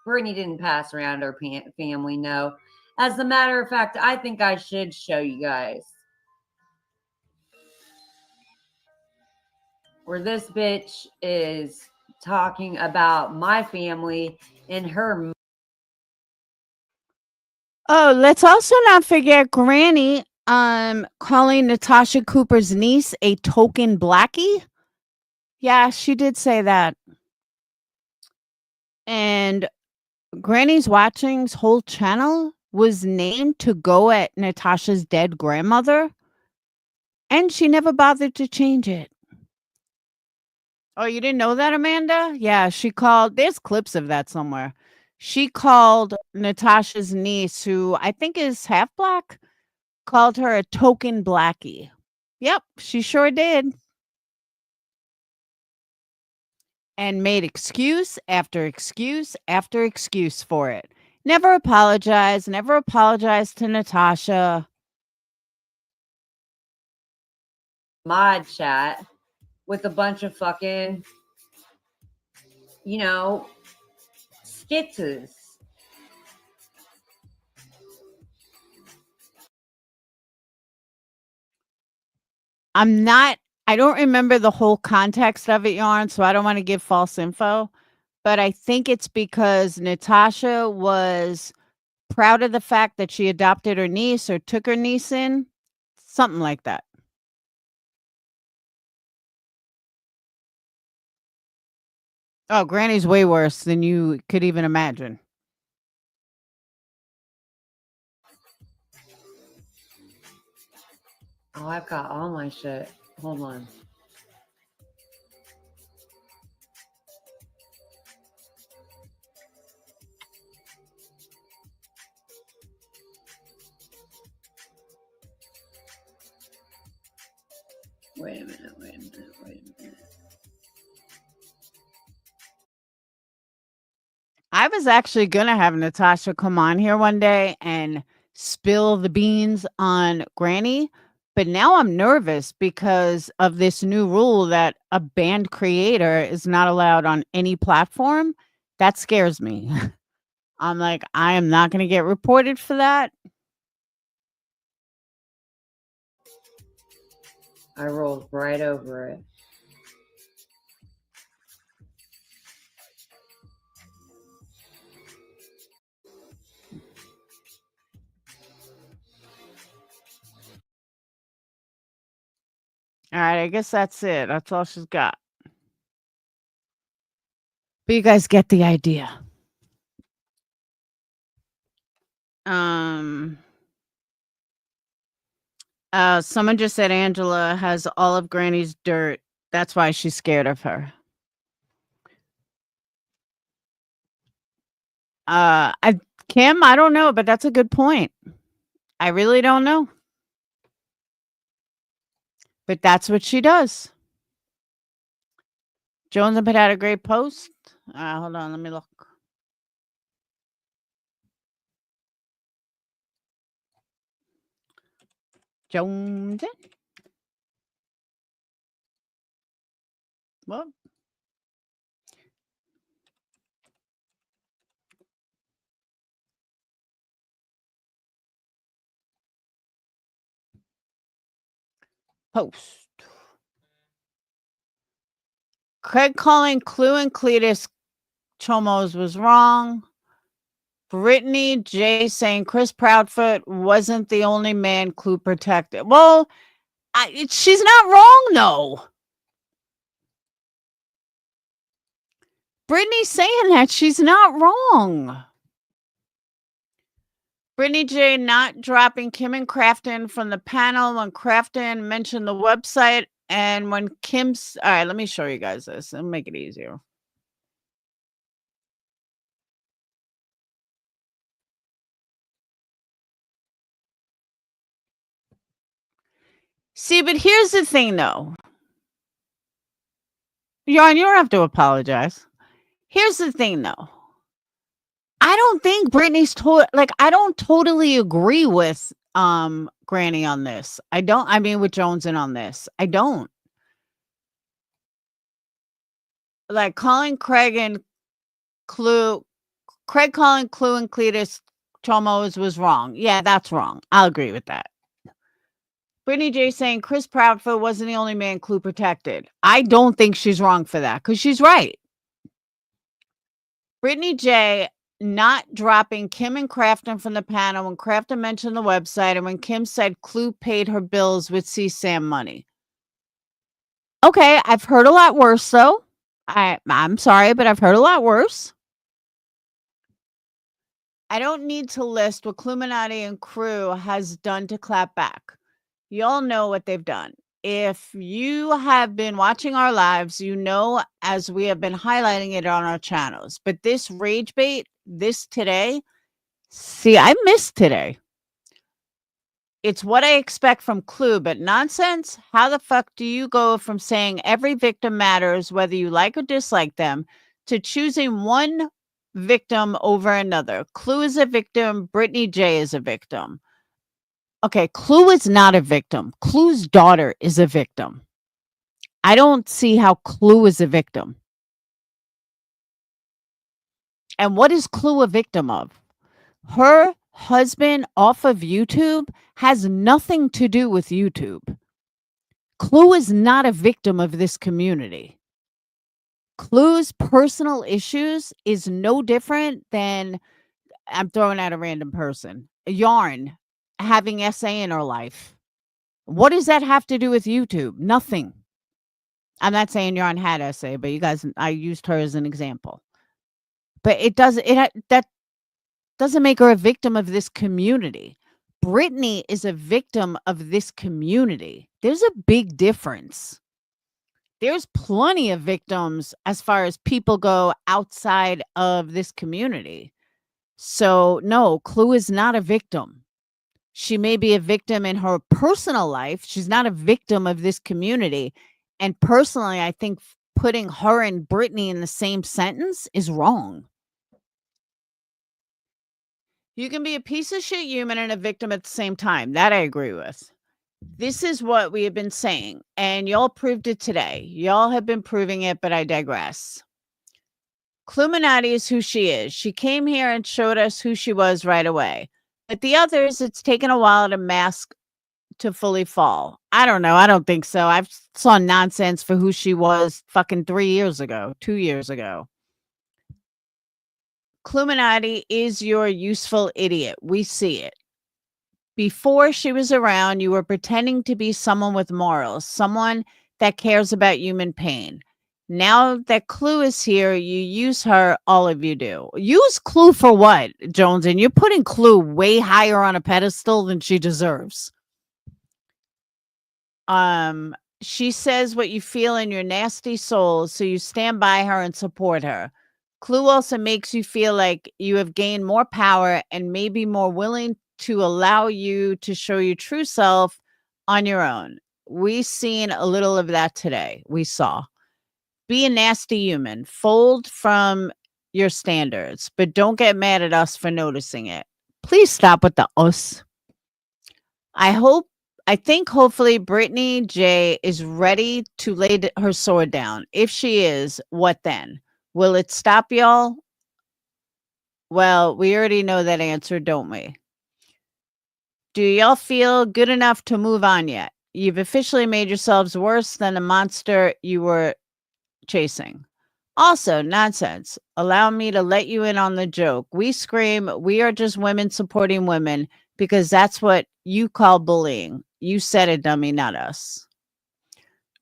Brittany didn't pass around her family, no. As a matter of fact, I think I should show you guys. Where this bitch is talking about my family and her. Oh, let's also not forget Granny calling Natasha Cooper's niece a token blackie. Yeah, she did say that. And Granny's Watching's whole channel was named to go at Natasha's dead grandmother, and she never bothered to change it. Oh, you didn't know that, Amanda? Yeah, she called. There's clips of that somewhere. She called Natasha's niece, who I think is half black, called her a token blackie. Yep, she sure did. And made excuse after excuse after excuse for it. Never apologized to Natasha. Mod chat with a bunch of fucking, you know, skitches. I don't remember the whole context of it, Yarn, so I don't want to give false info. But I think it's because Natasha was proud of the fact that she adopted her niece or took her niece in. Something like that. Oh, Granny's way worse than you could even imagine. Oh, I've got all my shit. Hold on. Wait a minute. I was actually going to have Natasha come on here one day and spill the beans on Granny, but now I'm nervous because of this new rule that a banned creator is not allowed on any platform. That scares me. I'm like, I am not going to get reported for that. I rolled right over it. All right, I guess that's it. That's all she's got. But you guys get the idea. Someone just said Angela has all of Granny's dirt. That's why she's scared of her. Kim, I don't know, but that's a good point. I really don't know. But that's what she does. Jones and put out a great post. Hold on, let me look. Jones. What? Post. Craig calling Clue and Cletus Chomos was wrong. Brittany J saying Chris Proudfoot wasn't the only man Clue protected. Well, she's not wrong, though. Brittany's saying that. She's not wrong. Brittany J not dropping Kim and Crafton from the panel when Crafton mentioned the website. And when Kim's... All right, let me show you guys this and make it easier. See, but here's the thing, though. Yarn, you don't have to apologize. Here's the thing, though. I don't think Brittany's I don't totally agree with Granny on this. I mean with Jones in on this. I don't. Like calling Craig calling Clue and Cletus Chomos was wrong. Yeah, that's wrong. I'll agree with that. Brittany J saying Chris Proudfoot wasn't the only man Clue protected. I don't think she's wrong for that because she's right. Brittany J not dropping Kim and Crafton from the panel when Crafton mentioned the website and when Kim said Clue paid her bills with CSAM money. Okay, I've heard a lot worse, though. I'm sorry, but I've heard a lot worse. I don't need to list what Cluminati and crew has done to clap back. Y'all know what they've done. If you have been watching our lives, you know, as we have been highlighting it on our channels. But this rage bait, this today, see, I missed today. It's what I expect from Clue, but nonsense. How the fuck do you go from saying every victim matters, whether you like or dislike them, to choosing one victim over another? Clue is a victim. Brittany J is a victim. Okay, Clue is not a victim. Clue's daughter is a victim. I don't see how Clue is a victim. And what is Clue a victim of? Her husband off of YouTube has nothing to do with YouTube. Clue is not a victim of this community. Clue's personal issues is no different than, I'm throwing out a random person, Yarn having SA in her life. What does that have to do with YouTube? Nothing. I'm not saying Yarn had SA, but you guys, I used her as an example. But that doesn't make her a victim of this community. Brittany is a victim of this community. There's a big difference. There's plenty of victims as far as people go outside of this community. So no, Clue is not a victim. She may be a victim in her personal life. She's not a victim of this community. And personally, I think putting her and Brittany in the same sentence is wrong. You can be a piece of shit human and a victim at the same time. That I agree with. This is what we have been saying. And y'all proved it today. Y'all have been proving it, but I digress. Cluminati is who she is. She came here and showed us who she was right away. But the others, it's taken a while to mask to fully fall. I don't know. I don't think so. I saw nonsense for who she was fucking 2 years ago. Cluminati is your useful idiot. We see it. Before she was around, you were pretending to be someone with morals, someone that cares about human pain. Now that Clue is here, you use her. All of you do. Use Clue for what, Jones? And you're putting Clue way higher on a pedestal than she deserves. She says what you feel in your nasty soul, so you stand by her and support her. Clue also makes you feel like you have gained more power and may be more willing to allow you to show your true self on your own. We've seen a little of that today. We saw. Be a nasty human. Fold from your standards, but don't get mad at us for noticing it. Please stop with the us. I think hopefully Brittany J is ready to lay her sword down. If she is, what then? Will it stop y'all? Well, we already know that answer, don't we? Do y'all feel good enough to move on yet? You've officially made yourselves worse than the monster you were chasing. Also, nonsense. Allow me to let you in on the joke. We scream, we are just women supporting women because that's what you call bullying. You said it, dummy, not us.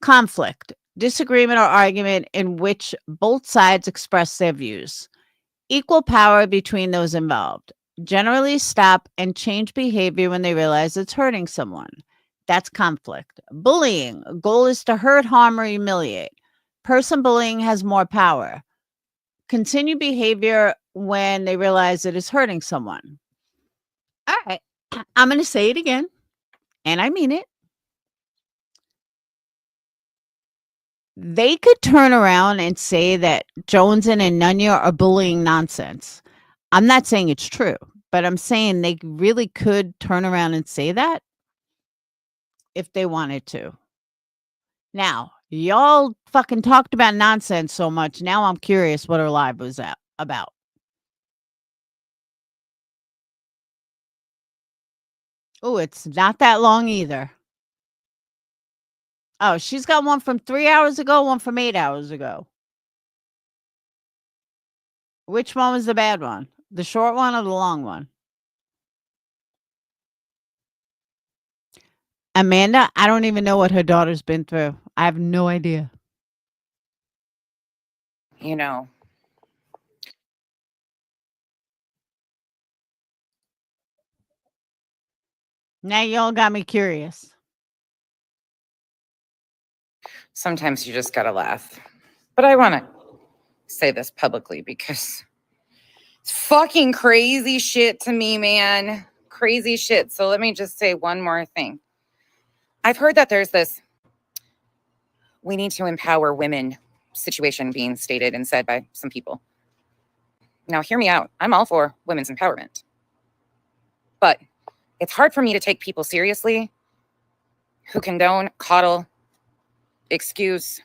Conflict. Disagreement or argument in which both sides express their views. Equal power between those involved. Generally stop and change behavior when they realize it's hurting someone. That's conflict. Bullying. Goal is to hurt, harm, or humiliate. Person bullying has more power. Continue behavior when they realize it is hurting someone. All right. I'm going to say it again, and I mean it. They could turn around and say that Jones and Nunya are bullying nonsense. I'm not saying it's true, but I'm saying they really could turn around and say that if they wanted to. Now, y'all fucking talked about nonsense so much. Now I'm curious what her live was about. Oh, it's not that long either. Oh, she's got one from 3 hours ago, one from 8 hours ago. Which one was the bad one? The short one or the long one? Amanda, I don't even know what her daughter's been through. I have no idea. You know, Now y'all got me curious. sometimes you just gotta laugh. But I wanna say this publicly because it's fucking crazy shit to me, man. Crazy shit. So let me just say one more thing. I've heard that there's this we need to empower women situation being stated and said by some people. Now, hear me out. I'm all for women's empowerment. But it's hard for me to take people seriously who condone, coddle, excuse,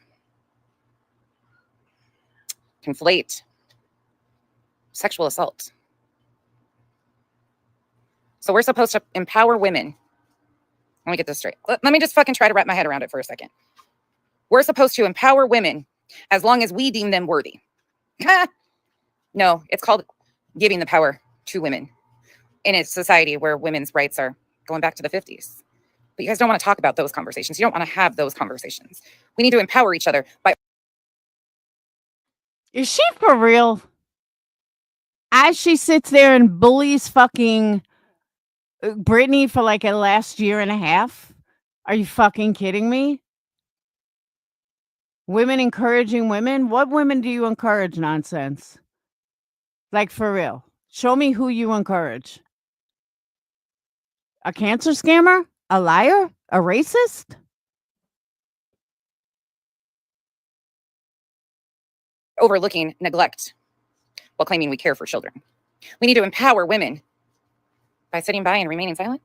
conflate sexual assault. So we're supposed to empower women. Let me get this straight. Let me just fucking try to wrap my head around it for a second. We're supposed to empower women as long as we deem them worthy. No, it's called giving the power to women in a society where women's rights are going back to the 50s. But you guys don't want to talk about those conversations. You don't want to have those conversations. We need to empower each other by... Is she for real? As she sits there and bullies fucking Brittany for like a last year and a half? Are you fucking kidding me? Women encouraging women? What women do you encourage, nonsense? Like, for real. Show me who you encourage. A cancer scammer? A liar? A racist? overlooking neglect while claiming we care for children. We need to empower women by sitting by and remaining silent.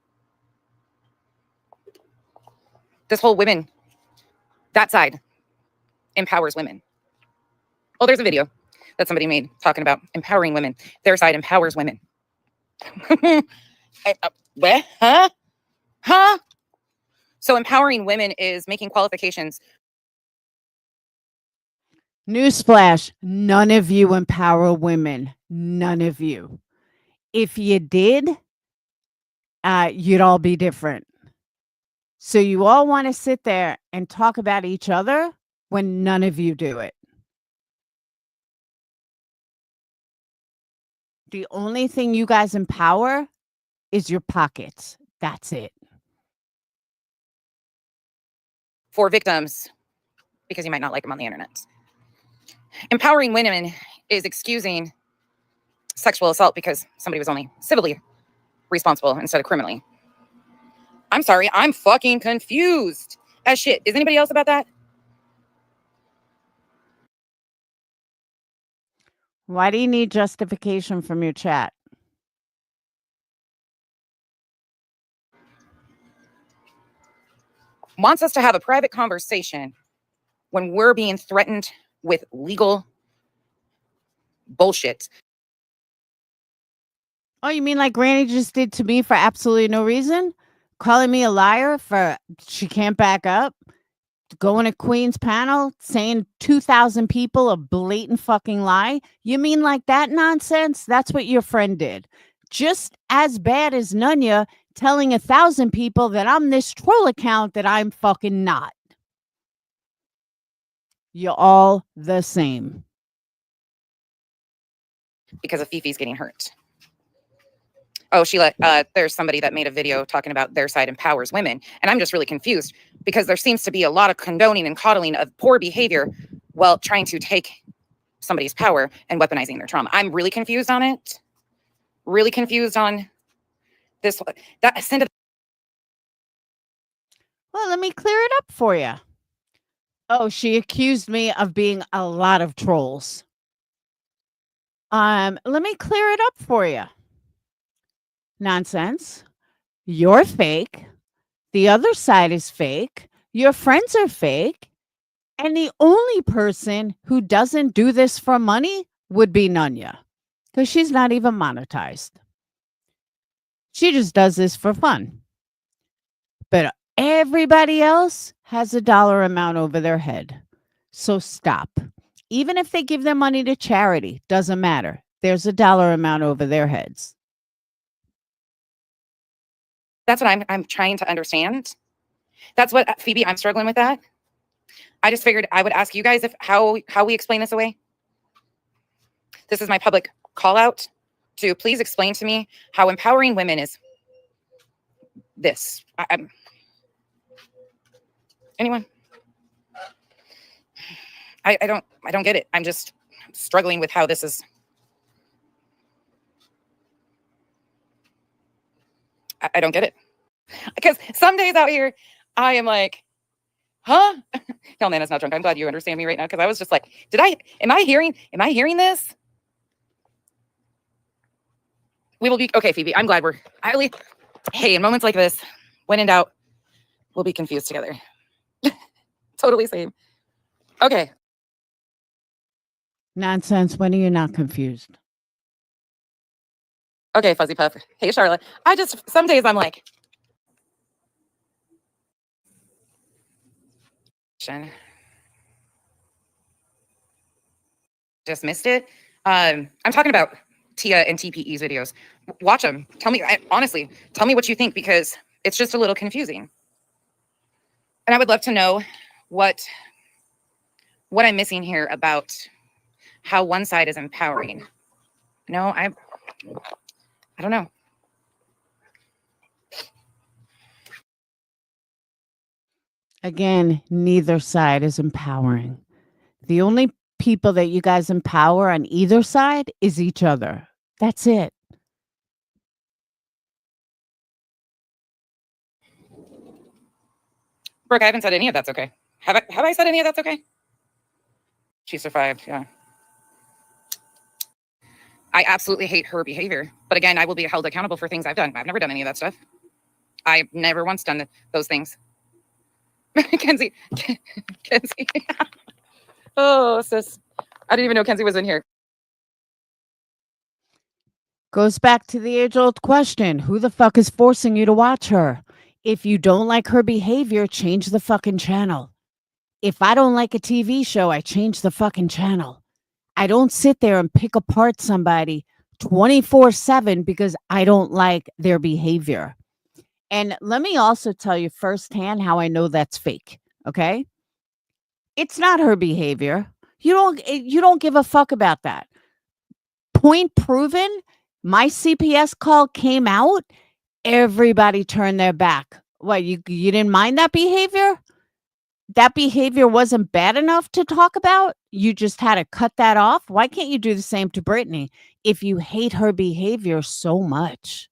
This whole women, that side empowers women. Oh, there's a video that somebody made talking about empowering women. Their side empowers women. What? Huh? Huh? So empowering women is making qualifications. Newsflash, none of you empower women. None of you. If you did, you'd all be different. So you all want to sit there and talk about each other when none of you do it. The only thing you guys empower is your pockets. That's it. For victims, because you might not like them on the internet. Empowering women is excusing sexual assault because somebody was only civilly responsible instead of criminally. I'm sorry, I'm fucking confused as shit. Is anybody else about that? Why do you need justification from your chat? Wants us to have a private conversation when we're being threatened with legal bullshit. Oh, you mean like Granny just did to me for absolutely no reason? Calling me a liar for she can't back up? Going to Queen's panel saying 2,000 people a blatant fucking lie? You mean like that nonsense? That's what your friend did. Just as bad as Nunya telling 1,000 people that I'm this troll account that I'm fucking not. You're all the same. Because of Fifi's getting hurt. Oh, Sheila, there's somebody that made a video talking about their side empowers women. And I'm just really confused because there seems to be a lot of condoning and coddling of poor behavior while trying to take somebody's power and weaponizing their trauma. I'm really confused on it. Really confused on this. That send it. Well, let me clear it up for you. Oh, she accused me of being a lot of trolls. Let me clear it up for you. Nonsense. You're fake. The other side is fake. Your friends are fake. And the only person who doesn't do this for money would be Nunya, because she's not even monetized. She just does this for fun. But everybody else has a dollar amount over their head. So stop. Even if they give their money to charity, doesn't matter. There's a dollar amount over their heads. That's what I'm trying to understand. That's what, Phoebe, I'm struggling with that. I just figured I would ask you guys if how we explain this away. This is my public call out to please explain to me how empowering women is this. I'm anyone? I don't get it. I'm just struggling with how this is. I don't get it. Because some days out here, I am like, huh? Hell, Nana's not drunk. I'm glad you understand me right now. Because I was just like, am I hearing this? We will be, okay, Phoebe, I'm glad hey, in moments like this, when in doubt, we'll be confused together. Totally same. Okay. Nonsense. When are you not confused? Okay, Fuzzy Puff. Hey, Charlotte. Some days I'm like, just missed it. I'm talking about Tia and TPE's videos. Watch them. Tell me, honestly, tell me what you think, because it's just a little confusing. And I would love to know what I'm missing here about how one side is empowering. No, I don't know. Again, neither side is empowering. The only people that you guys empower on either side is each other. That's it. Brooke, I haven't said any of that's okay. Have I said any of that's okay? She survived, yeah. I absolutely hate her behavior. But again, I will be held accountable for things I've done. I've never done any of that stuff. I've never once done those things. Kenzie. Oh, sis. I didn't even know Kenzie was in here. Goes back to the age-old question. Who the fuck is forcing you to watch her? If you don't like her behavior, change the fucking channel. If I don't like a TV show, I change the fucking channel. I don't sit there and pick apart somebody 24/7 because I don't like their behavior. And let me also tell you firsthand how I know that's fake, okay? It's not her behavior. You don't give a fuck about that. Point proven, My CPS call came out, everybody turned their back. What, you didn't mind that behavior? That behavior wasn't bad enough to talk about? You just had to cut that off? Why can't you do the same to Brittany if you hate her behavior so much?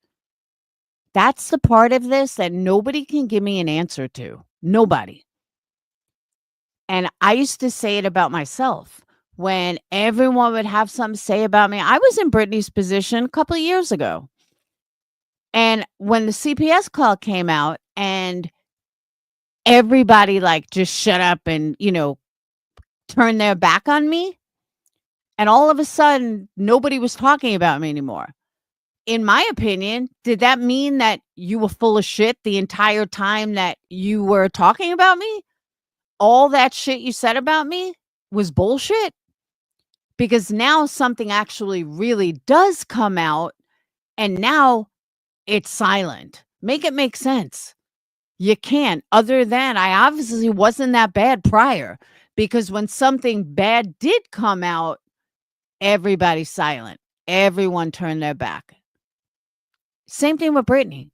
That's the part of this that nobody can give me an answer to. Nobody. And I used to say it about myself. When everyone would have something to say about me, I was in Brittany's position a couple of years ago. And when the CPS call came out and everybody like just shut up and, turned their back on me, and all of a sudden nobody was talking about me anymore. In my opinion, did that mean that you were full of shit the entire time that you were talking about me? All that shit you said about me was bullshit? Because now something actually really does come out and now it's silent. Make it make sense. You can't, other than I obviously wasn't that bad prior, because when something bad did come out, everybody's silent. Everyone turned their back. Same thing with Brittany.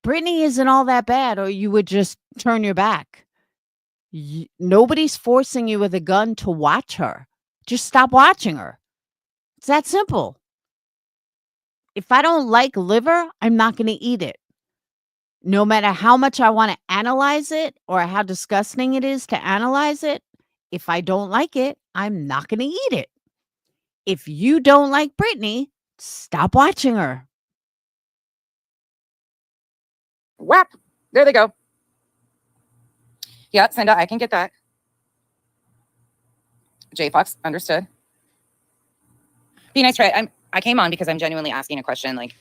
Brittany isn't all that bad, or you would just turn your back. Nobody's forcing you with a gun to watch her. Just stop watching her. It's that simple. If I don't like liver, I'm not going to eat it. No matter how much I want to analyze it or how disgusting it is to analyze it, if I don't like it, I'm not going to eat it. If you don't like Brittany, stop watching her. Whap. There they go. Yeah, Senda, I can get that. J Fox, understood. Be nice, try. I came on because I'm genuinely asking a question. Like,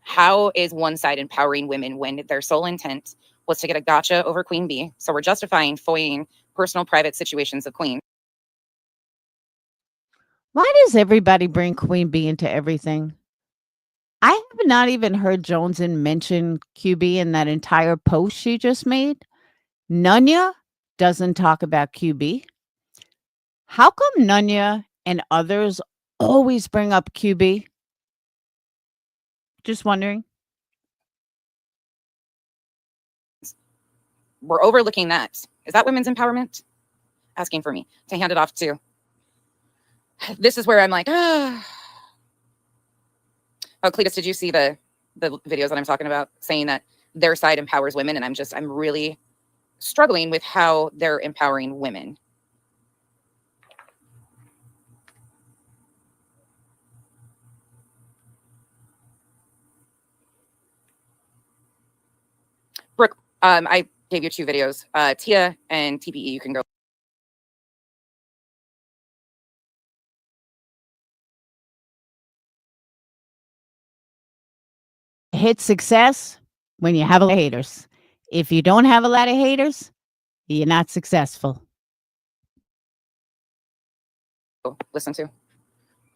how is one side empowering women when their sole intent was to get a gotcha over Queen Bee? So we're justifying foiling personal, private situations of Queen. Why does everybody bring Queen Bee into everything? I have not even heard Joneson mention QB in that entire post she just made. Nunya doesn't talk about QB. How come Nunya and others always bring up QB? Just wondering. We're overlooking that. Is that women's empowerment? Asking for me to hand it off to. This is where I'm like, Oh, Cletus, did you see the videos that I'm talking about saying that their side empowers women? And I'm really struggling with how they're empowering women. Brooke, I gave you 2 videos. Tia and TPE, you can go. Hit success when you have a lot of haters. If you don't have a lot of haters, you're not successful. Listen to.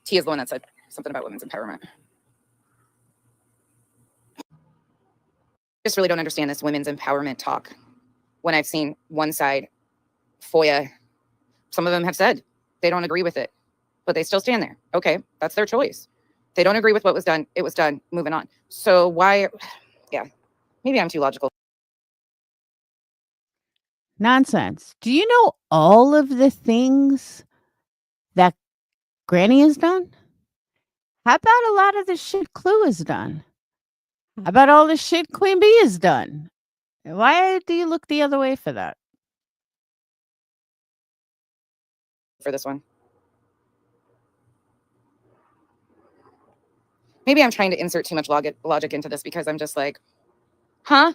Tia's the one that said something about women's empowerment. Just really don't understand this women's empowerment talk when I've seen one side, FOIA, some of them have said they don't agree with it, but they still stand there. Okay, that's their choice. They don't agree with what was done. It was done. Moving on. So why? Yeah, maybe I'm too logical. Nonsense. Do you know all of the things that Granny has done? How about a lot of the shit Clue has done? How about all the shit Queen Bee has done? Why do you look the other way for that? For this one. Maybe I'm trying to insert too much logic into this because I'm just like, huh?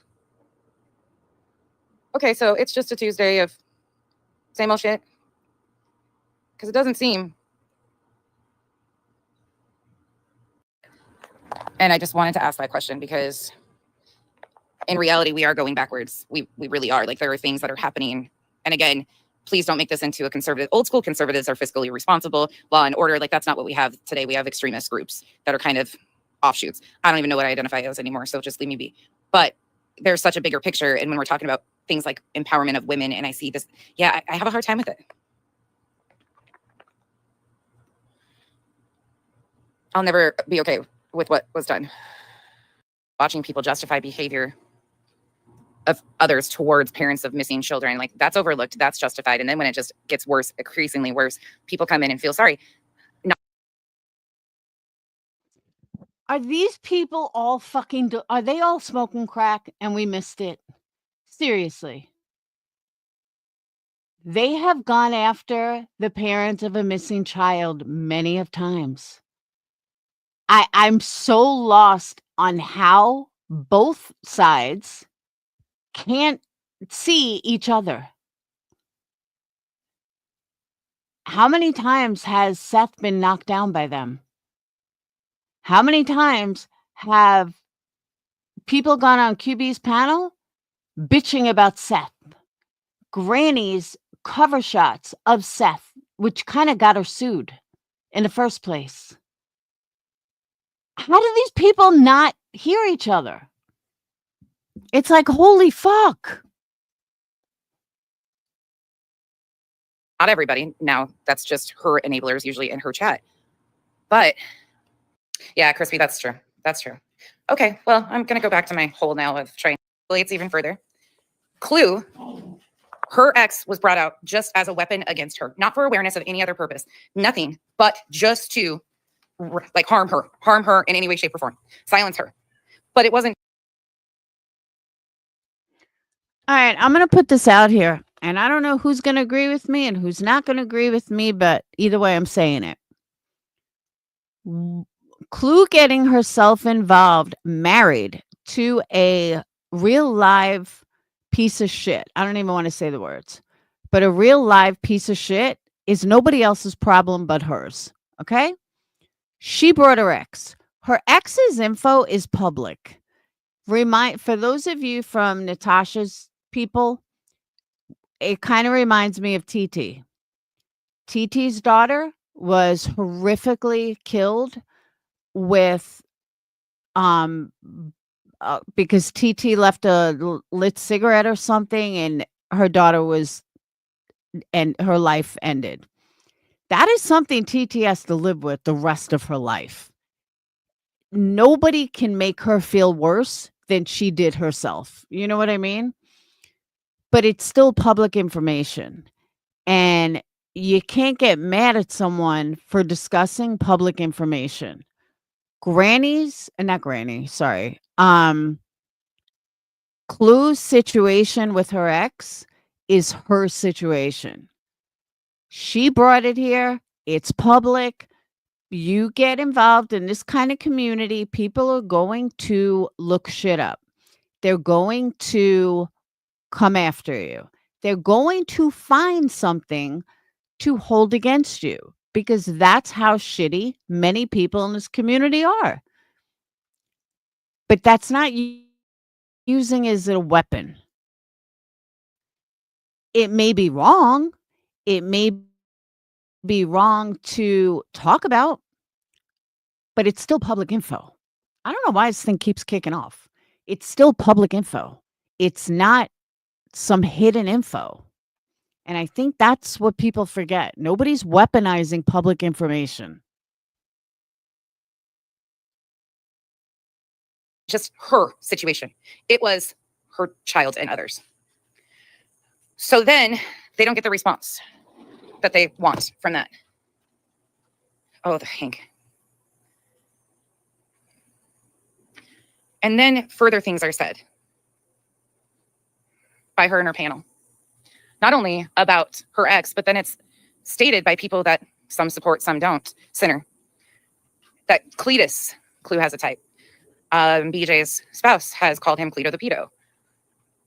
Okay, so it's just a Tuesday of same old shit. Because it doesn't seem. And I just wanted to ask that question because in reality, we are going backwards. We really are. Like, there are things that are happening. And again, please don't make this into a conservative. Old school conservatives are fiscally responsible, law and order. Like, that's not what we have today. We have extremist groups that are kind of offshoots. I don't even know what I identify as anymore, so just leave me be. But there's such a bigger picture. And when we're talking about things like empowerment of women, and I see this, yeah, I have a hard time with it. I'll never be okay with what was done. Watching people justify behavior of others towards parents of missing children, like that's overlooked, that's justified. And then when it just gets worse, increasingly worse, people come in and feel sorry. Are these people all fucking, are they all smoking crack and we missed it? Seriously. They have gone after the parents of a missing child many of times. I'm so lost on how both sides can't see each other. How many times has Seth been knocked down by them? How many times have people gone on QB's panel bitching about Seth? Granny's cover shots of Seth, which kind of got her sued in the first place. How do these people not hear each other? It's like, holy fuck. Not everybody. Now, that's just her enablers, usually in her chat. But yeah, Crispy, that's true. That's true. Okay, well, I'm going to go back to my hole now of trying to escalate even further. Clue, her ex was brought out just as a weapon against her, not for awareness of any other purpose, nothing, but just to like harm her in any way, shape, or form, silence her. But it wasn't. All right, I'm going to put this out here, and I don't know who's going to agree with me and who's not going to agree with me, but either way, I'm saying it. Clue getting herself involved, married to a real live piece of shit. I don't even want to say the words, but a real live piece of shit is nobody else's problem but hers. Okay? She brought her ex. Her ex's info is public. For those of you from Natasha's people, it kind of reminds me of TT. TT's daughter was horrifically killed with because TT left a lit cigarette or something and her daughter and her life ended. That is something TT has to live with the rest of her life. Nobody can make her feel worse than she did herself. You know what I mean? But it's still public information. And you can't get mad at someone for discussing public information. Clue's situation with her ex is her situation. She brought it here. It's public. You get involved in this kind of community, people are going to look shit up. They're going to come after you. They're going to find something to hold against you because that's how shitty many people in this community are. But that's not using as a weapon. It may be wrong. It may be wrong to talk about, but it's still public info. I don't know why this thing keeps kicking off. It's still public info. It's not some hidden info. And I think that's what people forget. Nobody's weaponizing public information. Just her situation. It was her child and others. So then they don't get the response that they want from that. Oh, the Hank. And then further things are said by her and her panel. Not only about her ex, but then it's stated by people that some support, some don't. Sinner. That Clue has a type. BJ's spouse has called him Cleto the pedo.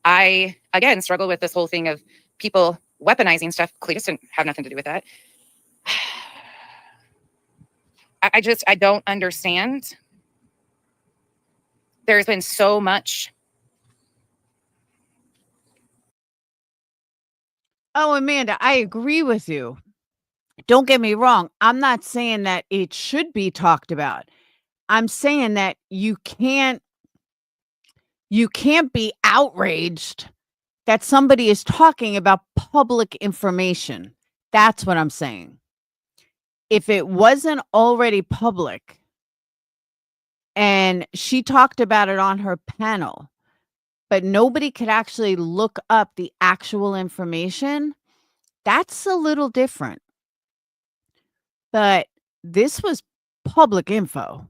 I, again, struggle with this whole thing of people weaponizing stuff. Cletus didn't have nothing to do with that. I don't understand. There's been so much. Oh, Amanda, I agree with you. Don't get me wrong. I'm not saying that it should be talked about. I'm saying that you can't be outraged that somebody is talking about public information. That's what I'm saying. If it wasn't already public, and she talked about it on her panel, but nobody could actually look up the actual information. That's a little different. But this was public info.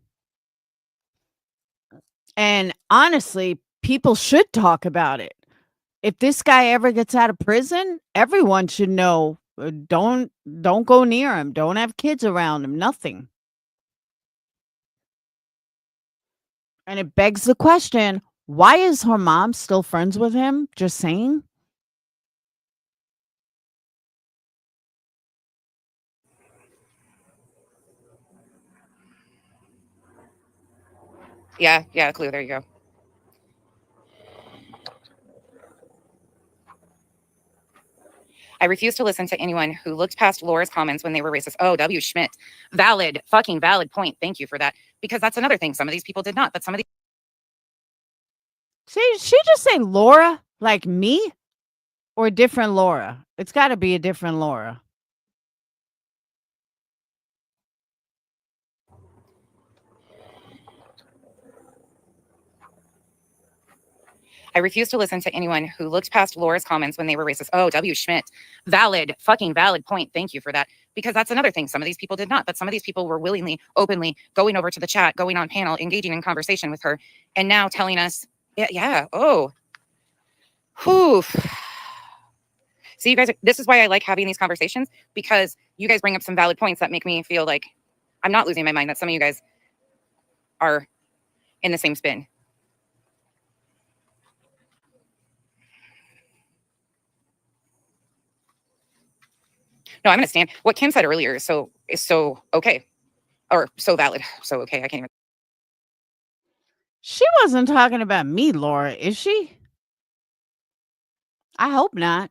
And honestly, people should talk about it. If this guy ever gets out of prison, everyone should know. Don't go near him. Don't have kids around him. Nothing. And it begs the question, why is her mom still friends with him? Just saying. Yeah, clue. There you go. I refuse to listen to anyone who looked past Laura's comments when they were racist. Oh, W. Schmidt. Valid, fucking valid point. Thank you for that. Because that's another thing. Some of these people did not, but some of these. She just say Laura like me or different Laura? It's got to be a different Laura. I refuse to listen to anyone who looked past Laura's comments when they were racist. Oh, W. Schmidt. Valid, fucking valid point. Thank you for that. Because that's another thing. Some of these people did not, but some of these people were willingly, openly going over to the chat, going on panel, engaging in conversation with her, and now telling us, oh. Whew. See, you guys, this is why I like having these conversations, because you guys bring up some valid points that make me feel like I'm not losing my mind, that some of you guys are in the same spin. No, I'm going to stand. What Kim said earlier is so okay, or so valid. So okay, I can't even. She wasn't talking about me, Laura, is she? I hope not.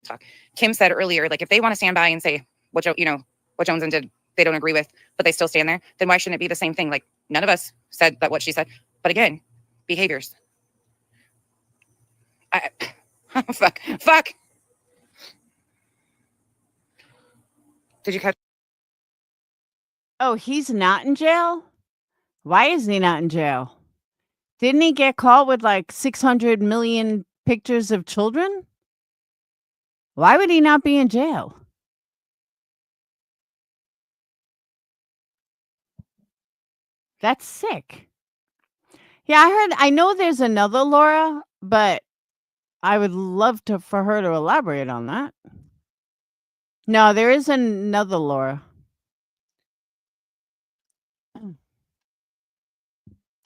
Talk. Kim said earlier, like if they want to stand by and say what Jones did, they don't agree with, but they still stand there, then why shouldn't it be the same thing? Like none of us said that what she said, but again, behaviors. Fuck. Did you catch? Oh, he's not in jail? Why is he not in jail? Didn't he get caught with like 600 million pictures of children? Why would he not be in jail? That's sick. Yeah, I know there's another Laura, but I would love for her to elaborate on that. No, there is another Laura.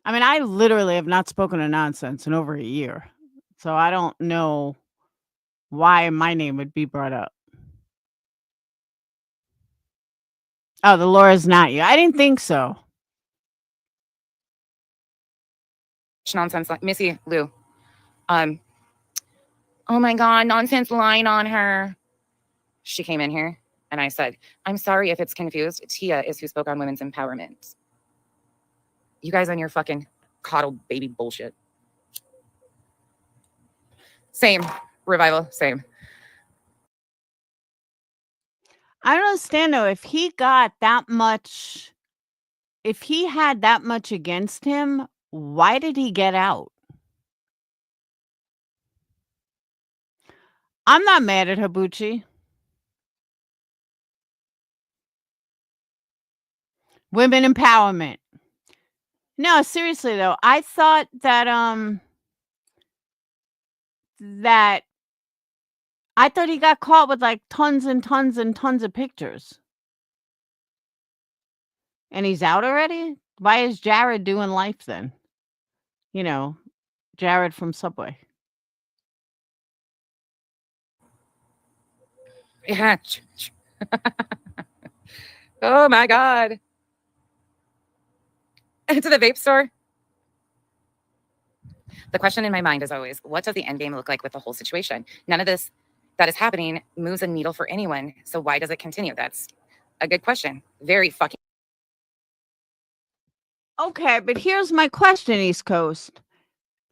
I mean, I literally have not spoken a nonsense in over a year. So I don't know why my name would be brought up. Oh, the Laura's not you. I didn't think so. Nonsense, Missy Lou. Oh my God, nonsense line on her. She came in here and I said, I'm sorry if it's confused. Tia is who spoke on women's empowerment. You guys on your fucking coddled baby bullshit. Same. Revival, same. I don't understand though, if he got that much, if he had that much against him, why did he get out? I'm not mad at Hibuchi. Women empowerment. No, seriously though, I thought that I thought he got caught with like tons and tons and tons of pictures. And he's out already? Why is Jared doing life then? You know, Jared from Subway. Yeah. Oh my God. To the vape store. The question in my mind is always, what does the end game look like with the whole situation? None of this that is happening moves a needle for anyone. So why does it continue? That's a good question. Very fucking. Okay, but here's my question, East Coast.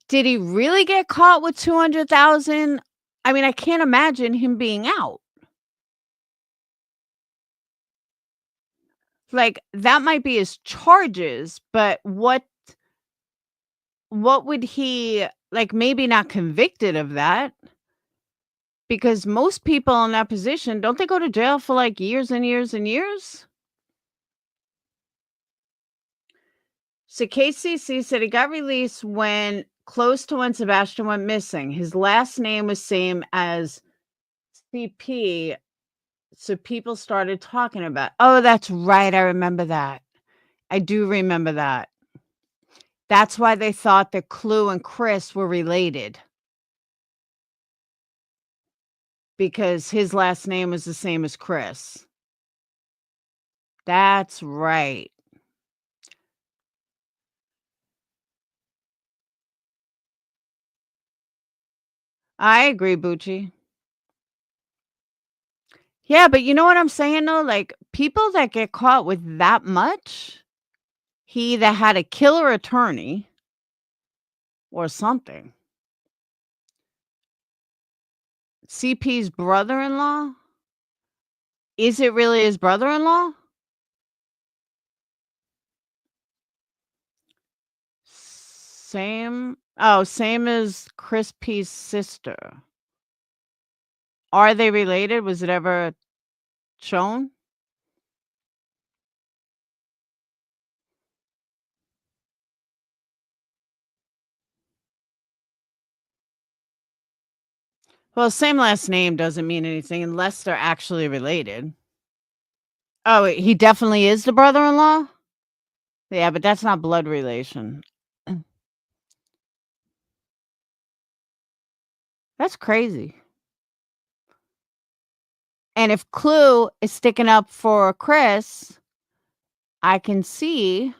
Did he really get caught with 200,000? I mean, I can't imagine him being out. like that might be his charges, but what would he like? Maybe not convicted of that, because most people in that position, don't they go to jail for like years and years and years? So KCC said he got released when close to when Sebastian went missing. His last name was same as CP, so people started talking about. Oh, that's right. I remember that. I do remember that. That's why they thought that Clue and Chris were related, because his last name was the same as Chris. That's right. I agree, Bucci. Yeah, but you know what I'm saying though? Like people that get caught with that much, he either had a killer attorney or something. CP's brother-in-law? Is it really his brother-in-law? Same. Oh, same as Chris P's sister. Are they related? Was it ever shown? Well, same last name doesn't mean anything unless they're actually related. Oh, he definitely is the brother-in-law? Yeah, but that's not blood relation. That's crazy. And if Clue is sticking up for Chris, I can see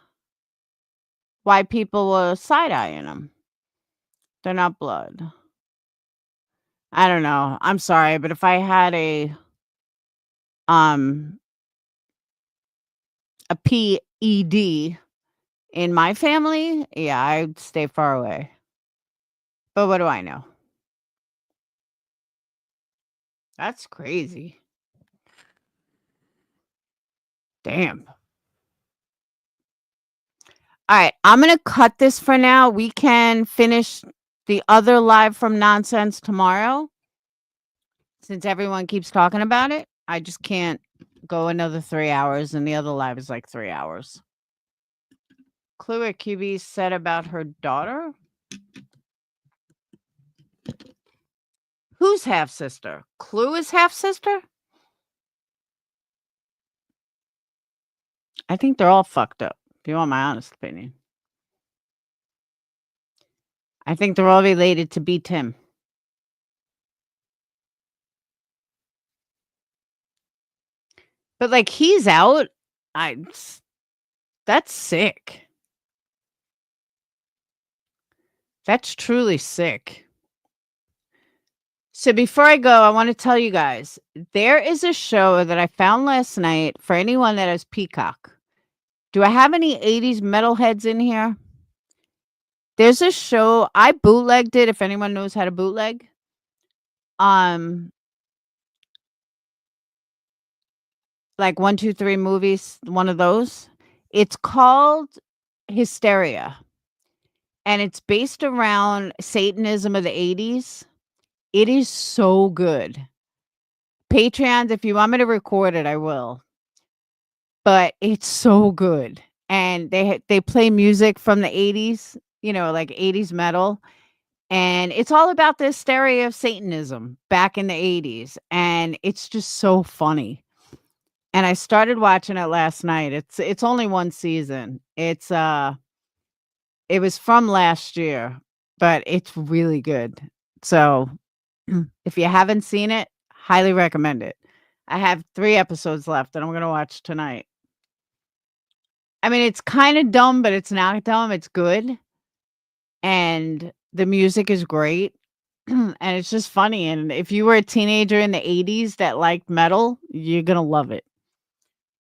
why people were side-eyeing him. They're not blood. I don't know. I'm sorry, but if I had a PED in my family, yeah, I'd stay far away. But what do I know? That's crazy. Damn. All right, I'm going to cut this for now. We can finish the other live from nonsense tomorrow. Since everyone keeps talking about it, I just can't go another 3 hours, and the other live is like 3 hours. Clue at QB said about her daughter? Who's half sister? Clue is half sister? I think they're all fucked up, if you want my honest opinion. I think they're all related to B. Tim. But like he's out. That's sick. That's truly sick. So before I go, I want to tell you guys, there is a show that I found last night for anyone that has Peacock. Do I have any 80s metalheads in here? There's a show, I bootlegged it, if anyone knows how to bootleg. Like 1, 2, 3 movies, one of those. It's called Hysteria. And it's based around Satanism of the 80s. It is so good. Patreons, if you want me to record it, I will. But it's so good. And they play music from the 80s, you know, like 80s metal. And it's all about the hysteria of Satanism back in the 80s. And it's just so funny. And I started watching it last night. It's only one season. It was from last year, but it's really good. So if you haven't seen it, highly recommend it. I have 3 episodes left that I'm going to watch tonight. I mean, it's kind of dumb, but it's not dumb. It's good. And the music is great. And it's just funny. And if you were a teenager in the 80s that liked metal, you're going to love it.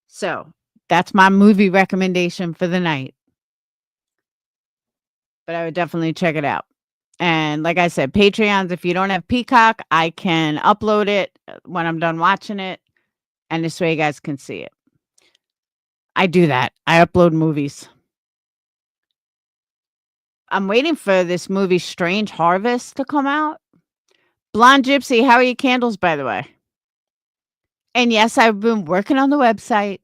So that's my movie recommendation for the night. But I would definitely check it out. And like I said, Patreons, if you don't have Peacock, I can upload it when I'm done watching it. And this way you guys can see it. I do that. I upload movies. I'm waiting for this movie Strange Harvest to come out. Blonde Gypsy, how are your candles, by the way? And yes, I've been working on the website.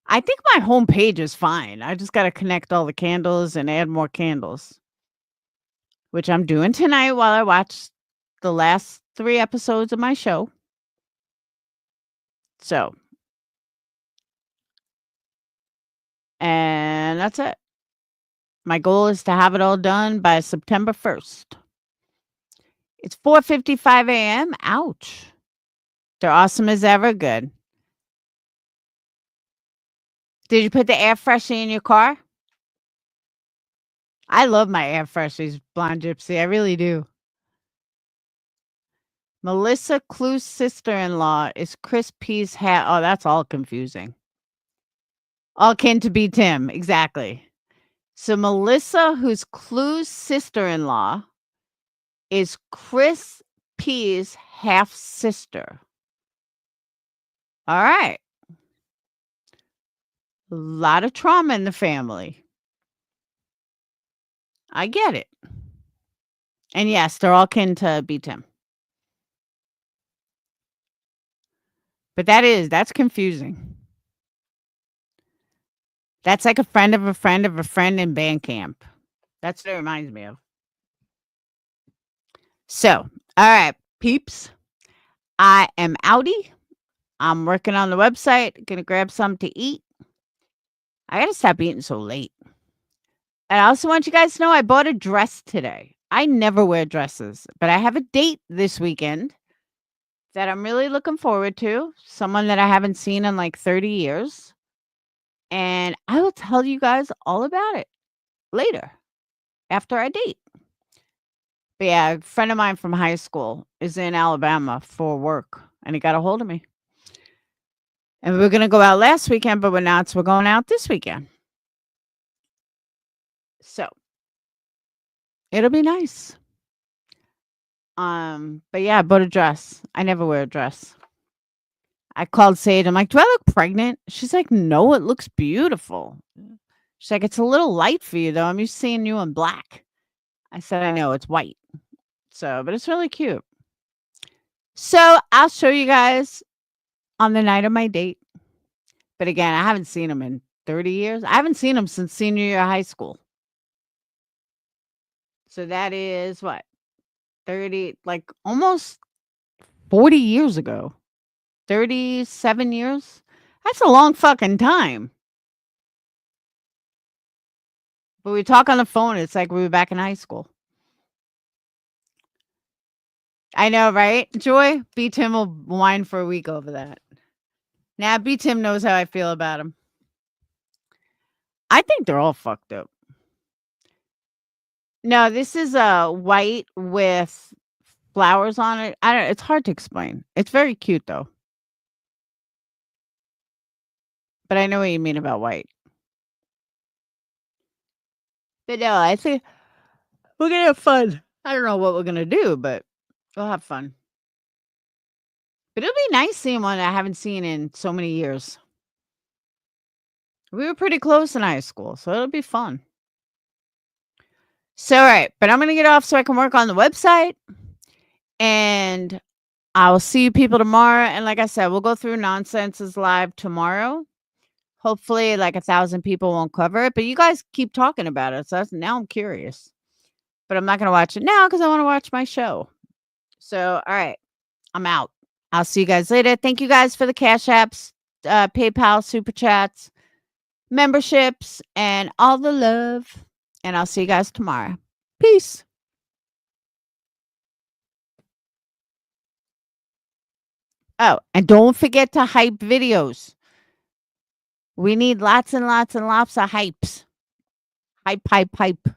I think my homepage is fine. I just got to connect all the candles and add more candles, which I'm doing tonight while I watch the last 3 episodes of my show. So, and that's it. My goal is to have it all done by September 1st. It's 4:55 a.m. Ouch. They're awesome as ever. Good. Did you put the air freshener in your car? I love my air fresheners, Blonde Gypsy. I really do. Melissa Clue's sister-in-law is Chris P's hat. Oh, that's all confusing. All kin to be Tim. Exactly. So Melissa, who's Clue's sister-in-law, is Chris P's half-sister. All right. A lot of trauma in the family. I get it. And yes, they're all kin to be Tim. But that's confusing. That's like a friend of a friend of a friend in band camp. That's what it reminds me of. So, all right, peeps. I am outie. I'm working on the website. Gonna grab something to eat. I gotta stop eating so late. And I also want you guys to know I bought a dress today. I never wear dresses, but I have a date this weekend that I'm really looking forward to. Someone that I haven't seen in like 30 years. And I will tell you guys all about it later after I date. But yeah, a friend of mine from high school is in Alabama for work, and he got a hold of me. And we were going to go out last weekend, but we're going out this weekend. So it'll be nice. But yeah, I bought a dress. I never wear a dress. I called Sage. I'm like, do I look pregnant? She's like, no, it looks beautiful. She's like, it's a little light for you, though. I'm used to seeing you in black. I said, I know, it's white. So, but it's really cute. So I'll show you guys on the night of my date. But again, I haven't seen him in 30 years. I haven't seen him since senior year of high school. So that is what? 30, like almost 40 years ago. 37 years? That's a long fucking time. But we talk on the phone. It's like we were back in high school. I know, right? Joy? B. Tim will whine for a week over that. Now, B. Tim knows how I feel about him. I think they're all fucked up. No, this is white with flowers on it. I don't. It's hard to explain. It's very cute though. But I know what you mean about white. But no, I think we're gonna have fun. I don't know what we're gonna do, but we'll have fun. But it'll be nice seeing one I haven't seen in so many years. We were pretty close in high school, so it'll be fun. So, all right, but I'm going to get off so I can work on the website. And I will see you people tomorrow. And like I said, we'll go through Nonsenses Live tomorrow. Hopefully, like 1,000 people won't cover it. But you guys keep talking about it. So now I'm curious. But I'm not going to watch it now because I want to watch my show. So, all right, I'm out. I'll see you guys later. Thank you guys for the Cash Apps, PayPal, Super Chats, memberships, and all the love. And I'll see you guys tomorrow. Peace. Oh, and don't forget to hype videos. We need lots and lots and lots of hypes. Hype, hype, hype.